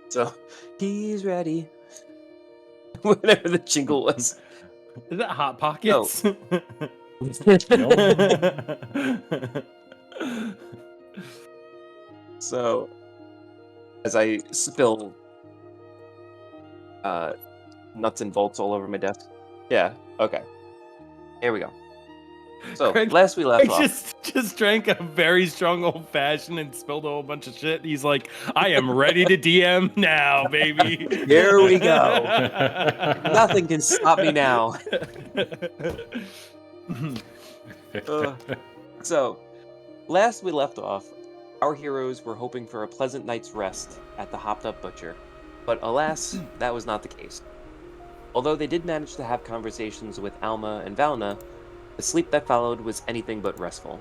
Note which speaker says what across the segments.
Speaker 1: So he's ready. Whatever the jingle was.
Speaker 2: Is that Hot
Speaker 1: So
Speaker 2: Pockets?
Speaker 1: so as I spill uh nuts and bolts all over my desk. Yeah, okay. Here we go. So
Speaker 2: Craig,
Speaker 1: last we left
Speaker 2: Craig
Speaker 1: off.
Speaker 2: just drank a very strong old fashioned and spilled a whole bunch of shit. He's like, I am ready to DM now, baby.
Speaker 1: Here we go. Nothing can stop me now. Uh, so last we left off, our heroes were hoping for a pleasant night's rest at the Hopped Up Butcher, but alas, that was not the case. Although they did manage to have conversations with Alma and Valna, the sleep that followed was anything but restful.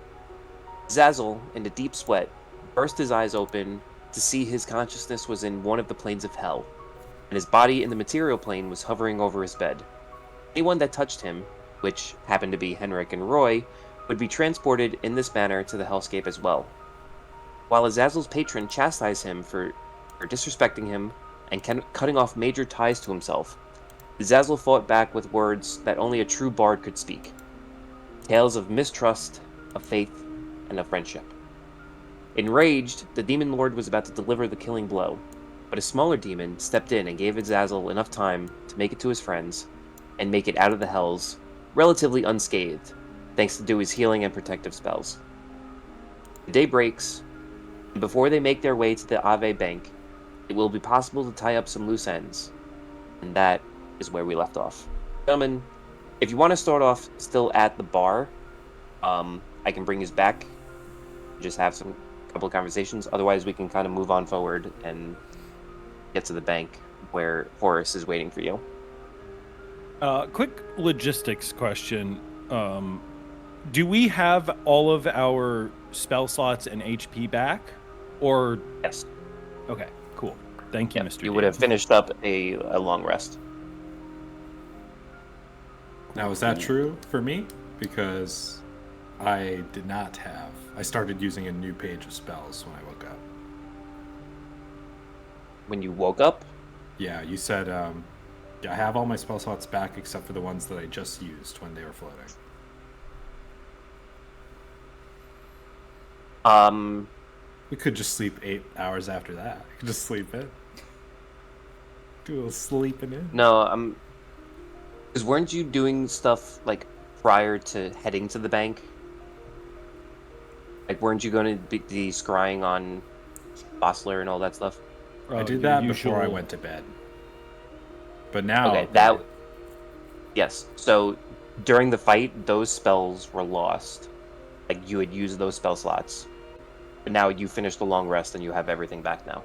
Speaker 1: Zazzle, in a deep sweat, burst his eyes open to see his consciousness was in one of the planes of hell, and his body in the material plane was hovering over his bed. Anyone that touched him, which happened to be Henrik and Roy, would be transported in this manner to the hellscape as well. While Azazel's patron chastised him for disrespecting him and cutting off major ties to himself, Azazel fought back with words that only a true bard could speak. Tales of mistrust, of faith, and of friendship. Enraged, the demon lord was about to deliver the killing blow, but a smaller demon stepped in and gave Azazel enough time to make it to his friends and make it out of the hells relatively unscathed, thanks to Dewey's healing and protective spells. The day breaks, and before they make their way to the Ave Bank, it will be possible to tie up some loose ends, and that is where we left off. Gentlemen, if you want to start off still at the bar, I can bring you back, just have some couple of conversations. Otherwise, we can kind of move on forward and get to the bank where Horace is waiting for you.
Speaker 2: Quick logistics question. Do we have all of our spell slots and HP back? Or
Speaker 1: Yes.
Speaker 2: okay, cool. Thank you,
Speaker 1: Yep,
Speaker 2: Mr.
Speaker 1: you
Speaker 2: D.
Speaker 1: would have finished up a long rest.
Speaker 3: Now, is that true for me? Because I did not have. I started using a new page of spells when I woke up.
Speaker 1: When you woke up?
Speaker 3: Yeah, you said I have all my spell slots back except for the ones that I just used when they were floating. We could just sleep 8 hours after that. I could just sleep in. Do a little sleeping in.
Speaker 1: No, because weren't you doing stuff like prior to heading to the bank? Like, weren't you going to be scrying on Bossler and all that stuff?
Speaker 3: I did that before I went to bed. But now...
Speaker 1: Okay, yes, so during the fight, those spells were lost. Like, you had used those spell slots. But now you finished the long rest and you have everything back now.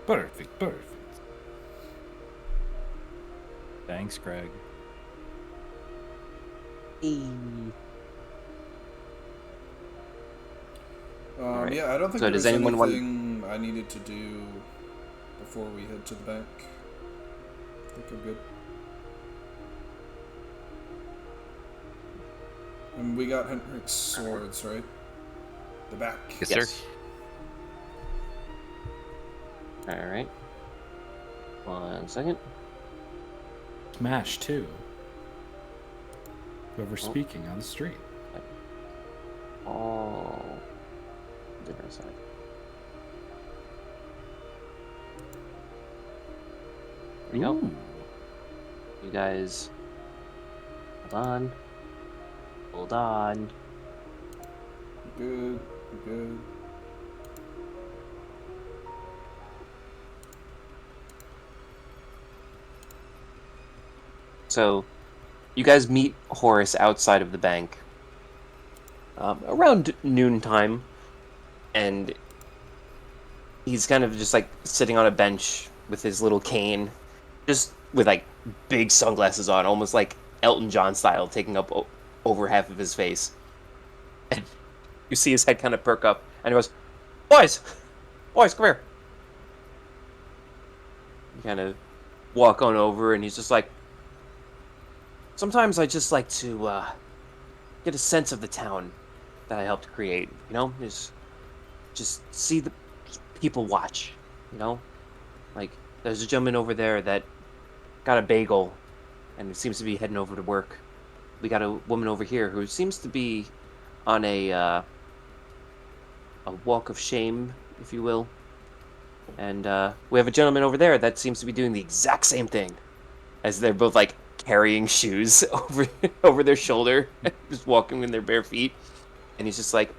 Speaker 3: Perfect.
Speaker 2: Thanks, Greg.
Speaker 1: Right.
Speaker 4: Yeah, I don't think
Speaker 1: So
Speaker 4: there
Speaker 1: does
Speaker 4: was
Speaker 1: anyone
Speaker 4: anything I needed to do before we head to the bank. I think I'm good. And we got Henrik's swords, right? The back.
Speaker 1: Yes, sir. Alright. 1 second.
Speaker 3: Smash, too. Whoever's speaking on the street.
Speaker 1: Oh, different side. There we go. You guys, hold on.
Speaker 4: Good. Good.
Speaker 1: So, you guys meet Horace outside of the bank around noontime, and he's kind of just like sitting on a bench with his little cane, just with like big sunglasses on, almost like Elton John style, taking up over half of his face. And you see his head kind of perk up, and he goes, Boys, come here." You kind of walk on over, and he's just like, "Sometimes I just like to get a sense of the town that I helped create. You know, just see the people watch. You know, Like, there's a gentleman over there that got a bagel and seems to be heading over to work. We got a woman over here who seems to be on a walk of shame, if you will. And we have a gentleman over there that seems to be doing the exact same thing, as they're both like carrying shoes over their shoulder, just walking in their bare feet. And he's just like,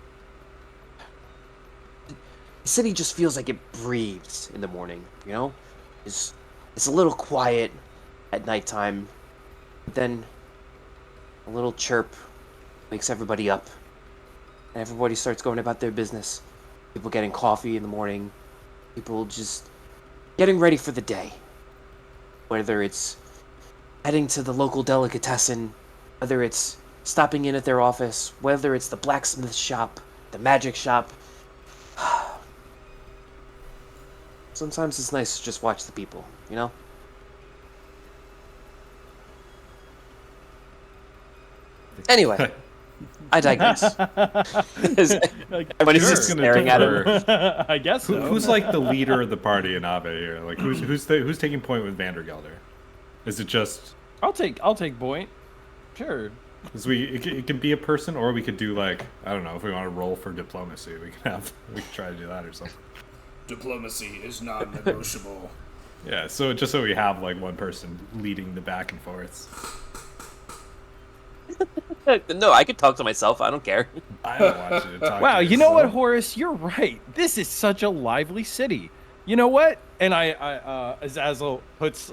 Speaker 1: the city just feels like it breathes in the morning, you know? It's a little quiet at nighttime, but then a little chirp wakes everybody up, and everybody starts going about their business. People getting coffee in the morning, people just getting ready for the day. Whether it's heading to the local delicatessen, whether it's stopping in at their office, whether it's the blacksmith shop, the magic shop. Sometimes it's nice to just watch the people, you know? Anyway, I digress. Everybody's just
Speaker 3: Sure.
Speaker 1: staring at him.
Speaker 2: I guess so.
Speaker 3: Who's like the leader of the party in Ave here? Like who's taking point with Vandergelder? Is it just
Speaker 2: I'll take point. Sure.
Speaker 3: because it can be a person, or we could do like, I don't know, if we want to roll for diplomacy, we can try to do that or something.
Speaker 4: Diplomacy is non-negotiable.
Speaker 3: Yeah, so just so we have like one person leading the back and forths.
Speaker 1: No, I could talk to myself. I don't care.
Speaker 3: I don't want you to talk.
Speaker 2: Wow,
Speaker 3: to
Speaker 2: you know what,
Speaker 3: yourself.
Speaker 2: Horace? You're right. This is such a lively city. You know what? And Azazel puts.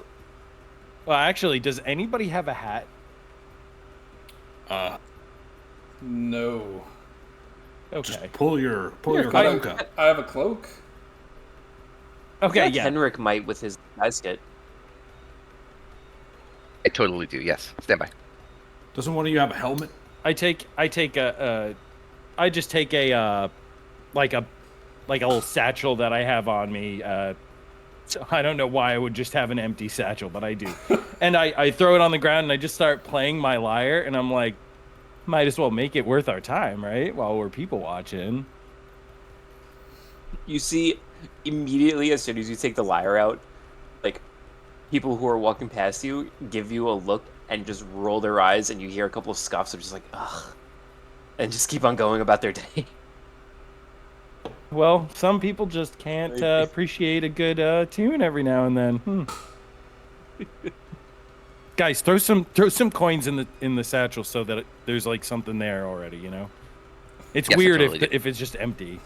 Speaker 2: Well, actually, does anybody have a hat?
Speaker 4: No.
Speaker 2: Okay.
Speaker 3: Just pull your
Speaker 2: Here,
Speaker 3: cloak up.
Speaker 4: I have a cloak.
Speaker 2: Okay.
Speaker 1: Like
Speaker 2: Yeah.
Speaker 1: Henrik might with his basket.
Speaker 5: I totally do. Yes, stand by.
Speaker 3: Doesn't one of you have a helmet?
Speaker 2: I just take a like a little satchel that I have on me. So I don't know why I would just have an empty satchel, but I do. And I throw it on the ground and I just start playing my lyre, and I'm like, might as well make it worth our time, right? While we're people watching.
Speaker 1: You see, immediately as soon as you take the lyre out, like, people who are walking past you give you a look and just roll their eyes, and you hear a couple of scoffs of just like, ugh, and just keep on going about their day.
Speaker 2: Well, some people just can't appreciate a good tune every now and then. Guys, throw some coins in the satchel so that there's like something there already. You know, it's
Speaker 5: Yes, I
Speaker 2: weird
Speaker 5: totally do.
Speaker 2: if it's just empty.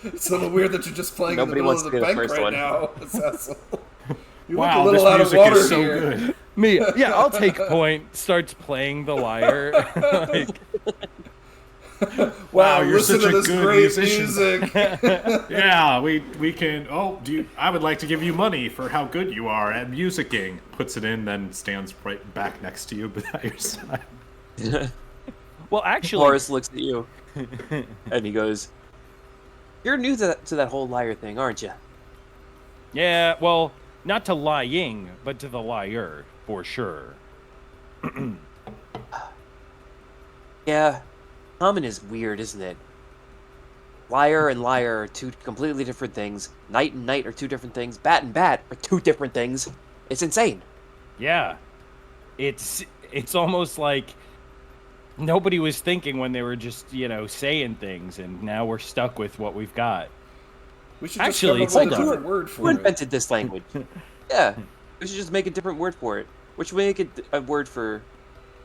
Speaker 4: It's a little weird that you're just playing
Speaker 1: Nobody
Speaker 4: in the middle
Speaker 1: wants
Speaker 4: of
Speaker 1: to
Speaker 4: the
Speaker 1: be the
Speaker 4: bank
Speaker 1: first
Speaker 4: right
Speaker 1: one.
Speaker 4: now. Cecil. You
Speaker 3: Wow,
Speaker 4: look a
Speaker 3: this
Speaker 4: little out of
Speaker 3: music
Speaker 4: water
Speaker 3: is so
Speaker 4: here.
Speaker 3: good.
Speaker 2: Me, yeah, I'll take point. Starts playing the lyre. Like,
Speaker 4: Wow,
Speaker 3: you're
Speaker 4: listen
Speaker 3: such
Speaker 4: to
Speaker 3: a
Speaker 4: this
Speaker 3: good
Speaker 4: great
Speaker 3: musician.
Speaker 4: music.
Speaker 3: Yeah, we can. Oh, I would like to give you money for how good you are at musicking. Puts it in, then stands right back next to you, by your side.
Speaker 2: well, actually,
Speaker 1: Horace looks at you, and he goes, "You're new to that whole lyre thing, aren't you?"
Speaker 2: yeah, well, not to lying, but to the liar for sure.
Speaker 1: Yeah, common is weird, isn't it? Lyre and lyre are two completely different things. Knight and knight are two different things. Bat and bat are two different things. It's insane.
Speaker 2: Yeah, it's almost like nobody was thinking when they were just saying things, and now we're stuck with what we've got.
Speaker 4: We should
Speaker 2: Actually,
Speaker 4: just come up
Speaker 2: hold
Speaker 4: with a
Speaker 2: on.
Speaker 4: different word
Speaker 1: Who
Speaker 4: for it.
Speaker 1: invented this language? Yeah, we should just make a different word for it. We should make it a word for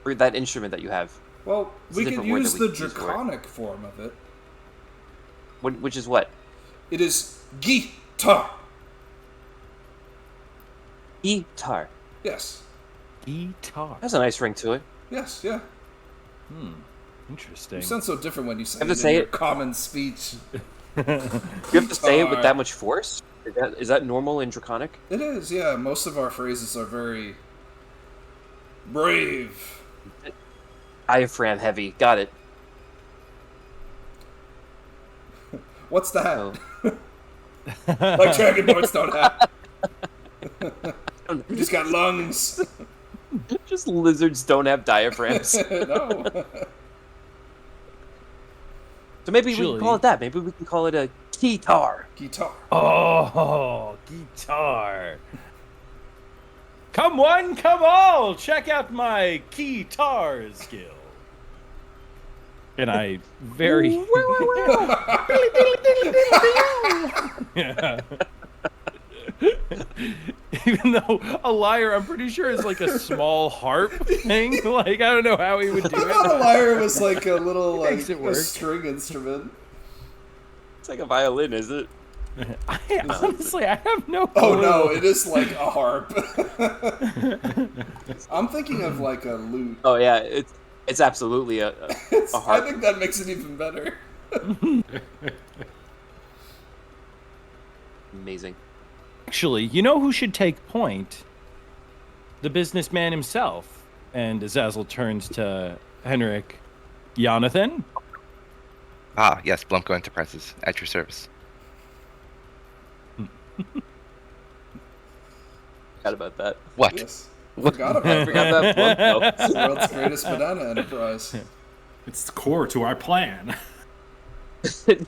Speaker 1: that instrument that you have.
Speaker 4: Well,
Speaker 1: It's a
Speaker 4: we can
Speaker 1: different word
Speaker 4: use
Speaker 1: that
Speaker 4: the
Speaker 1: we can use for it.
Speaker 4: draconic form of it.
Speaker 1: Which is what?
Speaker 4: It is guitar.
Speaker 1: Guitar.
Speaker 4: Yes.
Speaker 2: Guitar.
Speaker 1: Has a nice ring to it.
Speaker 4: Yes, yeah.
Speaker 2: Interesting.
Speaker 4: You sound so different when you say
Speaker 1: have
Speaker 4: it
Speaker 1: to say
Speaker 4: in your
Speaker 1: it.
Speaker 4: common speech.
Speaker 1: You have to say it with
Speaker 4: Guitar.
Speaker 1: that much force? Is that normal in Draconic?
Speaker 4: It is, yeah. Most of our phrases are very brave.
Speaker 1: Diaphragm heavy. Got it.
Speaker 4: What's that?
Speaker 1: Oh.
Speaker 4: Like Dragonborns don't have. We just got lungs.
Speaker 1: Just lizards don't have diaphragms.
Speaker 4: No.
Speaker 1: So maybe we
Speaker 2: Actually-
Speaker 1: can call it that. Maybe we can call it a Guitar.
Speaker 4: Guitar.
Speaker 2: Oh, guitar. Come one, come all. Check out my guitar skill. And I very... Yeah. Even though a lyre, I'm pretty sure, is like a small harp thing. Like, I don't know how he would do
Speaker 4: I thought a
Speaker 2: it.
Speaker 4: lyre was like a little
Speaker 2: Makes
Speaker 4: like
Speaker 2: it
Speaker 4: a
Speaker 2: work.
Speaker 4: string instrument.
Speaker 1: It's like a violin, is it?
Speaker 2: Honestly, I have no clue.
Speaker 4: Oh no, it is like a harp. I'm thinking of like a lute.
Speaker 1: Oh yeah, it's absolutely a
Speaker 4: I
Speaker 1: harp.
Speaker 4: think that makes it even better.
Speaker 1: Amazing.
Speaker 2: Actually, you know who should take point? The businessman himself. And Azazel turns to Henrik. Jonathan?
Speaker 5: Ah, yes, Blumco Enterprises, at your service.
Speaker 1: Forgot about that.
Speaker 5: What?
Speaker 4: Yes. Forgot
Speaker 1: I
Speaker 4: about
Speaker 1: forgot
Speaker 4: that.
Speaker 1: about Blumco.
Speaker 4: It's the world's greatest banana enterprise.
Speaker 3: It's the core to our plan.
Speaker 1: It's-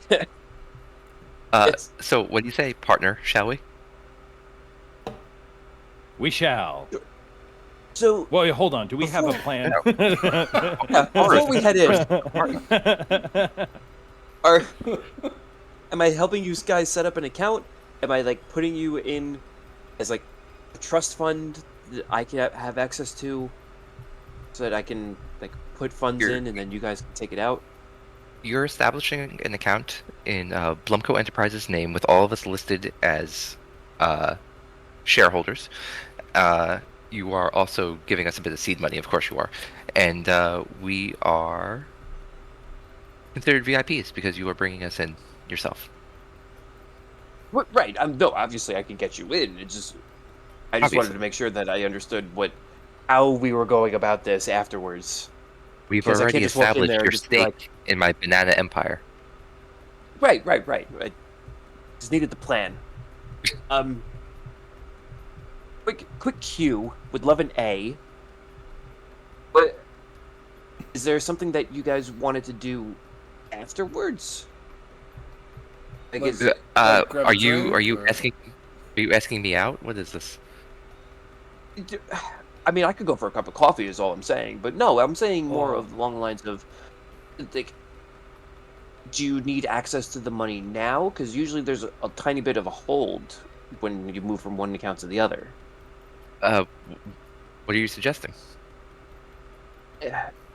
Speaker 5: So what do you say, partner, shall we?
Speaker 2: We shall.
Speaker 1: So
Speaker 2: Well, hold on. Do we have a plan?
Speaker 1: yeah, before we head in, are am I helping you guys set up an account? Am I like putting you in as like a trust fund that I can have access to, so that I can like put funds
Speaker 5: You're-
Speaker 1: in and then you guys can take it out?
Speaker 5: You're establishing an account in Blumco Enterprises' name with all of us listed as shareholders. You are also giving us a bit of seed money, of course you are. And we are considered VIPs because you are bringing us in yourself.
Speaker 1: Right. No, obviously I can get you in. I just wanted
Speaker 5: Obviously.
Speaker 1: to make sure that I understood how we were going about this afterwards.
Speaker 5: We've
Speaker 1: Because I
Speaker 5: already
Speaker 1: can't just walk in
Speaker 5: established
Speaker 1: there and
Speaker 5: your
Speaker 1: just be
Speaker 5: stake
Speaker 1: like-
Speaker 5: in my banana empire.
Speaker 1: Right. I just needed the plan. Quick Q. Would love an A. But is there something that you guys wanted to do afterwards? Like,
Speaker 4: Like-
Speaker 1: is,
Speaker 4: grab a
Speaker 5: Are you
Speaker 4: drink, or-
Speaker 5: asking me out? What is this?
Speaker 1: I mean, I could go for a cup of coffee, is all I'm saying. But no, I'm saying more
Speaker 2: Oh.
Speaker 1: of along the lines of, like, do you need access to the money now? Because usually there's a tiny bit of a hold when you move from one account to the other.
Speaker 5: What are you suggesting?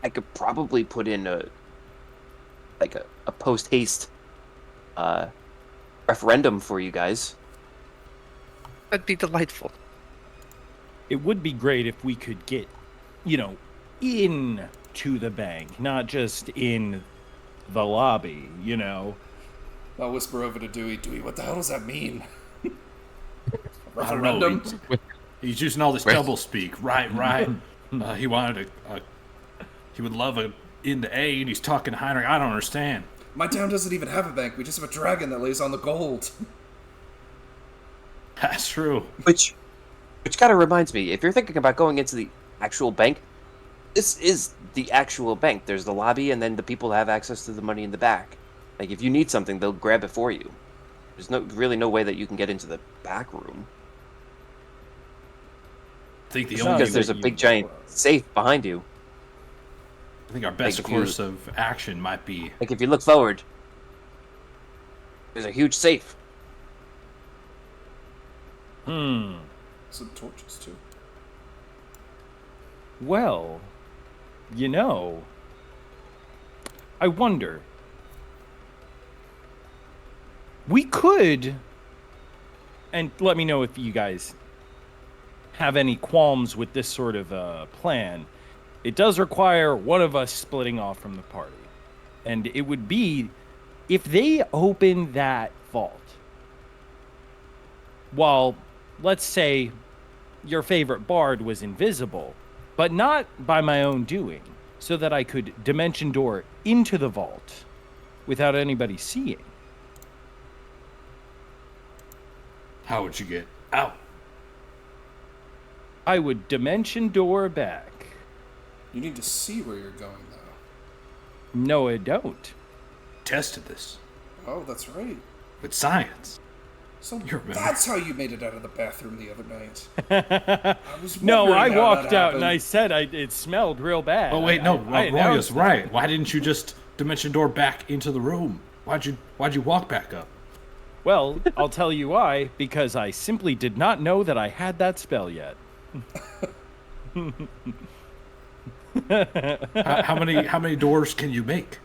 Speaker 1: I could probably put in a post haste referendum for you guys.
Speaker 5: That'd be delightful.
Speaker 2: It would be great if we could get, in to the bank, not just in the lobby,
Speaker 4: I'll whisper over to Dewey. Dewey, what the hell does that mean?
Speaker 3: I don't know.
Speaker 4: Referendum?
Speaker 3: He's using all this double speak. Right. He wanted he would love a into A, and he's talking to Heinrich. I don't understand.
Speaker 4: My town doesn't even have a bank. We just have a dragon that lays on the gold.
Speaker 3: That's true.
Speaker 1: Which kind of reminds me, if you're thinking about going into the actual bank, this is the actual bank. There's the lobby, and then the people have access to the money in the back. Like, if you need something, they'll grab it for you. There's really no way that you can get into the back room.
Speaker 3: I think the
Speaker 2: It's
Speaker 3: only
Speaker 2: not
Speaker 1: Because there's a big giant safe behind you.
Speaker 3: I think our best
Speaker 1: Like, if you-
Speaker 3: course of action might be
Speaker 1: Like, if you look forward, there's a huge safe.
Speaker 4: Some torches, too.
Speaker 2: Well, I wonder. We could, and let me know if you guys have any qualms with this sort of plan. It does require one of us splitting off from the party. And it would be if they open that vault, while, let's say, your favorite bard was invisible, but not by my own doing, so that I could dimension door into the vault without anybody seeing.
Speaker 3: how would you get out?
Speaker 2: I would dimension door back.
Speaker 4: You need to see where you're going, though.
Speaker 2: No, I don't.
Speaker 3: Tested this.
Speaker 4: Oh, that's right.
Speaker 3: with science.
Speaker 4: So
Speaker 3: You remember.
Speaker 4: that's how you made it out of the bathroom the other night. I was
Speaker 2: No,
Speaker 4: wondering
Speaker 2: I
Speaker 4: how
Speaker 2: walked
Speaker 4: that
Speaker 2: out and
Speaker 4: happened.
Speaker 2: I said it smelled real bad.
Speaker 3: Oh wait, no,
Speaker 2: I
Speaker 3: Roy
Speaker 2: announced
Speaker 3: is
Speaker 2: it.
Speaker 3: right. Why didn't you just dimension door back into the room? Why'd you walk back up?
Speaker 2: Well, I'll tell you why. Because I simply did not know that I had that spell yet.
Speaker 3: How many doors can you make?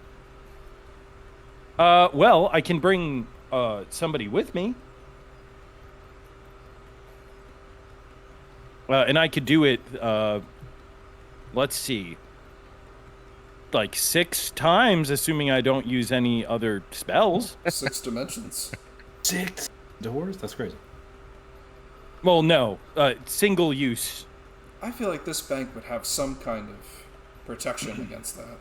Speaker 2: Well, I can bring somebody with me. And I could do it, let's see, like 6 times, assuming I don't use any other spells.
Speaker 4: 6 dimensions.
Speaker 3: 6 doors? That's crazy.
Speaker 2: Well, no, single use.
Speaker 4: I feel like this bank would have some kind of protection against that.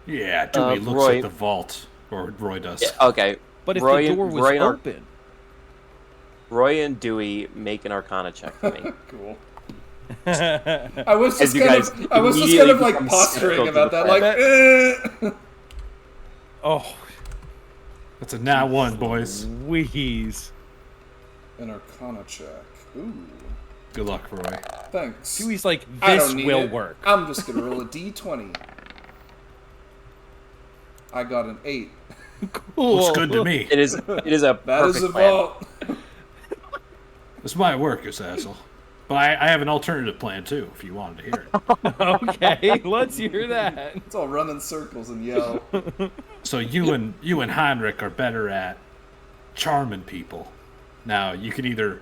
Speaker 3: Yeah, Dewey looks
Speaker 1: Roy-
Speaker 3: at the vault, or Roy does.
Speaker 1: Yeah, okay.
Speaker 2: But if
Speaker 1: Roy
Speaker 2: the
Speaker 1: and-
Speaker 2: door was
Speaker 1: Roy and Ar-
Speaker 2: open,
Speaker 1: Roy and Dewey make an Arcana check for me.
Speaker 4: Cool. I was
Speaker 1: As
Speaker 4: just
Speaker 1: you
Speaker 4: kind
Speaker 1: guys
Speaker 4: of, I was just
Speaker 1: immediately
Speaker 4: kind of like
Speaker 1: become
Speaker 4: posturing
Speaker 1: skeptical
Speaker 4: about
Speaker 1: to
Speaker 4: that,
Speaker 1: the
Speaker 4: like,
Speaker 2: oh,
Speaker 3: That's a nat 1, boys.
Speaker 2: wheeze.
Speaker 4: An Arcana check. Ooh,
Speaker 3: Good luck, Roy.
Speaker 4: thanks.
Speaker 2: Dewey's like,
Speaker 4: I
Speaker 2: this
Speaker 4: don't need
Speaker 2: will
Speaker 4: it.
Speaker 2: work.
Speaker 4: I'm just gonna roll a d20. I got an 8.
Speaker 2: Cool.
Speaker 3: Looks good to me.
Speaker 1: It is a
Speaker 4: That
Speaker 1: perfect
Speaker 4: is a
Speaker 1: plan.
Speaker 4: vault.
Speaker 3: This might work, you asshole. But I have an alternative plan too, if you wanted to hear it.
Speaker 2: Okay, let's hear that.
Speaker 4: Let's all run in circles and yell.
Speaker 3: So you and Heinrich are better at charming people. Now you can either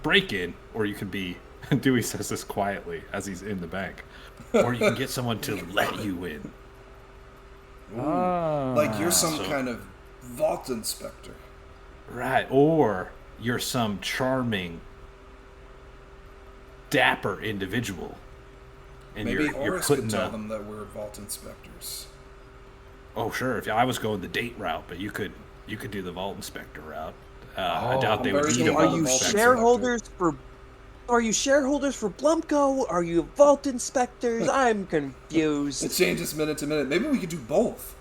Speaker 3: break in, or you can be. Dewey says this quietly as he's in the bank, or you can get someone to let you in.
Speaker 4: Like you're some
Speaker 3: So-
Speaker 4: kind of vault inspector.
Speaker 3: Right, or you're some charming, dapper individual, and
Speaker 4: Maybe
Speaker 3: you're
Speaker 4: Horace
Speaker 3: putting
Speaker 4: could tell
Speaker 3: a.
Speaker 4: them that we're vault inspectors.
Speaker 3: Oh sure, if I was going the date route, but you could do the vault inspector route. I doubt they
Speaker 4: I'm
Speaker 3: would
Speaker 4: very
Speaker 3: need a
Speaker 4: keen
Speaker 3: vault
Speaker 4: on
Speaker 1: Are you
Speaker 4: vault
Speaker 3: inspector.
Speaker 1: shareholders for? Are you shareholders for Blumco? Are you vault inspectors? I'm
Speaker 4: It
Speaker 1: confused.
Speaker 4: changes minute to minute. Maybe we could do both.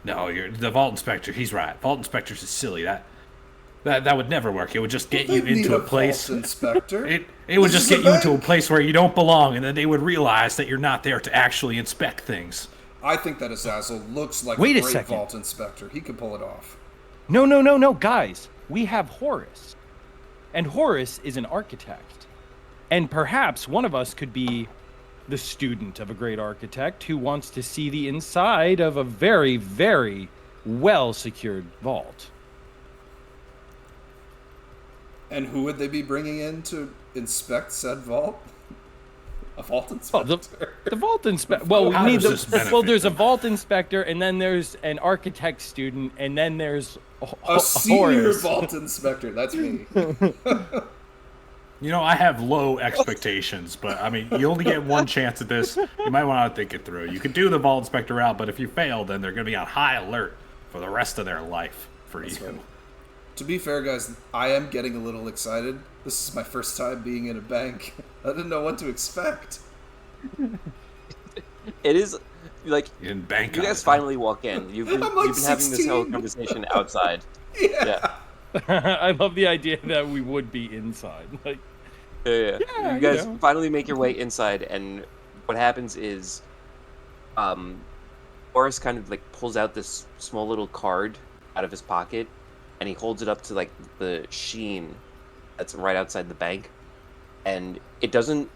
Speaker 3: No, you're the vault inspector. He's right. Vault inspectors is silly. That would never work. It would just get you
Speaker 4: They need
Speaker 3: into a
Speaker 4: vault
Speaker 3: place.
Speaker 4: inspector.
Speaker 3: It would
Speaker 4: This
Speaker 3: just
Speaker 4: is
Speaker 3: get
Speaker 4: a
Speaker 3: you into a
Speaker 4: bank.
Speaker 3: place where you don't belong, and then they would realize that you're not there to actually inspect things.
Speaker 4: I think that Azazel looks like
Speaker 2: Wait
Speaker 4: a
Speaker 2: a
Speaker 4: great
Speaker 2: second.
Speaker 4: vault inspector. He could pull it off.
Speaker 2: No, guys. We have Horace. And Horace is an architect. And perhaps one of us could be the student of a great architect who wants to see the inside of a very, very well-secured vault.
Speaker 4: And who would they be bringing in to inspect said vault? A vault
Speaker 2: Well,
Speaker 4: inspector.
Speaker 2: the vault inspector. Well,
Speaker 3: How
Speaker 2: we need
Speaker 3: does this benefit
Speaker 2: well, there's a
Speaker 3: them?
Speaker 2: vault inspector, and then there's an architect student, and then there's
Speaker 4: A senior
Speaker 2: Horace.
Speaker 4: vault inspector. That's me.
Speaker 3: You know, I have low expectations, but I mean, you only get one chance at this. You might want to think it through. You could do the vault inspector route, but if you fail, then they're going to be on high alert for the rest of their life for you.
Speaker 4: right. To be fair, guys, I am getting a little excited. This is my first time being in a bank. I didn't know what to expect.
Speaker 1: It is like
Speaker 3: In bank.
Speaker 1: you
Speaker 3: on
Speaker 1: guys
Speaker 3: it.
Speaker 1: finally walk in. You've been,
Speaker 4: I'm like
Speaker 1: you've been having this whole
Speaker 4: 16.
Speaker 1: conversation outside.
Speaker 4: Yeah.
Speaker 2: I love the idea that we would be inside. Like,
Speaker 1: Yeah.
Speaker 2: Yeah,
Speaker 1: You guys
Speaker 2: you know.
Speaker 1: finally make your way inside, and what happens is, Boris kind of like pulls out this small little card out of his pocket, and he holds it up to like the sheen that's right outside the bank, and it doesn't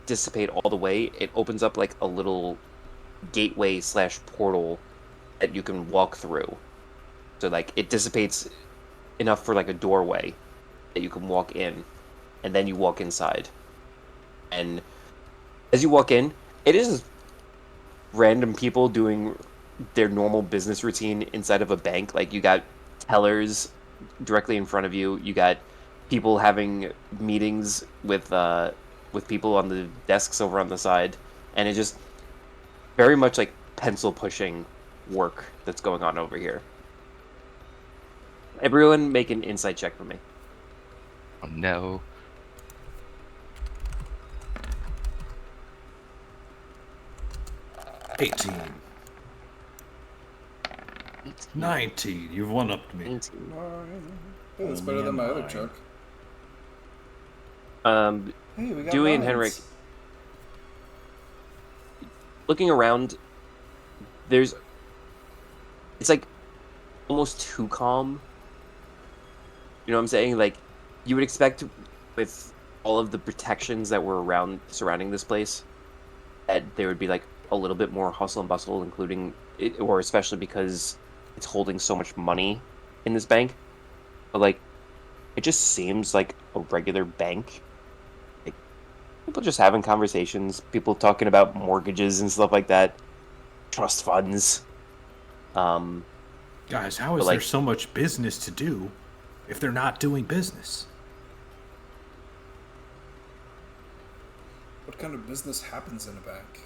Speaker 1: dissipate all the way. It opens up like a little gateway / portal that you can walk through. So like it dissipates enough for like a doorway that you can walk in, and then you walk inside. And as you walk in, it is random people doing their normal business routine inside of a bank. Like you got tellers directly in front of you. You got people having meetings with people on the desks over on the side, and it's just very much like pencil pushing work that's going on over here. Everyone make an insight check for me.
Speaker 5: Oh no.
Speaker 3: 19. You've one-upped me.
Speaker 1: 19.
Speaker 4: Hey, that's better
Speaker 2: Only a
Speaker 4: than my other
Speaker 2: 9.
Speaker 4: truck. Hey, we got
Speaker 1: Dewey and
Speaker 4: nines.
Speaker 1: Henrik, looking around, it's like almost too calm. You know what I'm saying? Like, you would expect with all of the protections that were surrounding this place, that there would be like a little bit more hustle and bustle, including it, or especially because it's holding so much money in this bank. But like, it just seems like a regular bank. Like, people just having conversations, people talking about mortgages and stuff like that, trust funds.
Speaker 3: Guys, how is
Speaker 1: But, like-
Speaker 3: there so much business to do if they're not doing business?
Speaker 4: What kind of business happens in a bank?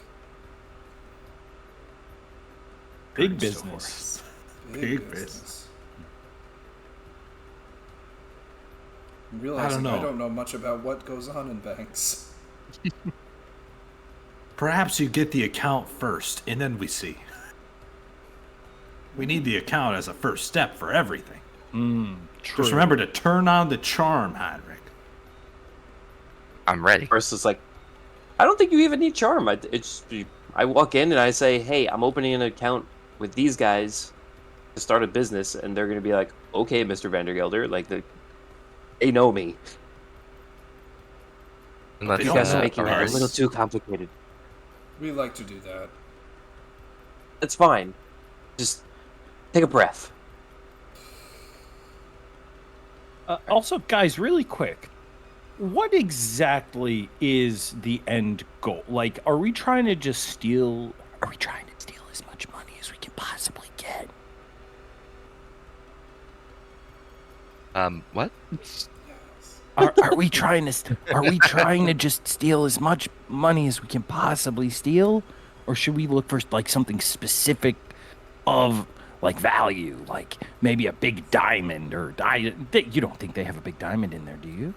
Speaker 2: Big
Speaker 3: Grocery
Speaker 2: business.
Speaker 3: stores.
Speaker 4: Big
Speaker 3: business.
Speaker 4: I'm realizing I
Speaker 3: know.
Speaker 4: don't know much about what goes on in banks.
Speaker 3: Perhaps you get the account first, and then we see. We need the account as a first step for everything.
Speaker 2: True.
Speaker 3: Just remember to turn on the charm, Heinrich.
Speaker 5: I'm ready.
Speaker 1: First, it's like, I don't think you even need charm. I walk in and I say, hey, I'm opening an account with these guys to start a business, and they're gonna be like, okay, Mr. Vandergelder, like they know me.
Speaker 5: Unless,
Speaker 1: You guys are making it a
Speaker 5: Araris-
Speaker 1: little too complicated.
Speaker 4: We like to do that.
Speaker 1: It's fine. Just take a breath.
Speaker 2: Also, guys, really quick, what exactly is the end goal? Like, are we trying to just steal? Are we trying to steal as much money as we can possibly get?
Speaker 5: What?
Speaker 2: Are we trying to? Are we trying to just steal as much money as we can possibly steal, or should we look for like something specific of like value, like maybe a big diamond or you don't think they have a big diamond in there, do you?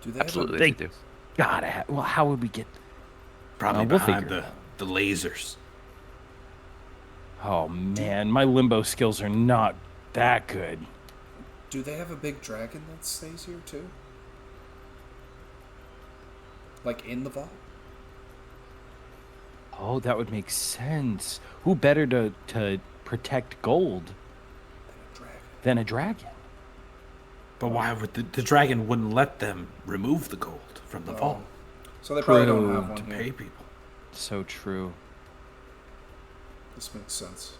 Speaker 4: Do they
Speaker 5: Absolutely,
Speaker 2: They-
Speaker 5: they do.
Speaker 2: Gotta have. Well, how would we get?
Speaker 3: Probably
Speaker 2: We'll
Speaker 3: behind
Speaker 2: figure it
Speaker 3: the lasers.
Speaker 2: Oh man, my limbo skills are not that good.
Speaker 4: Do they have a big dragon that stays here too? Like in the vault?
Speaker 2: Oh, that would make sense. Who better to protect gold
Speaker 4: Dragon.
Speaker 2: than a dragon?
Speaker 3: But why would the dragon wouldn't let them remove the gold from the vault
Speaker 4: So they probably don't
Speaker 2: True.
Speaker 4: have
Speaker 3: to
Speaker 4: one
Speaker 3: pay
Speaker 4: here.
Speaker 3: people?
Speaker 2: So true.
Speaker 4: This makes sense.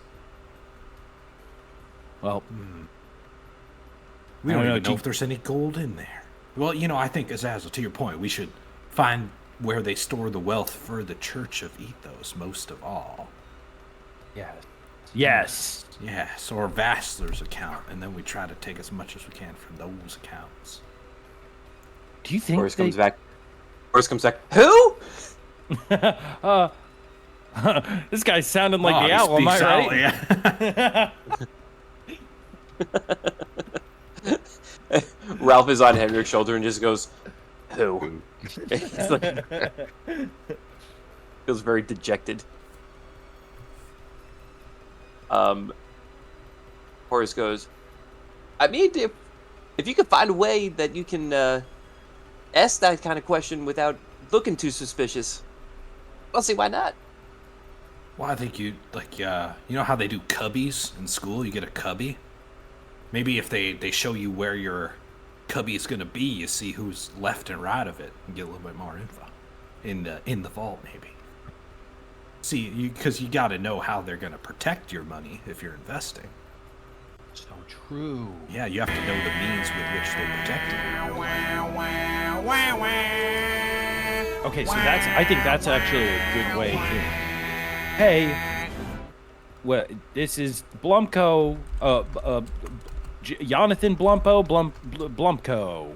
Speaker 2: Well,
Speaker 3: We
Speaker 2: I
Speaker 3: don't
Speaker 2: don't know,
Speaker 3: even
Speaker 2: do
Speaker 3: know
Speaker 2: you-
Speaker 3: if there's any gold in there. Well, I think, Azazel, to your point, we should find where they store the wealth for the Church of Ethos most of all.
Speaker 2: yes. Yes.
Speaker 3: Yes, or Vassler's account, and then we try to take as much as we can from those accounts.
Speaker 2: Do you think
Speaker 1: Boris
Speaker 2: they...
Speaker 1: comes back. Boris comes back. Who?
Speaker 2: This guy sounded like the
Speaker 3: he
Speaker 2: owl. Am I
Speaker 3: speaks out,
Speaker 2: right?
Speaker 3: yeah.
Speaker 1: Ralph is on Henrik's shoulder and just goes, who? It's like, feels very dejected. Horace goes, I mean, if you could find a way that you can ask that kind of question without looking too suspicious, I'll see why not.
Speaker 3: Well, I think you know how they do cubbies in school? You get a cubby. Maybe if they show you where your cubby is going to be, you see who's left and right of it, and get a little bit more info in the vault, maybe. See, because you got to know how they're going to protect your money if you're investing.
Speaker 2: So true.
Speaker 3: Yeah, you have to know the means with which they protect it.
Speaker 2: Okay, so I think that's actually a good way to. Hey, this is Blumco, Jonathan Blumco.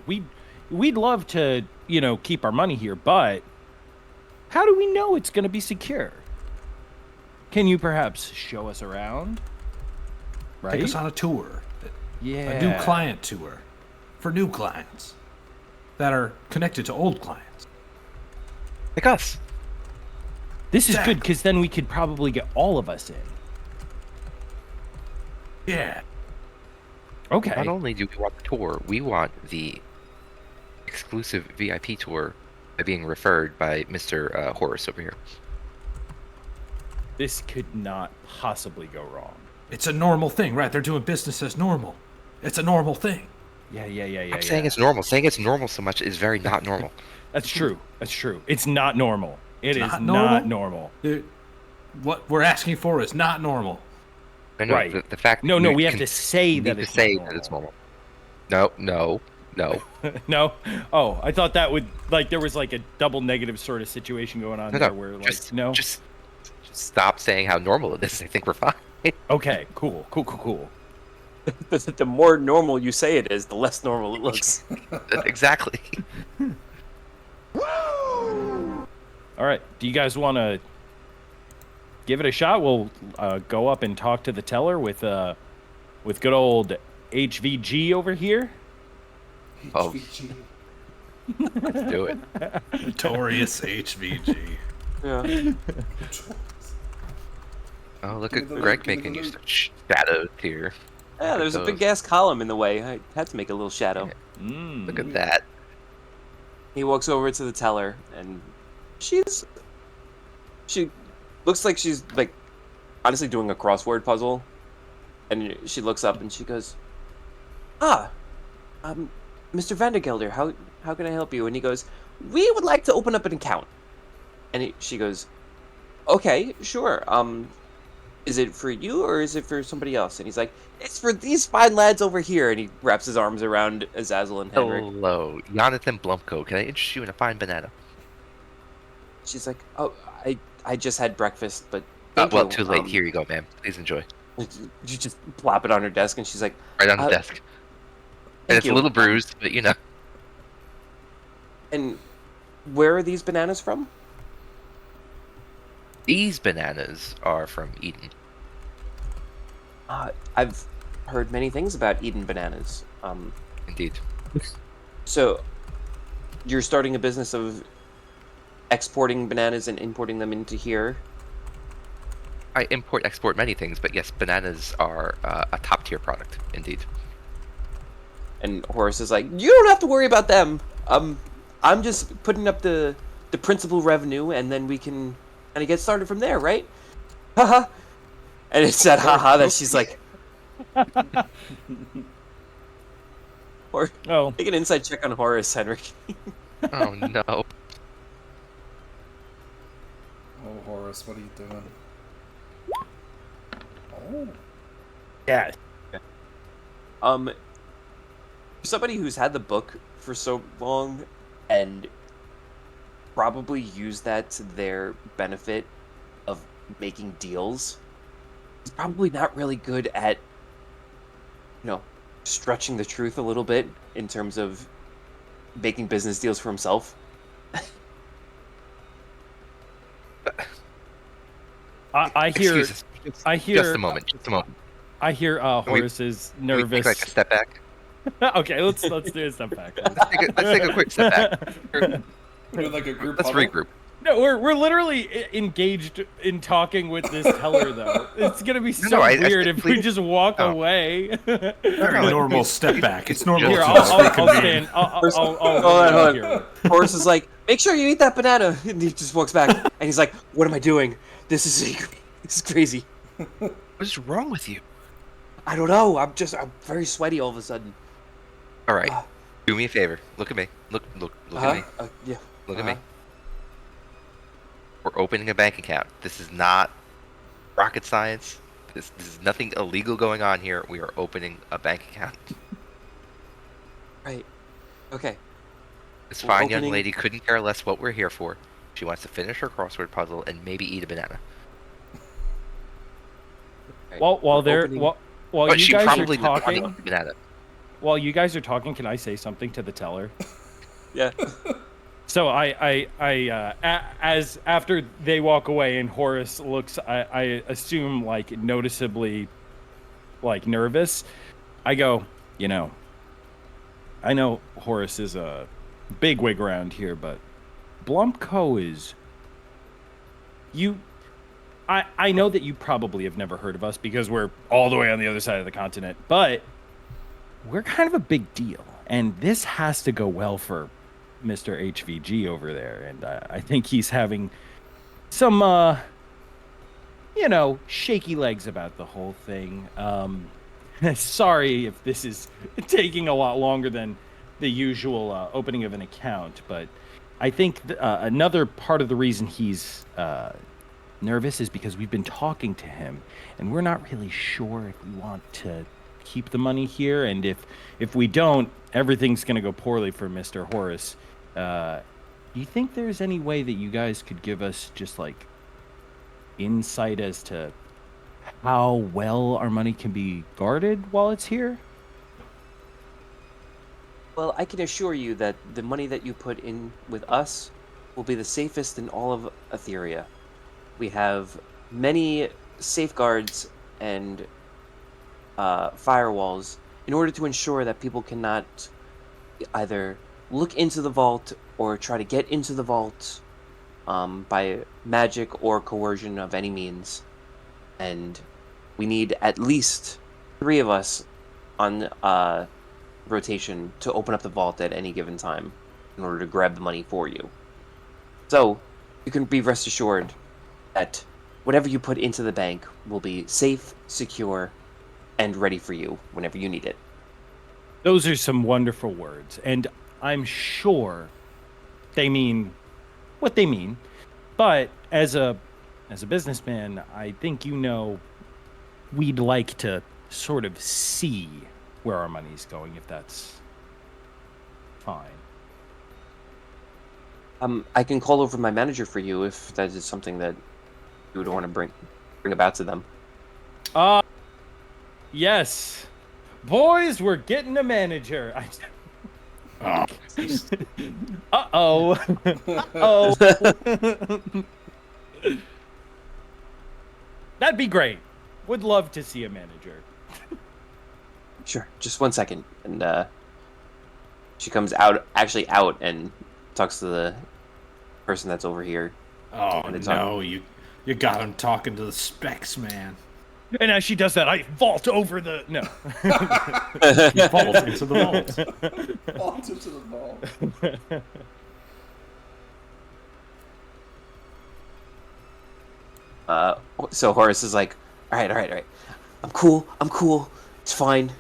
Speaker 2: We'd love to, keep our money here, but how do we know it's going to be secure? Can you perhaps show us around? Right?
Speaker 3: Take us on a tour.
Speaker 2: Yeah.
Speaker 3: A new client tour for new clients that are connected to old clients.
Speaker 5: Like us.
Speaker 2: This is good
Speaker 3: Exactly.
Speaker 2: because then we could probably get all of us in.
Speaker 3: Yeah.
Speaker 2: Okay.
Speaker 5: Not only do we want the tour, we want the exclusive VIP tour by being referred by Mr. Horace over here.
Speaker 2: This could not possibly go wrong.
Speaker 3: It's a normal thing, right? They're doing business as normal. It's a normal thing.
Speaker 2: Yeah.
Speaker 5: I'm saying it's normal. Saying it's normal so much is very not normal.
Speaker 2: That's true. It's not normal. It is
Speaker 3: not
Speaker 2: not
Speaker 3: normal?
Speaker 2: normal.
Speaker 3: Dude, what we're asking for is not normal.
Speaker 5: I know,
Speaker 2: Right.
Speaker 5: The fact
Speaker 2: No, we have
Speaker 5: can-
Speaker 2: to say
Speaker 5: need
Speaker 2: that
Speaker 5: to
Speaker 2: it's
Speaker 5: say
Speaker 2: not
Speaker 5: that it's
Speaker 2: normal.
Speaker 5: normal. No.
Speaker 2: No? Oh, I thought that would, like, there was, like, a double negative sort of situation going on there where, like, no?
Speaker 5: Just stop saying how normal it is. I think we're fine.
Speaker 2: Okay, cool.
Speaker 1: The more normal you say it is, the less normal it looks.
Speaker 5: Exactly.
Speaker 2: All right, do you guys want to give it a shot? We'll go up and talk to the teller with good old HVG over here.
Speaker 5: Oh.
Speaker 4: HVG.
Speaker 5: Let's do it.
Speaker 3: Notorious HVG.
Speaker 1: Yeah.
Speaker 5: Oh, look
Speaker 4: Give
Speaker 5: at
Speaker 4: me the
Speaker 5: Greg
Speaker 4: loot, give me
Speaker 5: making
Speaker 4: the
Speaker 5: you
Speaker 4: loot.
Speaker 5: such shadows here.
Speaker 1: Yeah, there's a big
Speaker 5: those.
Speaker 1: gas column in the way. I had to make a little shadow.
Speaker 5: Look at that.
Speaker 1: He walks over to the teller, and she looks like she's like honestly doing a crossword puzzle. And she looks up and she goes, Mr. Vandergelder, how can I help you? And he goes, we would like to open up an account. And she goes, okay, sure. Is it for you or is it for somebody else? And he's like, it's for these fine lads over here. And he wraps his arms around Azazel and Henrik.
Speaker 5: Hello, Jonathan Blumko. Can I interest you in a fine banana?
Speaker 1: She's like, oh, I just had breakfast, but
Speaker 5: Well,
Speaker 1: you.
Speaker 5: too late. Here you go, ma'am. Please enjoy.
Speaker 1: You just plop it on her desk, and she's like,
Speaker 5: Right on the desk. And it's
Speaker 1: you.
Speaker 5: a little bruised, but you know.
Speaker 1: and where are these bananas from?
Speaker 5: These bananas are from Eden.
Speaker 1: I've heard many things about Eden bananas.
Speaker 5: Indeed.
Speaker 1: So you're starting a business of exporting bananas and importing them into here?
Speaker 5: I export many things, but yes, bananas are a top tier product, indeed.
Speaker 1: And Horace is like, you don't have to worry about them. I'm just putting up the principal revenue, and then we can kind of get started from there, right? Haha. And it's that haha that she's like, or
Speaker 2: Oh,
Speaker 1: make an inside check on Horace, Henrik.
Speaker 5: Oh no.
Speaker 4: Oh, Horace, what are you doing? Oh.
Speaker 2: yeah.
Speaker 1: Somebody who's had the book for so long and probably used that to their benefit of making deals is probably not really good at, stretching the truth a little bit in terms of making business deals for himself.
Speaker 2: I hear.
Speaker 5: Excuse us.
Speaker 2: I hear.
Speaker 5: Just a moment. Just a moment.
Speaker 2: I hear
Speaker 5: we-
Speaker 2: Horace is
Speaker 5: Can we take,
Speaker 2: nervous.
Speaker 5: like a step back.
Speaker 2: Okay, let's do a step back.
Speaker 5: Let's take a quick step back.
Speaker 4: We're doing like a group
Speaker 5: Let's
Speaker 4: huddle?
Speaker 5: regroup.
Speaker 2: No, we're literally engaged in talking with this teller though. It's gonna be so
Speaker 5: No, I
Speaker 2: weird
Speaker 5: said
Speaker 2: if we
Speaker 5: please.
Speaker 2: just walk
Speaker 5: Oh.
Speaker 2: away.
Speaker 3: Very normal step back. It's normal
Speaker 2: Here,
Speaker 3: to
Speaker 2: I'll
Speaker 3: just
Speaker 2: stand.
Speaker 3: reconvene.
Speaker 2: I'll
Speaker 1: Hold on.
Speaker 2: here.
Speaker 1: Horace is like, make sure you eat that banana. And he just walks back and he's like, what am I doing? This is crazy.
Speaker 5: What is wrong with you?
Speaker 1: I don't know. I'm very sweaty all of a sudden.
Speaker 5: All right.
Speaker 1: Uh.
Speaker 5: Do me a favor. Look at me. Look at me.
Speaker 1: Yeah.
Speaker 5: Look at me. We're opening a bank account. This is not rocket science. This is nothing illegal going on here. We are opening a bank account.
Speaker 1: Right. Okay.
Speaker 5: This
Speaker 1: We're
Speaker 5: fine young
Speaker 1: opening-
Speaker 5: lady couldn't care less what we're here for. She wants to finish her crossword puzzle and maybe eat a banana.
Speaker 1: Right.
Speaker 2: While
Speaker 1: We're
Speaker 2: they're
Speaker 1: opening-
Speaker 2: while
Speaker 5: But
Speaker 2: you
Speaker 5: she
Speaker 2: guys are
Speaker 5: probably didn't want to
Speaker 2: talking,
Speaker 5: eat a banana.
Speaker 2: while you guys are talking, can I say something to the teller?
Speaker 1: Yeah.
Speaker 2: So as after they walk away and Horace looks, I assume like noticeably, like nervous. I go, I know Horace is a bigwig around here, but Blumco is. I know that you probably have never heard of us because we're all the way on the other side of the continent, but we're kind of a big deal, and this has to go well for Mr. HVG over there, and I think he's having some, shaky legs about the whole thing. Sorry if this is taking a lot longer than the usual opening of an account, but I think another part of the reason he's nervous is because we've been talking to him, and we're not really sure if we want to keep the money here, and if we don't, everything's going to go poorly for Mr. Horace. Do you think there's any way that you guys could give us just like insight as to how well our money can be guarded while it's here?
Speaker 1: Well, I can assure you that the money that you put in with us will be the safest in all of Aetheria. We have many safeguards and firewalls in order to ensure that people cannot either look into the vault or try to get into the vault by magic or coercion of any means. And we need at least 3 of us on rotation to open up the vault at any given time in order to grab the money for you. So you can be rest assured that whatever you put into the bank will be safe, secure, and ready for you whenever you need it.
Speaker 2: Those are some wonderful words, and I'm sure they mean what they mean. But as a businessman, I think we'd like to sort of see where our money's going, if that's fine.
Speaker 1: I can call over my manager for you if that is something that you would want to bring about to them.
Speaker 2: Yes. Boys, we're getting a manager.
Speaker 3: Oh,
Speaker 2: Uh-oh. Uh-oh. That'd be great. Would love to see a manager.
Speaker 1: Sure, just 1 second. And she comes out and talks to the person that's over here.
Speaker 3: oh
Speaker 1: And it's
Speaker 3: no, you got him talking to the specs, man.
Speaker 2: And as she does that, I vault over the... No.
Speaker 3: You vault into the vault.
Speaker 4: Vault into the vault.
Speaker 1: So Horace is like, all right. I'm cool. It's fine.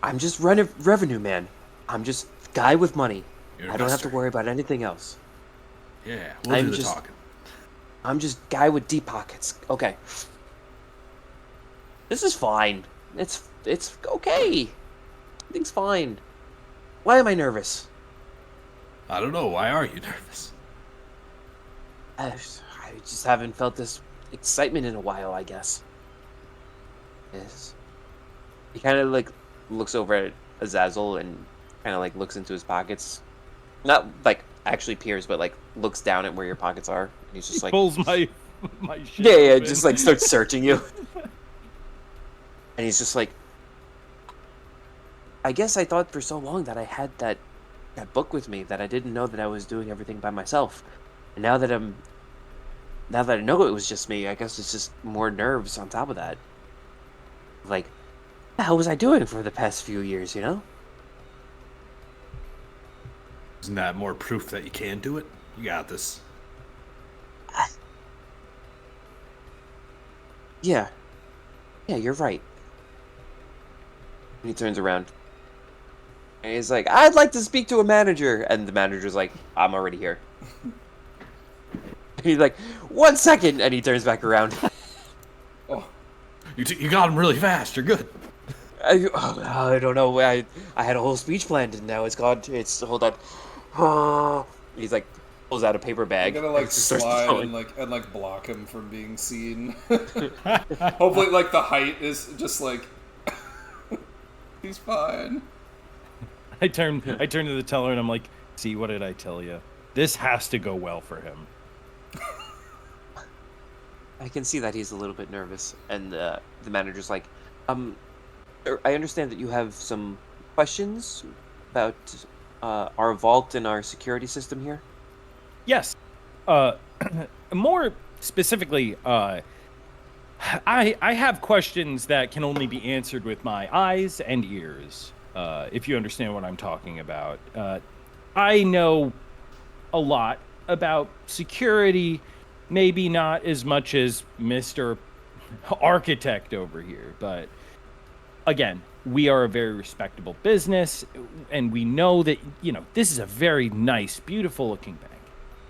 Speaker 1: I'm just revenue man. I'm just guy with money.
Speaker 3: You're
Speaker 1: I don't have to
Speaker 3: investor.
Speaker 1: worry about anything else.
Speaker 3: Yeah, we'll do the
Speaker 1: just-
Speaker 3: talking.
Speaker 1: I'm just guy with deep pockets. Okay. This is fine. It's okay. Everything's fine. Why am I nervous?
Speaker 3: I don't know. Why are you nervous?
Speaker 1: I just haven't felt this excitement in a while, I guess. Yes. He kind of like looks over at Azazel and kind of like looks into his pockets. Not like actually peers, but like looks down at where your pockets are. And he's just like,
Speaker 2: Pulls my shit
Speaker 1: yeah,
Speaker 2: open.
Speaker 1: just like starts searching you. And he's just like, I guess I thought for so long that I had that book with me that I didn't know that I was doing everything by myself. And now that I know it was just me, I guess it's just more nerves on top of that. Like, what the hell was I doing for the past few years, you know?
Speaker 3: Isn't that more proof that you can do it? You got this.
Speaker 1: Yeah. Yeah, you're right. And he turns around. And he's like, I'd like to speak to a manager. And the manager's like, I'm already here. And he's like, 1 second. And he turns back around.
Speaker 4: Oh,
Speaker 3: You got him really fast. You're good.
Speaker 1: I don't know. I had a whole speech planned and now it's gone. Hold on. He's like, pulls out a paper
Speaker 4: I'm
Speaker 1: bag.
Speaker 4: gonna like
Speaker 1: and just starts
Speaker 4: slide
Speaker 1: going.
Speaker 4: and like block him from being seen. Hopefully, like the height is just like he's fine.
Speaker 2: I turn to the teller and I'm like, see, what did I tell you? This has to go well for him.
Speaker 1: I can see that he's a little bit nervous, and the manager's like, I understand that you have some questions about our vault and our security system here.
Speaker 2: Yes. More specifically, I have questions that can only be answered with my eyes and ears, if you understand what I'm talking about. I know a lot about security, maybe not as much as Mr. Architect over here, but again, we are a very respectable business, and we know that, this is a very nice, beautiful looking bank.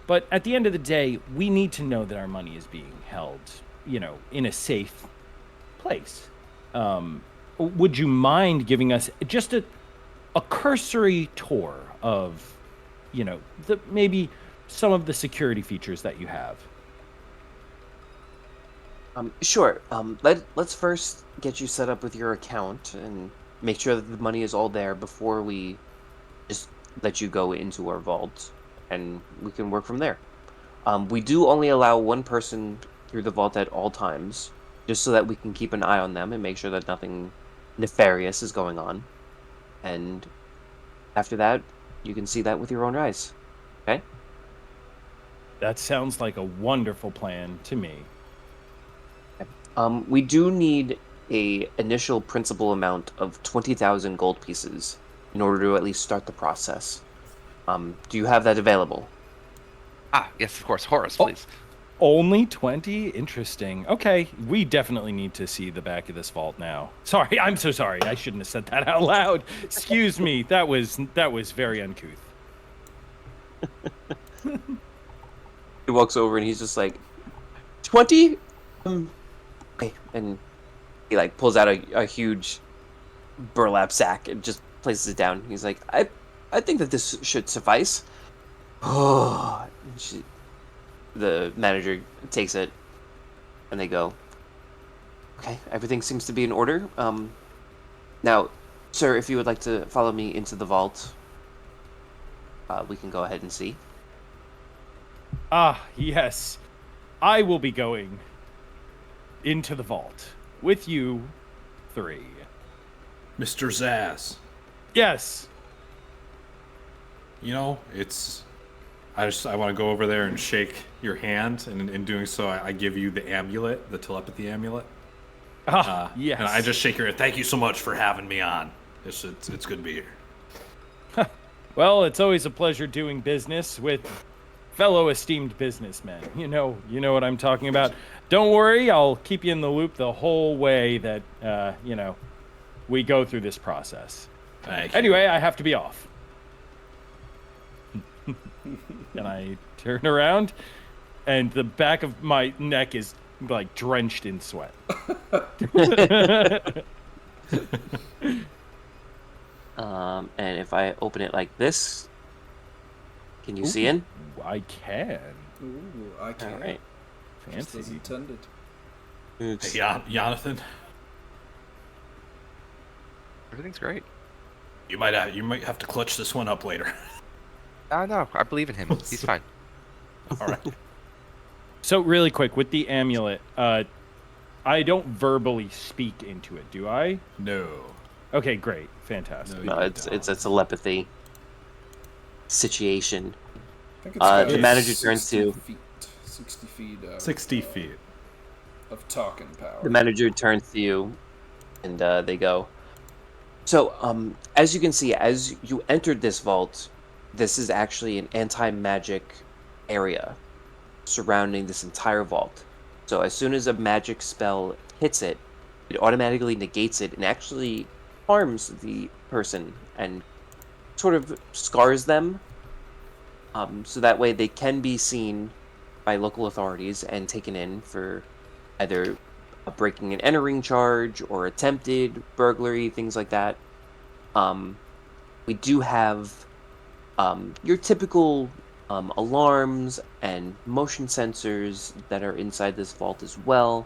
Speaker 2: But at the end of the day, we need to know that our money is being held, in a safe place. Would you mind giving us just a cursory tour of, maybe some of the security features that you have?
Speaker 1: Sure. Let's first get you set up with your account and make sure that the money is all there before we just let you go into our vault, and we can work from there. We do only allow one person through the vault at all times, just so that we can keep an eye on them and make sure that nothing nefarious is going on. And after that, you can see that with your own eyes. Okay?
Speaker 2: That sounds like a wonderful plan to me.
Speaker 1: We do need a initial principal amount of 20,000 gold pieces in order to at least start the process. Do you have that available?
Speaker 5: Ah, yes, of course. Horace, please.
Speaker 2: Only 20? Interesting. Okay, we definitely need to see the back of this vault now. Sorry, I'm so sorry. I shouldn't have said that out loud. Excuse me. That was very uncouth.
Speaker 1: He walks over and he's just like, 20? Okay. And he like pulls out a huge burlap sack and just places it down. He's like, I think that this should suffice. Oh, the manager takes it, and they go, okay, everything seems to be in order. Now, sir, if you would like to follow me into the vault, we can go ahead and see.
Speaker 2: Ah, yes. I will be going into the vault with you three.
Speaker 3: Mr. Zaz.
Speaker 2: Yes.
Speaker 3: I want to go over there and shake your hand, and in doing so, I give you the amulet, the telepathy amulet.
Speaker 2: Yes.
Speaker 3: And I just shake your hand. Thank you so much for having me on. It's good to be here.
Speaker 2: Well, it's always a pleasure doing business with fellow esteemed businessmen. You know what I'm talking about. Don't worry, I'll keep you in the loop the whole way that, we go through this process.
Speaker 3: Thank you.
Speaker 2: Anyway, I have to be off. And I turn around, and the back of my neck is, like, drenched in sweat.
Speaker 1: And if I open it like this, can you see in?
Speaker 2: I can.
Speaker 4: Ooh, I can't.
Speaker 1: All right.
Speaker 4: Just as
Speaker 2: Fancy.
Speaker 4: intended.
Speaker 3: Hey, Jonathan,
Speaker 5: Everything's great.
Speaker 3: you might have to clutch this one up later.
Speaker 5: No, I believe in him. He's fine.
Speaker 3: All right.
Speaker 2: So really quick, with the amulet, I don't verbally speak into it, do I?
Speaker 3: No.
Speaker 2: Okay, great. Fantastic.
Speaker 1: No, it's a telepathy situation.
Speaker 4: I think it's got
Speaker 1: The manager turns to
Speaker 4: 60 feet
Speaker 3: 60 feet.
Speaker 4: of talking power.
Speaker 1: the manager turns to you, and they go. So, as you can see, as you entered this vault, this is actually an anti-magic area surrounding this entire vault. So as soon as a magic spell hits it, it automatically negates it and actually harms the person and sort of scars them. So that way they can be seen by local authorities and taken in for either a breaking and entering charge or attempted burglary, things like that. We do have your typical alarms and motion sensors that are inside this vault as well,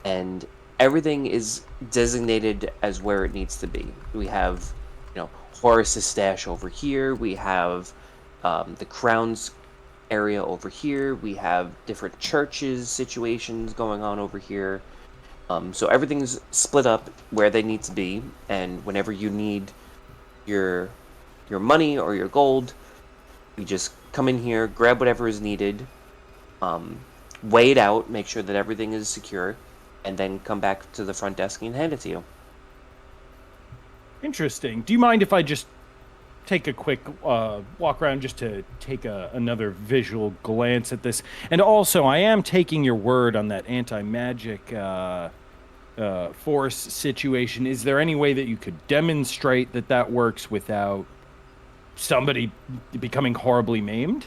Speaker 1: and everything is designated as where it needs to be. We have, Horace's stash over here. We have the Crown's area over here. We have different churches situations going on over here. So everything's split up where they need to be, and whenever you need your money or your gold, you just come in here, grab whatever is needed. weigh it out, make sure that everything is secure, and then come back to the front desk and hand it to you.
Speaker 2: Interesting. Do you mind if I just take a quick walk around just to take another visual glance at this? And also, I am taking your word on that anti-magic force situation. Is there any way that you could demonstrate that that works without somebody becoming horribly maimed?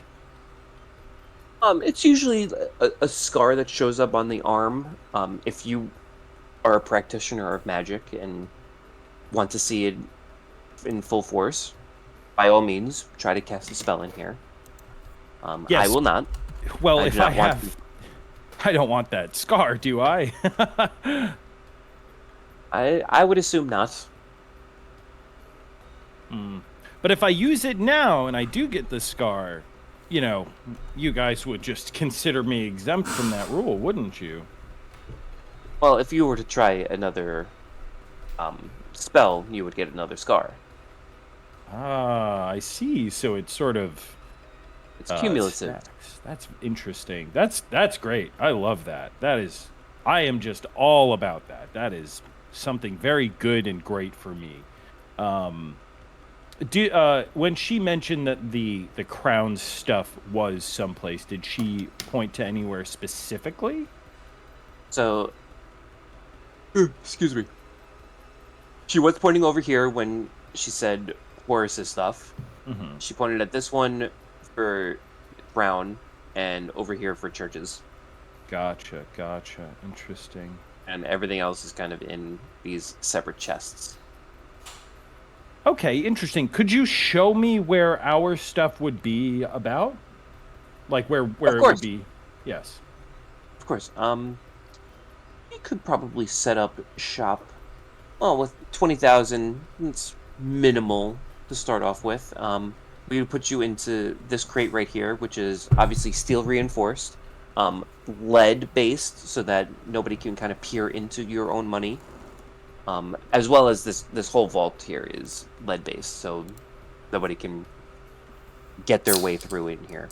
Speaker 1: It's usually a scar that shows up on the arm. If you are a practitioner of magic and want to see it in full force, by all means, try to cast a spell in here. I
Speaker 2: Yes.
Speaker 1: will not.
Speaker 2: Well,
Speaker 1: I
Speaker 2: if
Speaker 1: do
Speaker 2: I
Speaker 1: not want
Speaker 2: have... I don't want that scar, do I?
Speaker 1: I would assume not.
Speaker 2: But if I use it now and I do get the scar, you know, you guys would just consider me exempt from that rule, wouldn't you?
Speaker 1: Well, if you were to try another spell, you would get another scar.
Speaker 2: Ah, I see. So it's sort of
Speaker 1: It's cumulative.
Speaker 2: stacks. That's interesting. That's great. I love that. I am just all about that. That is something very good and great for me. When she mentioned that the crown stuff was someplace, did she point to anywhere specifically?
Speaker 1: So, excuse me. She was pointing over here when she said Horus's stuff.
Speaker 2: Mm-hmm.
Speaker 1: She pointed at this one for Brown and over here for Churches.
Speaker 2: Gotcha. Interesting.
Speaker 1: And everything else is kind of in these separate chests.
Speaker 2: Okay, interesting. Could you show me where our stuff would be about? Like where it would
Speaker 1: course.
Speaker 2: be? Yes.
Speaker 1: Of course. You could probably set up shop. Well, with 20,000, it's minimal to start off with. We would put you into this crate right here, which is obviously steel reinforced, lead based, so that nobody can kind of peer into your own money. As well as this whole vault here is lead based, so nobody can get their way through in here.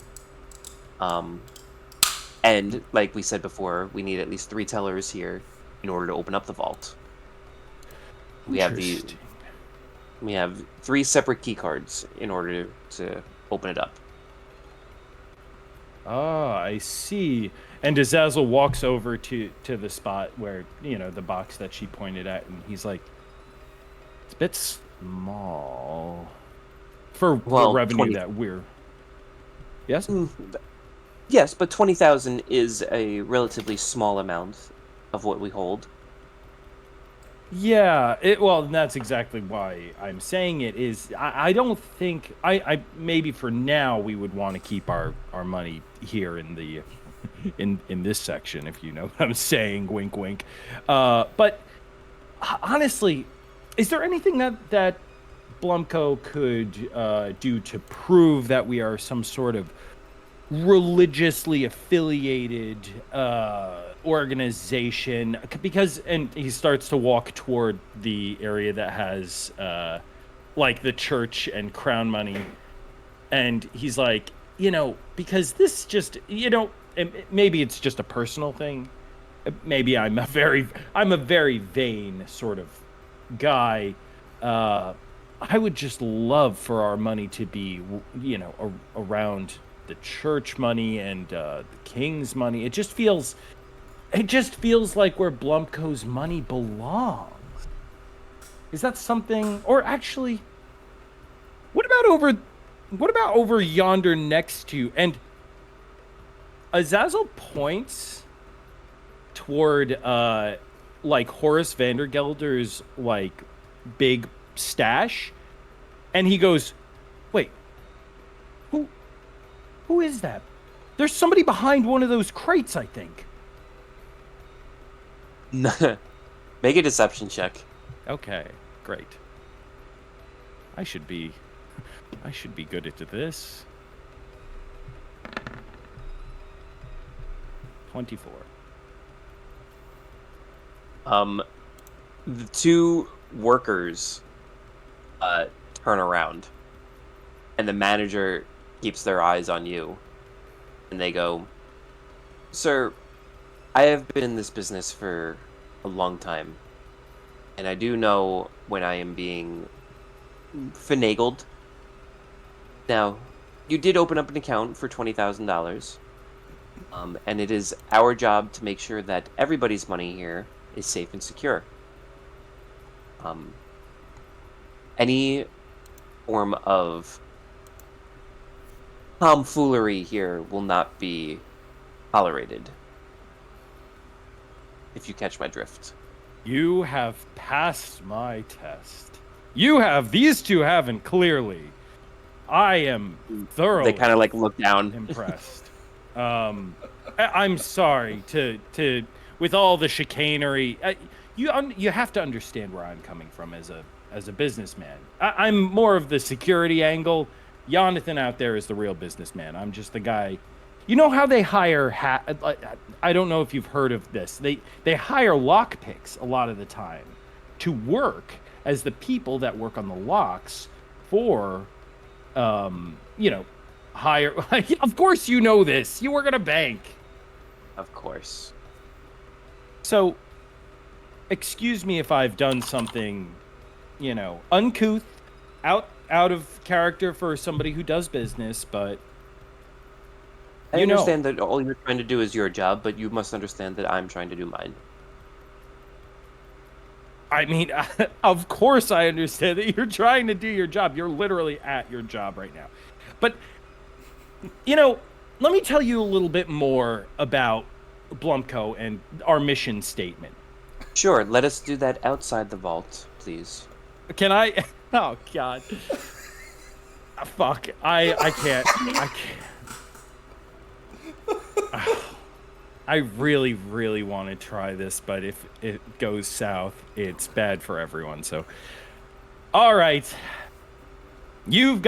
Speaker 1: And like we said before, we need at least 3 tellers here in order to open up the vault. We have 3 separate key cards in order to open it up.
Speaker 2: Ah, I see. And Azazel walks over to the spot where, you know, the box that she pointed at, and he's like, it's a bit small for the revenue
Speaker 1: 20
Speaker 2: that we're... Yes?
Speaker 1: Yes, but 20,000 is a relatively small amount of what we hold.
Speaker 2: Yeah, well, that's exactly why I'm saying it is. I don't think I maybe for now we would want to keep our money here in the in this section, if you know what I'm saying. Wink, wink. But honestly, is there anything that Blumco could do to prove that we are some sort of religiously affiliated organization? Because, and he starts to walk toward the area that has like the church and crown money, and he's like, you know, because this just, you know, maybe it's just a personal thing, maybe I'm a very vain sort of guy. I would just love for our money to be, you know, around the church money and the king's money. It just feels like where Blumco's money belongs. Is that something? Or actually, what about over yonder next to you? And Azazel points toward like Horace Vandergelder's like big stash, and he goes, wait, who is that? There's somebody behind one of those crates, I think.
Speaker 1: Make a deception check.
Speaker 2: Okay, great. I should be good at this. 24.
Speaker 1: The 2 workers turn around, and the manager keeps their eyes on you, and they go, Sir, I have been in this business for a long time, and I do know when I am being finagled. Now, you did open up an account for $20,000, and it is our job to make sure that everybody's money here is safe and secure. Any form of tomfoolery here will not be tolerated. If you catch my drift.
Speaker 2: You have passed my test. You have. These two haven't, clearly. I am thoroughly
Speaker 1: They kind of like look down.
Speaker 2: impressed. I'm sorry to with all the chicanery. You have to understand where I'm coming from as a businessman. I'm more of the security angle. Jonathan out there is the real businessman. I'm just the guy. You know how they hire I don't know if you've heard of this. They hire lockpicks a lot of the time to work as the people that work on the locks for hire. Of course you know this. You work at a bank.
Speaker 1: Of course.
Speaker 2: So, excuse me if I've done something, uncouth, out of character for somebody who does business, but
Speaker 1: I understand that all you're trying to do is your job, but you must understand that I'm trying to do mine.
Speaker 2: I mean, of course I understand that you're trying to do your job. You're literally at your job right now. But, let me tell you a little bit more about Blumco and our mission statement.
Speaker 1: Sure, let us do that outside the vault, please.
Speaker 2: Can I? Oh, God. Fuck. I can't. I can't. I really, really want to try this, but if it goes south, it's bad for everyone. So, all right. You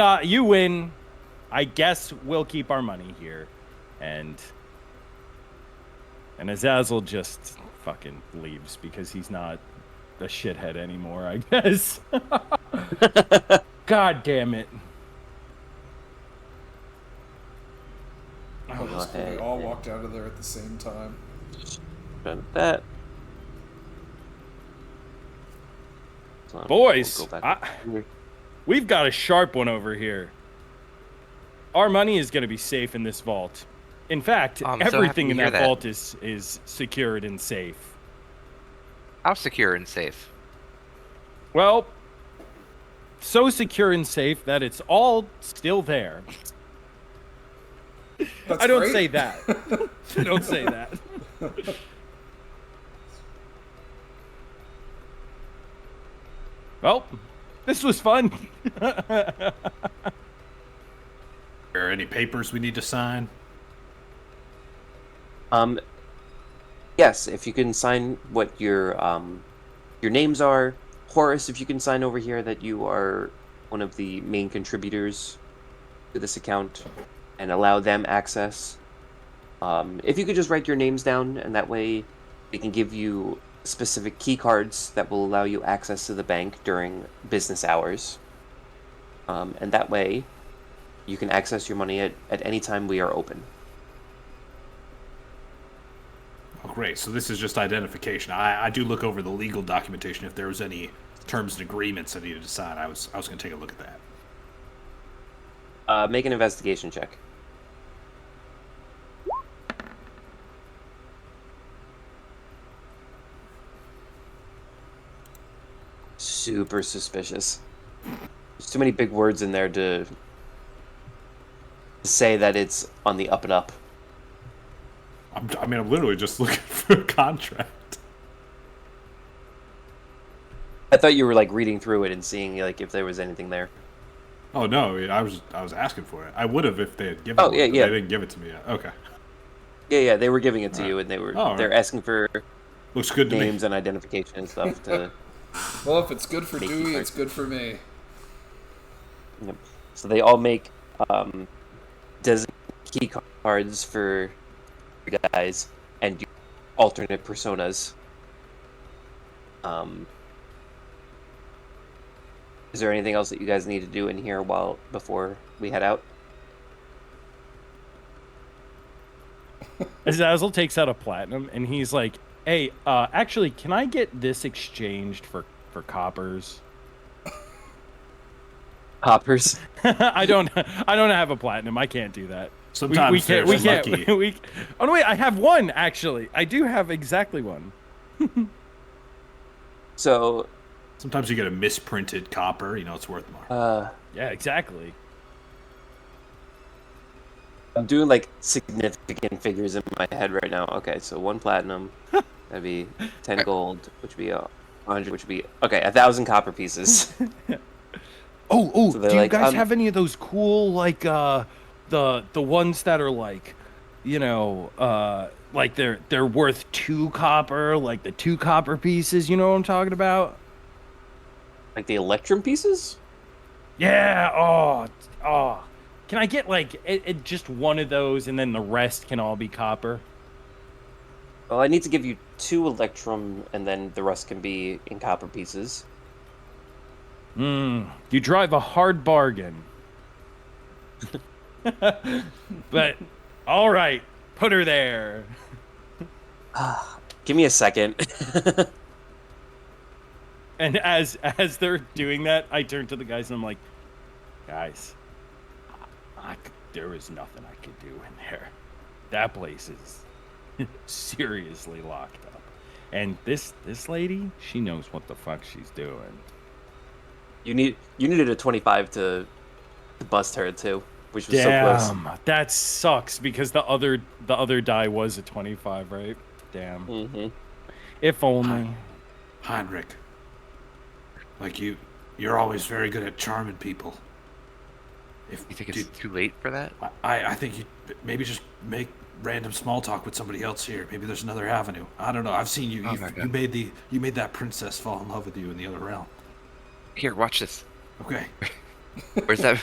Speaker 2: win. I guess we'll keep our money here. And Azazel just fucking leaves because he's not a shithead anymore, I guess. God damn it.
Speaker 4: We all walked out of there at the same time.
Speaker 1: Done that. So
Speaker 2: Boys,
Speaker 1: we'll go back
Speaker 2: we've got a sharp one over here. Our money is going to be safe in this vault. In fact, everything in that vault is secured and safe.
Speaker 5: How secure and safe?
Speaker 2: Well, so secure and safe that it's all still there.
Speaker 4: That's
Speaker 2: I don't
Speaker 4: great.
Speaker 2: say that. I don't say that. Well, this was fun.
Speaker 3: Are there any papers we need to sign?
Speaker 1: Yes, if you can sign what your names are. Horace, if you can sign over here that you are one of the main contributors to this account and allow them access. If you could just write your names down, and that way we can give you specific key cards that will allow you access to the bank during business hours. And that way you can access your money at any time we are open.
Speaker 3: Oh, great. So this is just identification. I do look over the legal documentation if there was any terms and agreements I needed to sign. I was going to take a look at that.
Speaker 1: Make an investigation check. Super suspicious. There's too many big words in there to say that it's on the up and up.
Speaker 3: I'm literally just looking for a contract.
Speaker 1: I thought you were like reading through it and seeing like if there was anything there.
Speaker 3: Oh no, I was asking for it. I would have if they had given it.
Speaker 1: Yeah,
Speaker 3: but
Speaker 1: yeah.
Speaker 3: They didn't give it to me yet. Okay.
Speaker 1: Yeah, they were giving it to you, and they're asking for
Speaker 3: Looks good to me.
Speaker 1: names and identification and stuff to.
Speaker 4: Well, if it's good for
Speaker 1: Make
Speaker 4: Dewey,
Speaker 1: you
Speaker 4: it's good for me.
Speaker 1: Yep. So they all make designated key cards for you guys and alternate personas. Is there anything else that you guys need to do in here before we head out?
Speaker 2: Azazel takes out a platinum and he's like, "Hey, actually, can I get this exchanged for coppers?"
Speaker 1: Hoppers.
Speaker 2: I don't have a platinum. I can't do that.
Speaker 3: Sometimes they're lucky.
Speaker 2: Oh no, wait, I have one actually. I do have exactly one.
Speaker 1: So,
Speaker 3: Sometimes you get a misprinted copper. You know, it's worth more.
Speaker 2: Yeah, exactly.
Speaker 1: I'm doing like significant figures in my head right now. Okay, so 1 platinum, that'd be 10 gold, which would be 100, which would be okay, 1,000 copper pieces.
Speaker 2: Oh,
Speaker 1: So
Speaker 2: do
Speaker 1: they're
Speaker 2: you
Speaker 1: like,
Speaker 2: guys have any of those cool like the ones that are like, you know, like they're worth 2 copper, like the 2 copper pieces, you know what I'm talking about?
Speaker 1: Like the electrum pieces?
Speaker 2: Yeah, oh. Can I get like just one of those and then the rest can all be copper?
Speaker 1: Well, I need to give you 2 electrum, and then the rest can be in copper pieces.
Speaker 2: You drive a hard bargain. But all right, put her there.
Speaker 1: Give me a second.
Speaker 2: And as they're doing that, I turn to the guys and I'm like, guys, there is nothing I could do in there. That place is seriously locked up. And this lady, she knows what the fuck she's doing.
Speaker 1: You needed a 25 to bust her too, which was so close.
Speaker 2: Damn, that sucks because the other die was a 25, right? Damn.
Speaker 1: Mm-hmm.
Speaker 2: If only.
Speaker 3: Heinrich, like you're always very good at charming people. If
Speaker 5: You think it's too late for that?
Speaker 3: I think you maybe just make random small talk with somebody else here. Maybe there's another avenue. I don't know. I've seen you.
Speaker 5: Oh my God.
Speaker 3: You made that princess fall in love with you in the other realm.
Speaker 5: Here, watch this.
Speaker 3: Okay.
Speaker 5: Where's that?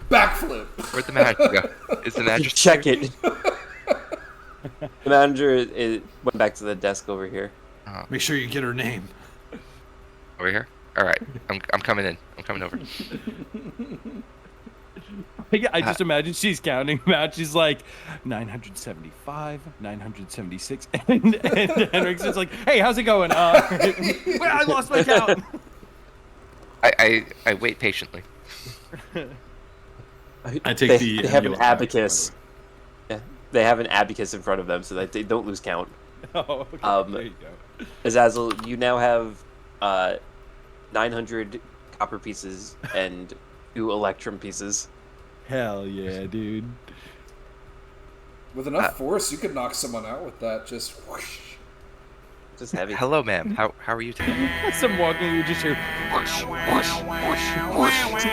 Speaker 4: Backflip.
Speaker 5: Where'd the magic go? Is the magic?
Speaker 1: Check it. The manager went back to the desk over here.
Speaker 3: Make sure you get her name.
Speaker 5: Over here? All right. I'm coming in. I'm coming over.
Speaker 2: I just imagine she's counting them out. She's like 975, 976, and Henrik's just like, "Hey, how's it going? I lost my count."
Speaker 5: I wait patiently.
Speaker 3: I take
Speaker 1: They have an abacus. Yeah, they have an abacus in front of them so that they don't lose count.
Speaker 2: Oh, okay. There you go.
Speaker 1: Azazel, you now have 900 copper pieces and 2 electrum pieces.
Speaker 2: Hell yeah, dude.
Speaker 4: With enough force, you could knock someone out with that. Just whoosh.
Speaker 1: Just heavy.
Speaker 5: Hello, ma'am. How are you today?
Speaker 2: As I'm walking, you just hear whoosh, whoosh, whoosh, whoosh.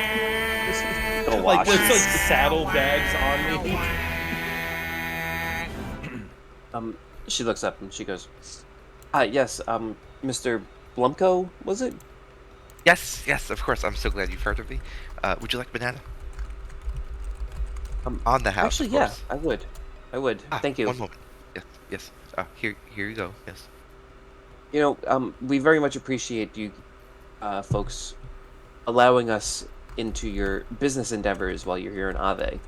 Speaker 1: Gonna
Speaker 2: Like
Speaker 1: wash.
Speaker 2: there's like saddlebags on me.
Speaker 1: She looks up and she goes, yes, Mr. Blumko, was it?
Speaker 5: Yes, of course. I'm so glad you've heard of me. Would you like banana? On the house,
Speaker 1: Actually,
Speaker 5: of
Speaker 1: yeah,
Speaker 5: course.
Speaker 1: I would. Thank you.
Speaker 5: One moment. Yes. Here you go. Yes.
Speaker 1: You know, we very much appreciate you, folks, allowing us into your business endeavors while you're here in Ave.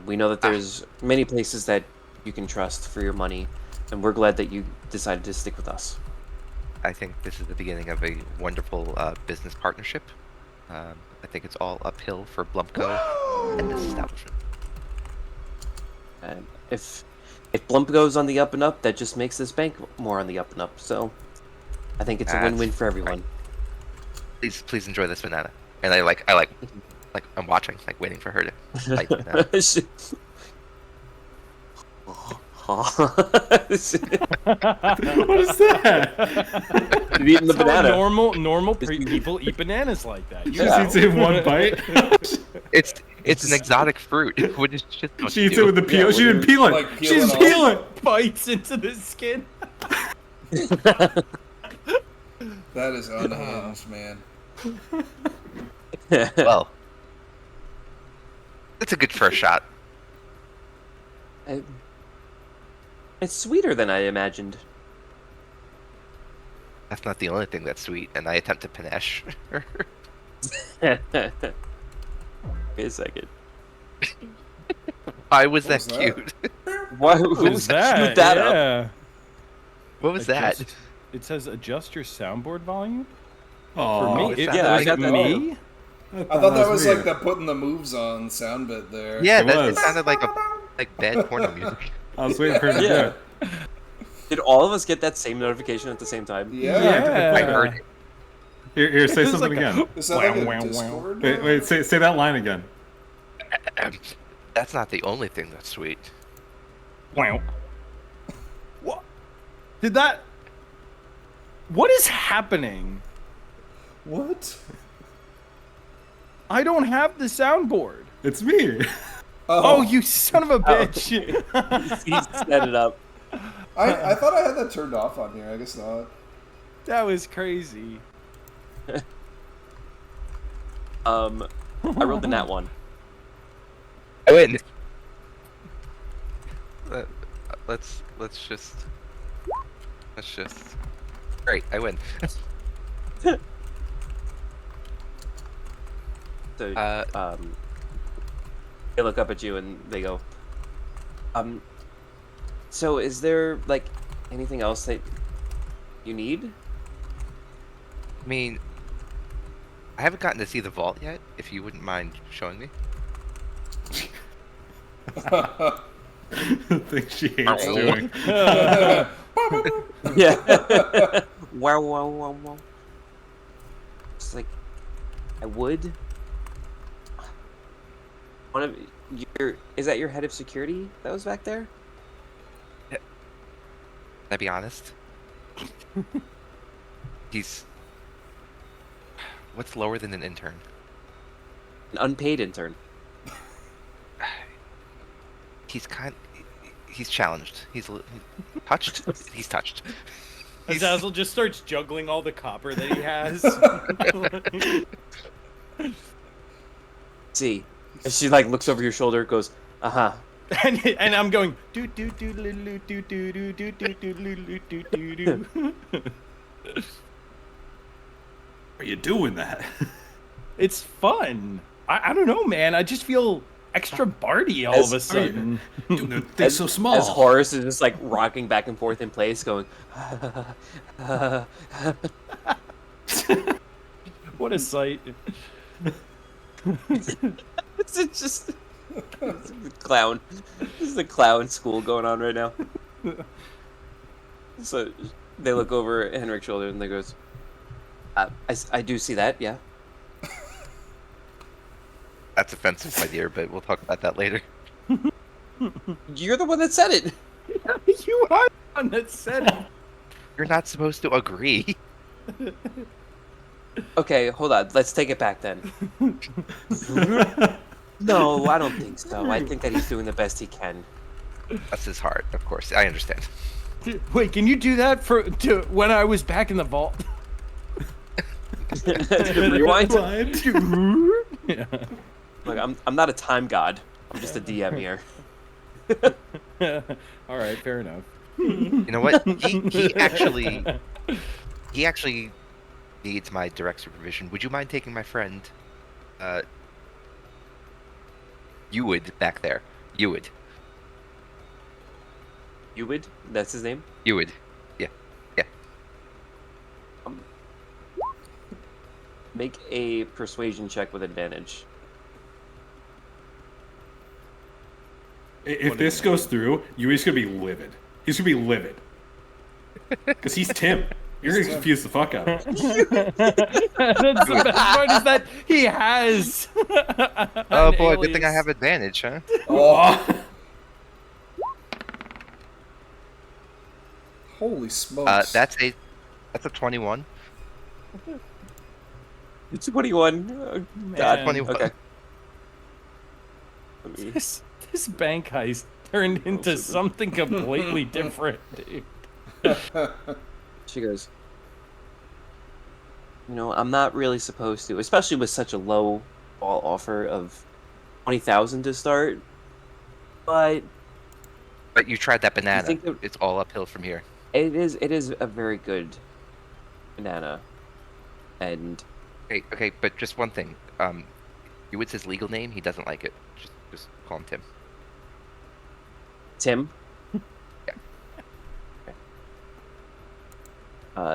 Speaker 1: We know that there's many places that you can trust for your money, and we're glad that you decided to stick with us.
Speaker 5: I think this is the beginning of a wonderful business partnership. I think it's all uphill for Blumco and this establishment.
Speaker 1: And if Blumko's on the up and up, that just makes this bank more on the up and up. So I think it's a win-win for everyone.
Speaker 5: Please enjoy this banana. And I like I'm watching, like waiting for her to bite the banana.
Speaker 3: What is that?
Speaker 1: Eating the
Speaker 2: That's how
Speaker 1: banana.
Speaker 2: normal people eat bananas like that. You
Speaker 3: She
Speaker 2: know?
Speaker 3: eats it in one bite.
Speaker 5: It's an exotic fruit. What is just
Speaker 3: She eats it with the peel. She didn't peel it.
Speaker 4: Like, peel
Speaker 3: She's
Speaker 4: it off.
Speaker 3: peeling.
Speaker 2: Bites into the skin.
Speaker 4: That is unhinged, man.
Speaker 5: Well, it's a good first shot.
Speaker 1: It's sweeter than I imagined.
Speaker 5: That's not the only thing that's sweet, and I attempt to panache.
Speaker 1: Wait a second.
Speaker 5: Why was
Speaker 4: What
Speaker 5: that
Speaker 4: was that?
Speaker 5: cute?
Speaker 1: Why?
Speaker 2: What
Speaker 1: Who
Speaker 2: is that?
Speaker 1: screwed that up?
Speaker 2: Yeah.
Speaker 5: What was that?
Speaker 2: It says adjust your soundboard volume.
Speaker 3: Oh,
Speaker 2: For me,
Speaker 5: it
Speaker 2: it,
Speaker 5: sounded
Speaker 1: Yeah, I
Speaker 2: was
Speaker 1: got
Speaker 2: it
Speaker 1: that
Speaker 2: me?
Speaker 4: I thought that was
Speaker 3: weird.
Speaker 4: like the putting the moves on sound bit there.
Speaker 5: Yeah,
Speaker 3: It
Speaker 5: it
Speaker 3: was.
Speaker 5: sounded like bad porno music.
Speaker 3: I was waiting for him to do
Speaker 1: Yeah.
Speaker 3: it.
Speaker 1: Did all of us get that same notification at the same time?
Speaker 4: Yeah.
Speaker 5: I heard it.
Speaker 3: Here, say
Speaker 2: It's
Speaker 3: something
Speaker 2: like
Speaker 3: again.
Speaker 4: Is that like
Speaker 2: Wow,
Speaker 4: a
Speaker 2: wow, wow.
Speaker 4: Discord?
Speaker 3: Wait, say that line again.
Speaker 5: That's not the only thing that's sweet.
Speaker 2: Wow. What? Did that? What is happening?
Speaker 4: What?
Speaker 2: I don't have the soundboard.
Speaker 3: It's me.
Speaker 2: Oh, you son of a bitch!
Speaker 1: He set it up.
Speaker 4: I thought I had that turned off on here. I guess not.
Speaker 2: That was crazy.
Speaker 1: I rolled the nat one.
Speaker 5: I win. Let's just. Great, I win.
Speaker 1: So,
Speaker 5: Uh,
Speaker 1: they look up at you and they go, so is there, like, anything else that you need?
Speaker 5: I mean, I haven't gotten to see the vault yet. If you wouldn't mind showing me.
Speaker 3: Thing she hates
Speaker 5: Oh.
Speaker 3: doing.
Speaker 1: Yeah. Wow, wow, wow, wow. It's like, I would. One of is that your head of security that was back there?
Speaker 5: Can I be honest? He's. What's lower than an intern?
Speaker 1: An unpaid intern.
Speaker 5: He's challenged. He's touched. He's touched.
Speaker 2: Azazel just starts juggling all the copper that he has.
Speaker 1: See, and she like looks over your shoulder, goes,
Speaker 2: and I'm going do do do do do do do do do do do do do.
Speaker 3: Are you doing that?
Speaker 2: It's fun. I don't know, man. I just feel extra Barty all of a sudden.
Speaker 3: Dude, the thing's so small.
Speaker 1: As Horace is just like rocking back and forth in place, going,
Speaker 2: What a sight.
Speaker 1: it's just it's a clown. This is a clown school going on right now. So they look over at Henrik's shoulder and they goes, I do see that, yeah.
Speaker 5: That's offensive, my dear, but we'll talk about that later.
Speaker 1: You're the one that said it.
Speaker 2: You are the one that said it.
Speaker 5: You're not supposed to agree.
Speaker 1: Okay, hold on. Let's take it back then. No, I don't think so. I think that he's doing the best he can.
Speaker 5: That's his heart, of course. I understand.
Speaker 2: Wait, can you do that to when I was back in the vault?
Speaker 1: Rewind.
Speaker 2: Yeah.
Speaker 1: Look, I'm not a time god. I'm just a DM here.
Speaker 2: All right, fair enough.
Speaker 5: You know what? He actually needs my direct supervision. Would you mind taking my friend, Ewid back there? Ewid.
Speaker 1: Ewid? That's his name?
Speaker 5: Ewid. Yeah.
Speaker 1: Make a persuasion check with advantage.
Speaker 3: If this goes through, Yui's gonna be livid. He's gonna be livid. Because he's Tim. You're gonna confuse the fuck out of him.
Speaker 2: That's the best part is that he has.
Speaker 5: Oh boy, good thing I have advantage, huh?
Speaker 4: Oh. Holy smokes.
Speaker 5: That's a 21.
Speaker 1: It's 21. Oh,
Speaker 2: Man.
Speaker 1: God.
Speaker 5: 21.
Speaker 1: Okay. Let me-
Speaker 2: This bank heist turned into something completely different, dude.
Speaker 1: She goes, I'm not really supposed to, especially with such a low ball offer of 20,000 to start. But
Speaker 5: But you tried that banana.
Speaker 1: think that-
Speaker 5: It's all uphill from here.
Speaker 1: it is a very good banana. And
Speaker 5: Okay, but just one thing. Ewid's his legal name. He doesn't like it. Just call him Tim.
Speaker 1: Tim.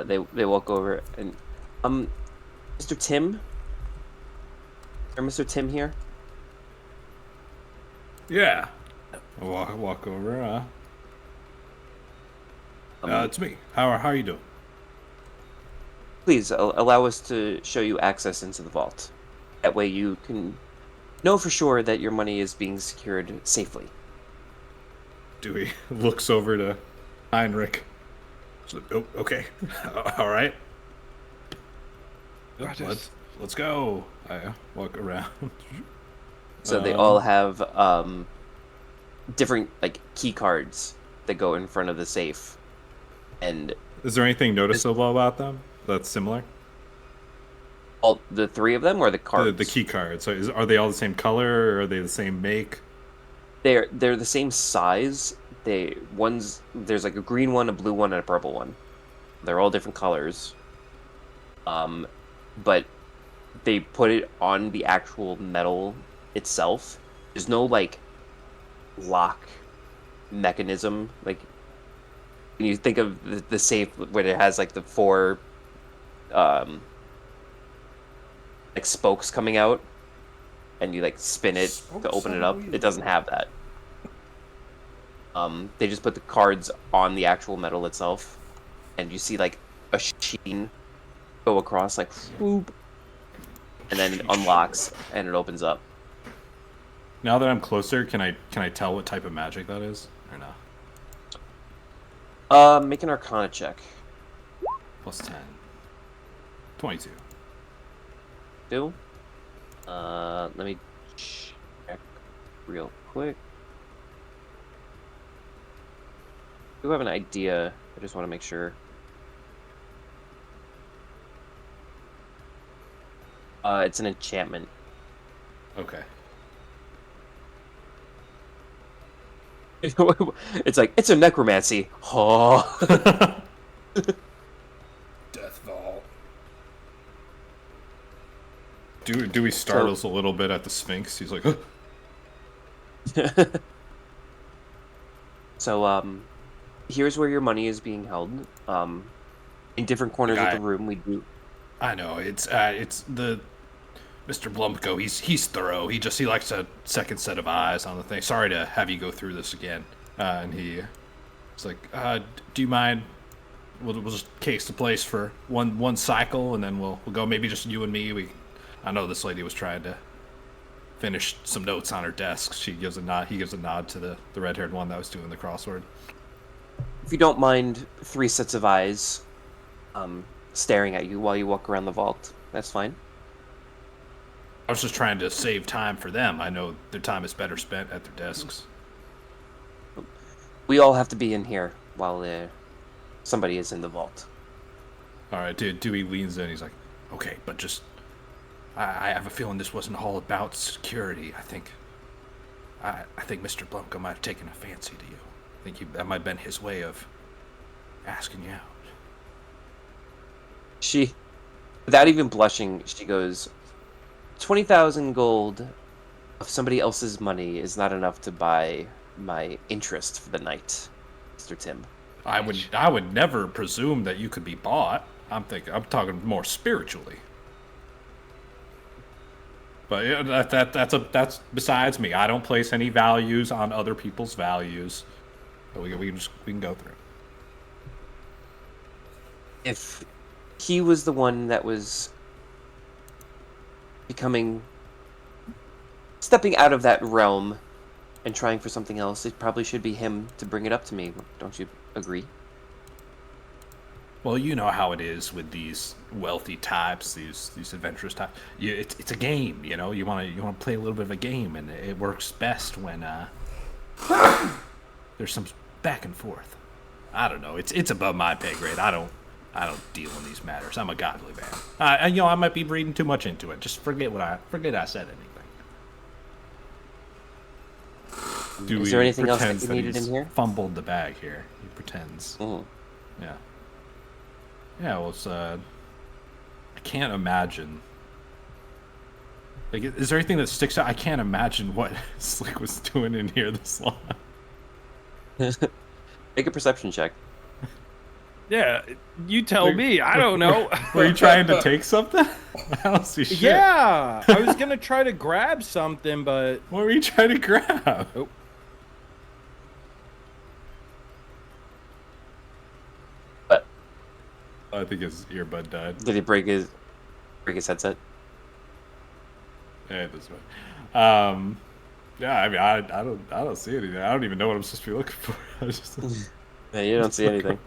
Speaker 1: They walk over and Mr. Tim, or Mr. Tim here.
Speaker 3: Yeah. I walk over. It's me. How are you doing?
Speaker 1: Please allow us to show you access into the vault. That way you can know for sure that your money is being secured safely.
Speaker 3: Dewey looks over to Heinrich. So, oh, okay. All right. Let's go. I walk around.
Speaker 1: So they all have different like key cards that go in front of the safe. And
Speaker 3: Is there anything noticeable about them that's similar?
Speaker 1: all the three of them or the cards?
Speaker 3: The key cards. So are they all the same color, or are they the same make?
Speaker 1: They're the same size. There's like a green one, a blue one, and a purple one. They're all different colors. But they put it on the actual metal itself. There's no like lock mechanism. Like when you think of the safe where it has like the four like spokes coming out and you like spin it to open it up. It doesn't have that. They just put the cards on the actual metal itself, and you see like a sheen go across, like whoop, and then it unlocks and it opens up.
Speaker 3: Now that I'm closer, can I tell what type of magic that is, or no?
Speaker 1: Make an Arcana check.
Speaker 3: Plus 10. 22.
Speaker 1: Do. Let me check real quick. I do have an idea. I just want to make sure. It's an enchantment.
Speaker 3: Okay.
Speaker 1: It's like, it's a necromancy. Oh.
Speaker 4: Death Vault.
Speaker 3: Dewey startles a little bit at the Sphinx. He's like, huh.
Speaker 1: So, here's where your money is being held. In different corners of the room, we do.
Speaker 3: I know it's the Mr. Blumko. He's thorough. He likes a second set of eyes on the thing. Sorry to have you go through this again. And he's like, do you mind? We'll just case the place for one cycle, and then we'll go. Maybe just you and me. I know this lady was trying to finish some notes on her desk. She gives a nod. He gives a nod to the red-haired one that was doing the crossword.
Speaker 1: If you don't mind 3 sets of eyes staring at you while you walk around the vault, that's fine.
Speaker 3: I was just trying to save time for them. I know their time is better spent at their desks.
Speaker 1: We all have to be in here while somebody is in the vault.
Speaker 3: All right, Dewey leans in. He's like, okay, but just... I have a feeling this wasn't all about security. I think Mr. Blumko might have taken a fancy to you. I think that might have been his way of asking you out.
Speaker 1: She, without even blushing, she goes, 20,000 gold of somebody else's money is not enough to buy my interest for the night, Mr. Tim.
Speaker 3: I would never presume that you could be bought. I'm talking more spiritually. But yeah, that's besides me. I don't place any values on other people's values. But we can go through.
Speaker 1: If he was the one that was stepping out of that realm and trying for something else, it probably should be him to bring it up to me. Don't you agree?
Speaker 3: Well, you know how it is with these wealthy types, these adventurous types. It's a game, you know. You want to play a little bit of a game, and it works best when there's some back and forth. I don't know. It's above my pay grade. I don't deal in these matters. I'm a godly man. I might be reading too much into it. Just forget I said anything.
Speaker 1: Is there anything else that you needed in here?
Speaker 3: Fumbled the bag here. He pretends.
Speaker 1: Mm.
Speaker 3: Yeah. Yeah, well, it's, I can't imagine. Like, is there anything that sticks out? I can't imagine what Slick was doing in here this long.
Speaker 1: Make a perception check.
Speaker 2: Yeah, you tell me. I don't know.
Speaker 3: Were you trying to take something? I don't see shit.
Speaker 2: Yeah, I was gonna try to grab something, but
Speaker 3: What were you trying to grab?
Speaker 2: oh,
Speaker 1: But
Speaker 3: I think his earbud died.
Speaker 1: did he break his headset?
Speaker 3: Yeah, this way. Yeah, I mean, I don't see anything. I don't even know what I'm supposed to be looking for. I just...
Speaker 1: Yeah, you don't see anything.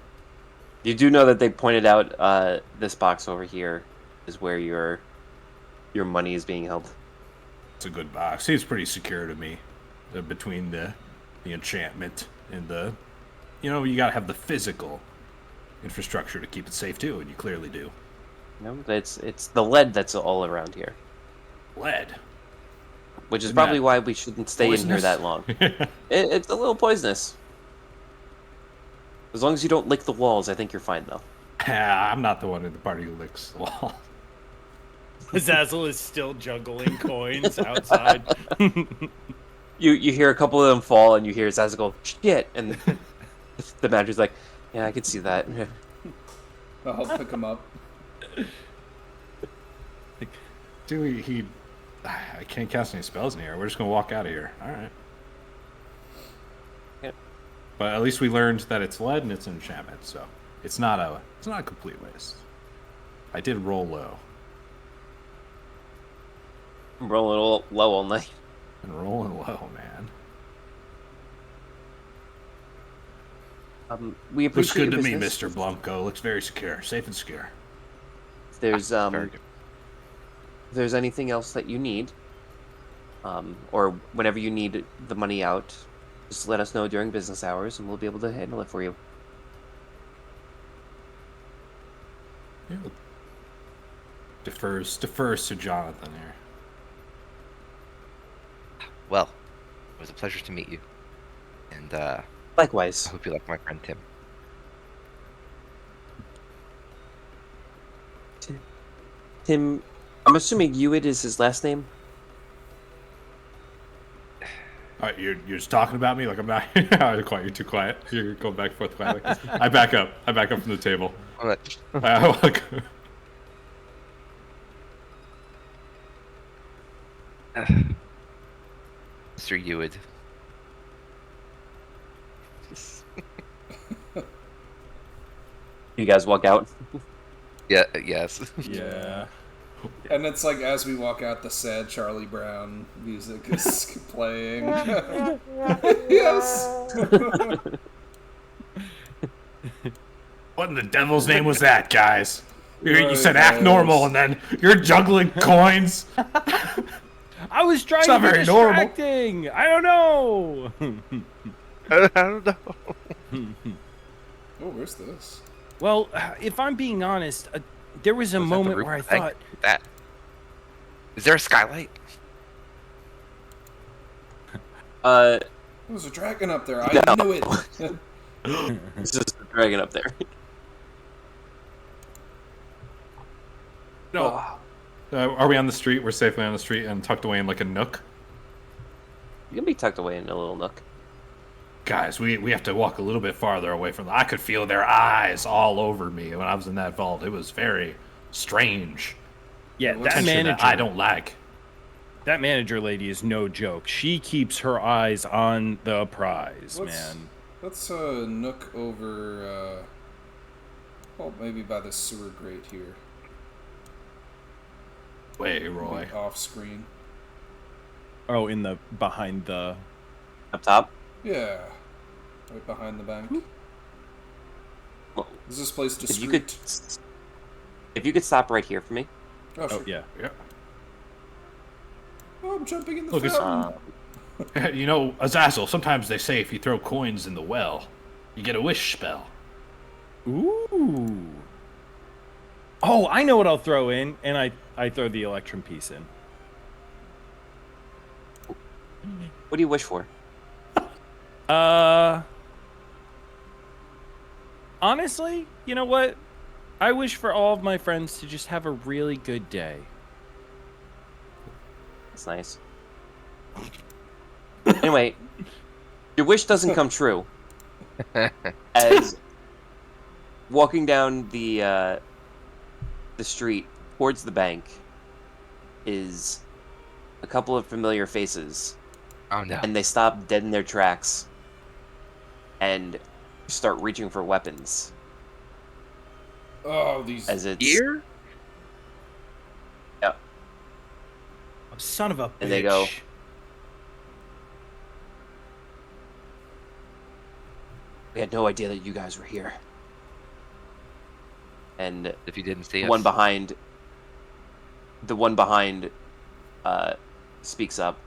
Speaker 1: You do know that they pointed out this box over here is where your money is being held.
Speaker 3: It's a good box. Seems pretty secure to me. Between the enchantment and the, you gotta have the physical infrastructure to keep it safe too, and you clearly do.
Speaker 1: No, it's the lead that's all around here,
Speaker 3: Lead.
Speaker 1: which is
Speaker 3: Isn't
Speaker 1: probably
Speaker 3: that
Speaker 1: why we shouldn't stay in here
Speaker 3: poisonous?
Speaker 1: that long. It's a little poisonous. As long as you don't lick the walls, I think you're fine though.
Speaker 3: I'm not the one in the party who licks the wall.
Speaker 2: Azazel is still juggling coins outside.
Speaker 1: You hear a couple of them fall, and you hear Zaza go, shit, and the manager's like, yeah, I could see that.
Speaker 4: I'll pick him up.
Speaker 3: Dude, I can't cast any spells in here. We're just gonna walk out of here. All right.
Speaker 1: Yeah.
Speaker 3: But at least we learned that it's lead and it's an enchantment, so it's not a complete waste. I did roll low.
Speaker 1: I'm rolling a little low all night.
Speaker 3: And rolling low, man.
Speaker 1: We
Speaker 3: Looks
Speaker 1: appreciate
Speaker 3: good to
Speaker 1: your
Speaker 3: me,
Speaker 1: business.
Speaker 3: Mr. Blumko. Looks very secure. Safe and secure.
Speaker 1: If there's
Speaker 5: Very good.
Speaker 1: if there's anything else that you need, or whenever you need the money out, just let us know during business hours, and we'll be able to handle it for you.
Speaker 3: Yeah. Defers to Jonathan here.
Speaker 5: Well, it was a pleasure to meet you. And I
Speaker 1: Likewise.
Speaker 5: hope you like my friend Tim.
Speaker 1: Tim, I'm assuming Hewitt is his last name.
Speaker 3: All right, you're just talking about me like I'm not. Quiet. You're too quiet. You're going back and forth quietly. I back up. I back up from the table.
Speaker 5: All right.
Speaker 3: I walk-
Speaker 5: Mr. Ewid.
Speaker 1: You guys walk out.
Speaker 5: Yeah, yes.
Speaker 2: Yeah.
Speaker 4: And it's like as we walk out, the sad Charlie Brown music is playing. Yes.
Speaker 3: What in the devil's name was that, guys? You
Speaker 4: Right,
Speaker 3: said act
Speaker 4: guys.
Speaker 3: normal, and then you're juggling coins.
Speaker 2: I was trying
Speaker 3: not
Speaker 2: to be
Speaker 3: very normal.
Speaker 2: distracting. I don't know.
Speaker 5: I don't know.
Speaker 4: Oh, where's this?
Speaker 2: Well, if I'm being honest, there was a
Speaker 5: Was that the
Speaker 2: moment
Speaker 5: roof
Speaker 2: where I
Speaker 5: of the bank?
Speaker 2: thought,
Speaker 5: That. Is there a skylight?
Speaker 4: There's a dragon up there. I knew it.
Speaker 1: It's just a dragon up there.
Speaker 3: No. Are we on the street? We're safely on the street and tucked away in like a nook.
Speaker 1: You can be tucked away in a little nook.
Speaker 3: Guys, we have to walk a little bit farther away from them. I could feel their eyes all over me when I was in that vault. It was very strange.
Speaker 2: yeah, that
Speaker 3: Tension
Speaker 2: manager,
Speaker 3: that I don't like.
Speaker 2: that manager lady is no joke. She keeps her eyes on the prize,
Speaker 4: What's-
Speaker 2: man.
Speaker 4: Let's nook over. Well, maybe by the sewer grate here.
Speaker 3: Wait, Roy.
Speaker 4: Maybe off screen.
Speaker 2: Oh, behind the.
Speaker 1: Up top.
Speaker 4: Yeah. Right behind the bank.
Speaker 1: Well,
Speaker 4: Is this place
Speaker 1: if you could,
Speaker 4: discreet?
Speaker 1: if you could stop right here for me.
Speaker 4: Oh, sure.
Speaker 2: Oh yeah.
Speaker 3: Yeah.
Speaker 4: Oh, I'm jumping in the
Speaker 3: Look, it's-
Speaker 4: fountain.
Speaker 3: You know, Azazel, sometimes they say if you throw coins in the well, you get a wish spell.
Speaker 2: Ooh. Oh, I know what I'll throw in, and I throw the electrum piece in.
Speaker 1: What do you wish for?
Speaker 2: Honestly, you know what? I wish for all of my friends to just have a really good day.
Speaker 1: That's nice. Anyway, your wish doesn't come true, As walking down the street towards the bank is a couple of familiar faces,
Speaker 5: Oh no.
Speaker 1: and they stop dead in their tracks and start reaching for weapons.
Speaker 4: Oh, these.
Speaker 1: As it's
Speaker 5: Here?
Speaker 1: yeah,
Speaker 2: Oh, son of a bitch.
Speaker 1: And they go, we had no idea that you guys were here. And
Speaker 5: If you didn't see
Speaker 1: the
Speaker 5: us.
Speaker 1: one behind speaks up.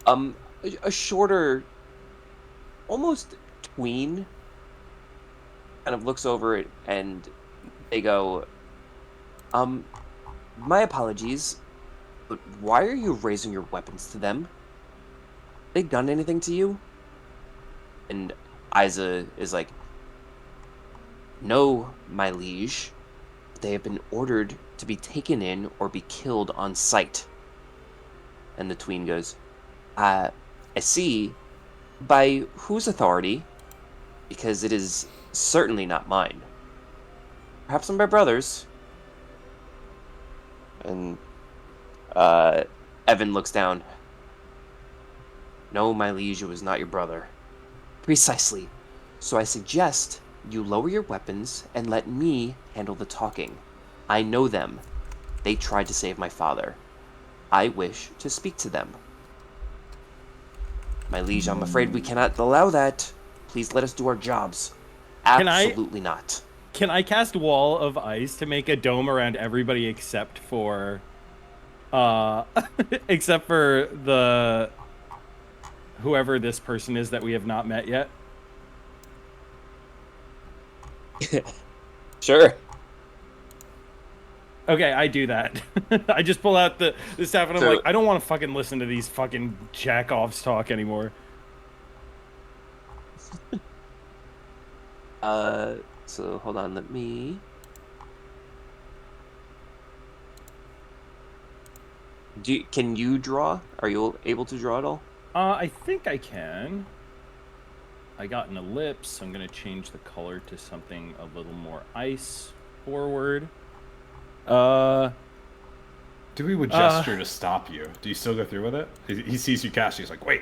Speaker 1: A shorter, almost tween kind of looks over it, and they go, my apologies, but why are you raising your weapons to them? They done anything to you? And Isa is like, no, my liege. They have been ordered to be taken in or be killed on sight. And the tween goes, I see. By whose authority? Because it is certainly not mine. Perhaps my brother's. And Evan looks down. No, my liege, it was not your brother. Precisely. So I suggest you lower your weapons and let me handle the talking. I know them. They tried to save my father. I wish to speak to them. My liege, I'm afraid we cannot allow that. Please let us do our jobs.
Speaker 2: Can I-
Speaker 1: Absolutely not.
Speaker 2: Can I cast Wall of Ice to make a dome around everybody except for except for the whoever this person is that we have not met yet?
Speaker 1: Sure.
Speaker 2: Okay, I do that. I just pull out the staff and I'm
Speaker 1: So-
Speaker 2: like, I don't want to fucking listen to these fucking jack-offs talk anymore.
Speaker 1: So hold on, let me... Can you draw? Are you able to draw at all?
Speaker 2: I think I can. I got an ellipse, so I'm gonna change the color to something a little more ice forward.
Speaker 3: Dewey would gesture to stop you. Do you still go through with it? He sees you cast. He's like, wait.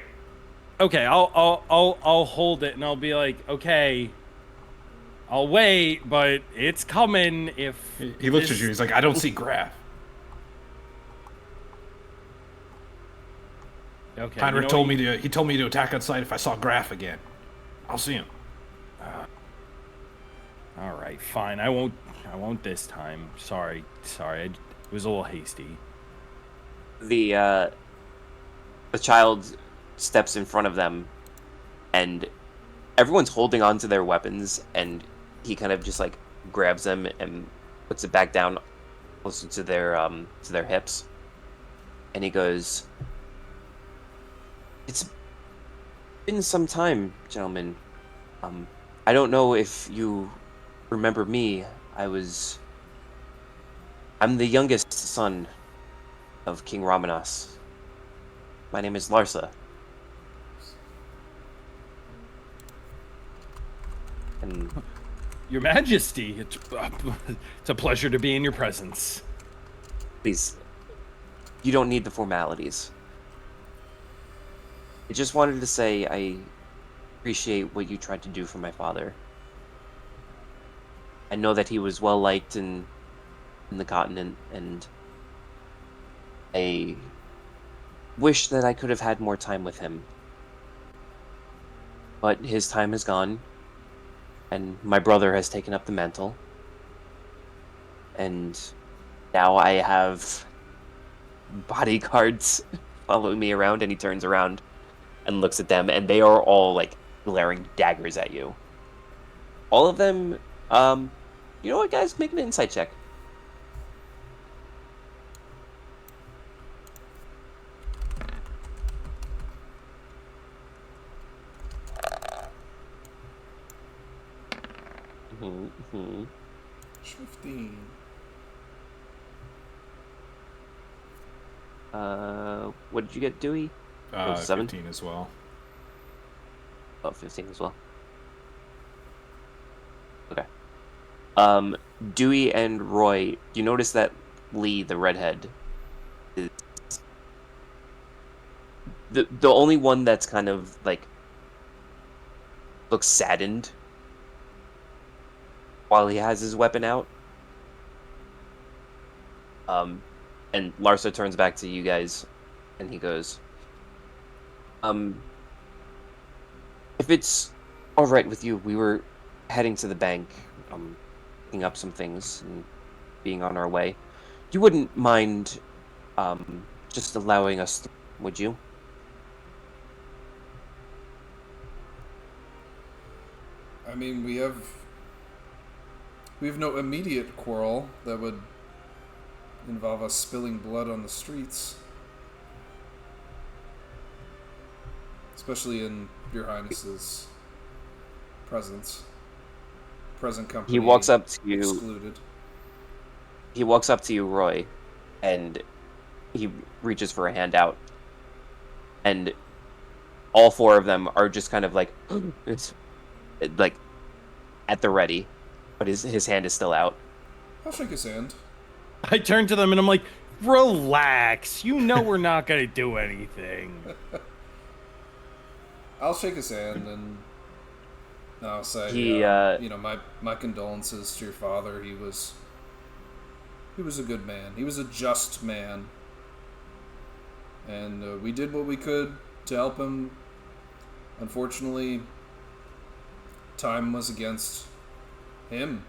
Speaker 2: Okay, I'll hold it and I'll be like, okay, I'll wait, but it's coming. If
Speaker 3: He looks
Speaker 2: this-
Speaker 3: at you. He's like, I don't see Graph.
Speaker 2: Okay,
Speaker 3: Heinrich told me to. He told me to attack on sight if I saw Graph again. I'll see him.
Speaker 2: All right, fine. I won't this time. Sorry. It was a little hasty.
Speaker 1: The child steps in front of them, and everyone's holding on to their weapons, and he kind of just like grabs them and puts it back down closer to their hips, and he goes, "It's been some time, gentlemen. I don't know if you remember me. I'm the youngest son of King Ramanas. My name is Larsa. And
Speaker 2: Your Majesty, it's a pleasure to be in your presence.
Speaker 1: please, you don't need the formalities. I just wanted to say I appreciate what you tried to do for my father. I know that he was well liked in the continent, and I wish that I could have had more time with him. But his time is gone, and my brother has taken up the mantle. And now I have bodyguards following me around, and he turns around and looks at them, and they are all like glaring daggers at you. All of them, you know what, guys? Make an insight check. Mm-hmm.
Speaker 4: 15.
Speaker 1: What did you get, Dewey? 7?
Speaker 3: 15 as well.
Speaker 1: Oh, 15 as well. Dewey and Roy, you notice that Lee, the redhead, is the only one that's kind of like looks saddened while he has his weapon out. And Larsa turns back to you guys, and he goes, if it's all right with you, we were heading to the bank, picking up some things and being on our way. You wouldn't mind, just allowing us through, would you?
Speaker 4: I mean, we have no immediate quarrel that would involve us spilling blood on the streets. Especially in Your Highness's presence. Present company
Speaker 1: He walks up to you.
Speaker 4: excluded.
Speaker 1: He walks up to you, Roy, and he reaches for a hand out. And all four of them are just kind of like, it's like at the ready, but his hand is still out.
Speaker 4: I'll shake his hand.
Speaker 2: I turn to them and I'm like, relax. You know we're not going to do anything.
Speaker 4: I'll shake his hand and I'll say,
Speaker 1: He,
Speaker 4: you know, my condolences to your father. He was a good man. He was a just man. And we did what we could to help him. Unfortunately, time was against him.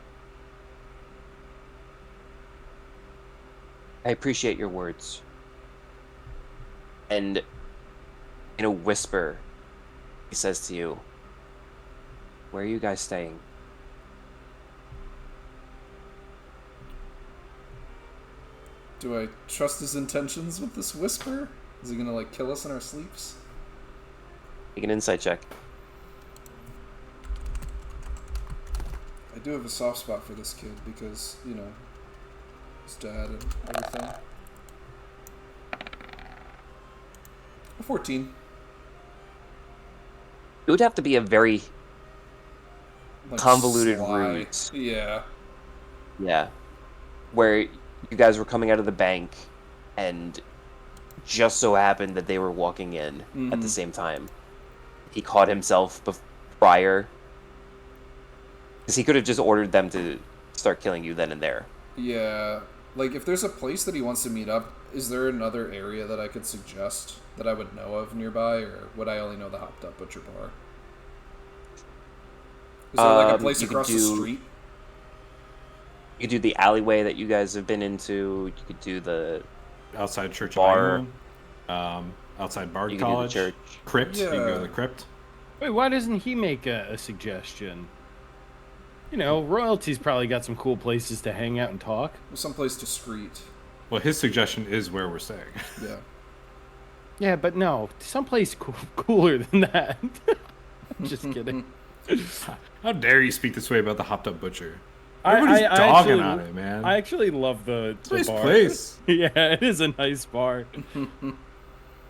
Speaker 1: I appreciate your words. And in a whisper, he says to you, where are you guys staying?
Speaker 4: Do I trust his intentions with this whisper? Is he gonna, like, kill us in our sleeps?
Speaker 1: Make an insight check.
Speaker 4: I do have a soft spot for this kid because, you know, his dad and everything. A 14.
Speaker 1: It would have to be a very
Speaker 4: Like,
Speaker 1: convoluted
Speaker 4: sly.
Speaker 1: ruse.
Speaker 4: Yeah.
Speaker 1: Yeah. Where you guys were coming out of the bank and just so happened that they were walking in at the same time. He caught himself prior. Because he could have just ordered them to start killing you then and there.
Speaker 4: Yeah. Like, if there's a place that he wants to meet up, is there another area that I could suggest that I would know of nearby, or would I only know the Hopped Up Butcher Bar? Is there, like, a place
Speaker 1: you could
Speaker 4: across the street?
Speaker 1: You could do the alleyway that you guys have been into. You could do the
Speaker 3: Outside Church
Speaker 1: Bar.
Speaker 3: of Iron, outside Bard
Speaker 1: You can do the
Speaker 3: College,
Speaker 1: church.
Speaker 3: Crypt. You can go to
Speaker 4: Yeah.
Speaker 3: the Crypt.
Speaker 2: Wait, why doesn't he make a suggestion? You know, royalty's probably got some cool places to hang out and talk.
Speaker 4: Someplace discreet.
Speaker 3: Well, his suggestion is where we're staying.
Speaker 4: Yeah.
Speaker 2: Yeah, but no, someplace cooler than that. Just kidding.
Speaker 3: How dare you speak this way about the Hopped Up Butcher?
Speaker 2: I
Speaker 3: Everybody's dogging
Speaker 2: actually-
Speaker 3: on it, man.
Speaker 2: I actually love the
Speaker 3: Nice
Speaker 2: bar.
Speaker 3: place.
Speaker 2: Yeah, it is a nice bar.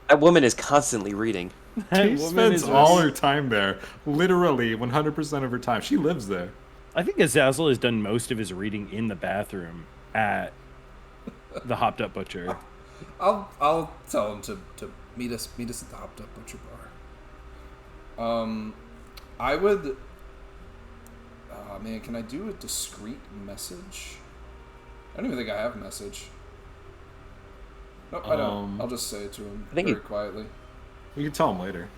Speaker 1: That woman is constantly reading.
Speaker 2: That
Speaker 3: She
Speaker 2: woman
Speaker 3: spends
Speaker 2: is
Speaker 3: all her time there. Literally 100% of her time. She lives there.
Speaker 2: I think Azazel has done most of his reading in the bathroom at the Hopped Up Butcher.
Speaker 4: I'll tell him to meet us at the Hopped Up Butcher Bar. I would. Oh man, can I do a discreet message? I don't even think I have a message. Nope, I don't. I'll just say it to him
Speaker 1: I think
Speaker 4: very
Speaker 1: you-
Speaker 4: quietly.
Speaker 3: We can tell him later.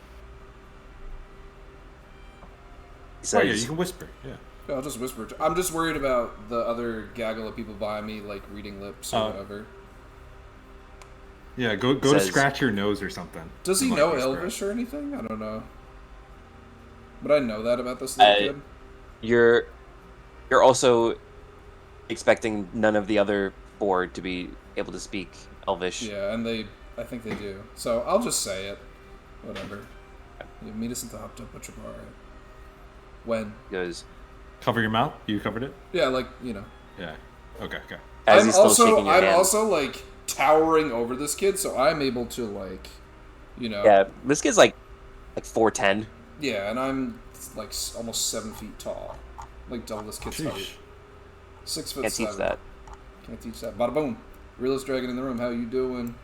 Speaker 1: He
Speaker 3: Oh yeah,
Speaker 1: says,
Speaker 3: you can whisper. Yeah.
Speaker 4: Yeah, I'll just whisper. I'm just worried about the other gaggle of people behind me, like reading lips or whatever.
Speaker 3: Yeah, go to
Speaker 1: Says-
Speaker 3: scratch your nose or something.
Speaker 4: Does he
Speaker 3: And,
Speaker 4: know
Speaker 3: whisper it.
Speaker 4: Elvish or anything? I don't know. Would I know that about this little kid?
Speaker 1: you're also expecting none of the other four to be able to speak Elvish.
Speaker 4: Yeah, and I think they do. So I'll just say it. Whatever. Yeah, meet us at the Hopped Up Butcher Bar. When?
Speaker 1: He goes,
Speaker 3: Cover your mouth. You covered it.
Speaker 4: Yeah, like, you know.
Speaker 3: Yeah. Okay.
Speaker 1: as he's still shaking your
Speaker 4: I'm
Speaker 1: hand.
Speaker 4: also like towering over this kid, so I'm able to like, you know.
Speaker 1: Yeah, this kid's like 4'10".
Speaker 4: Yeah, and I'm like almost 7 feet tall, like double this kid's height.
Speaker 3: Sheesh.
Speaker 4: 6'7".
Speaker 1: Can't teach that.
Speaker 4: Can't teach that. Bada boom. Realist dragon in the room. How you doing?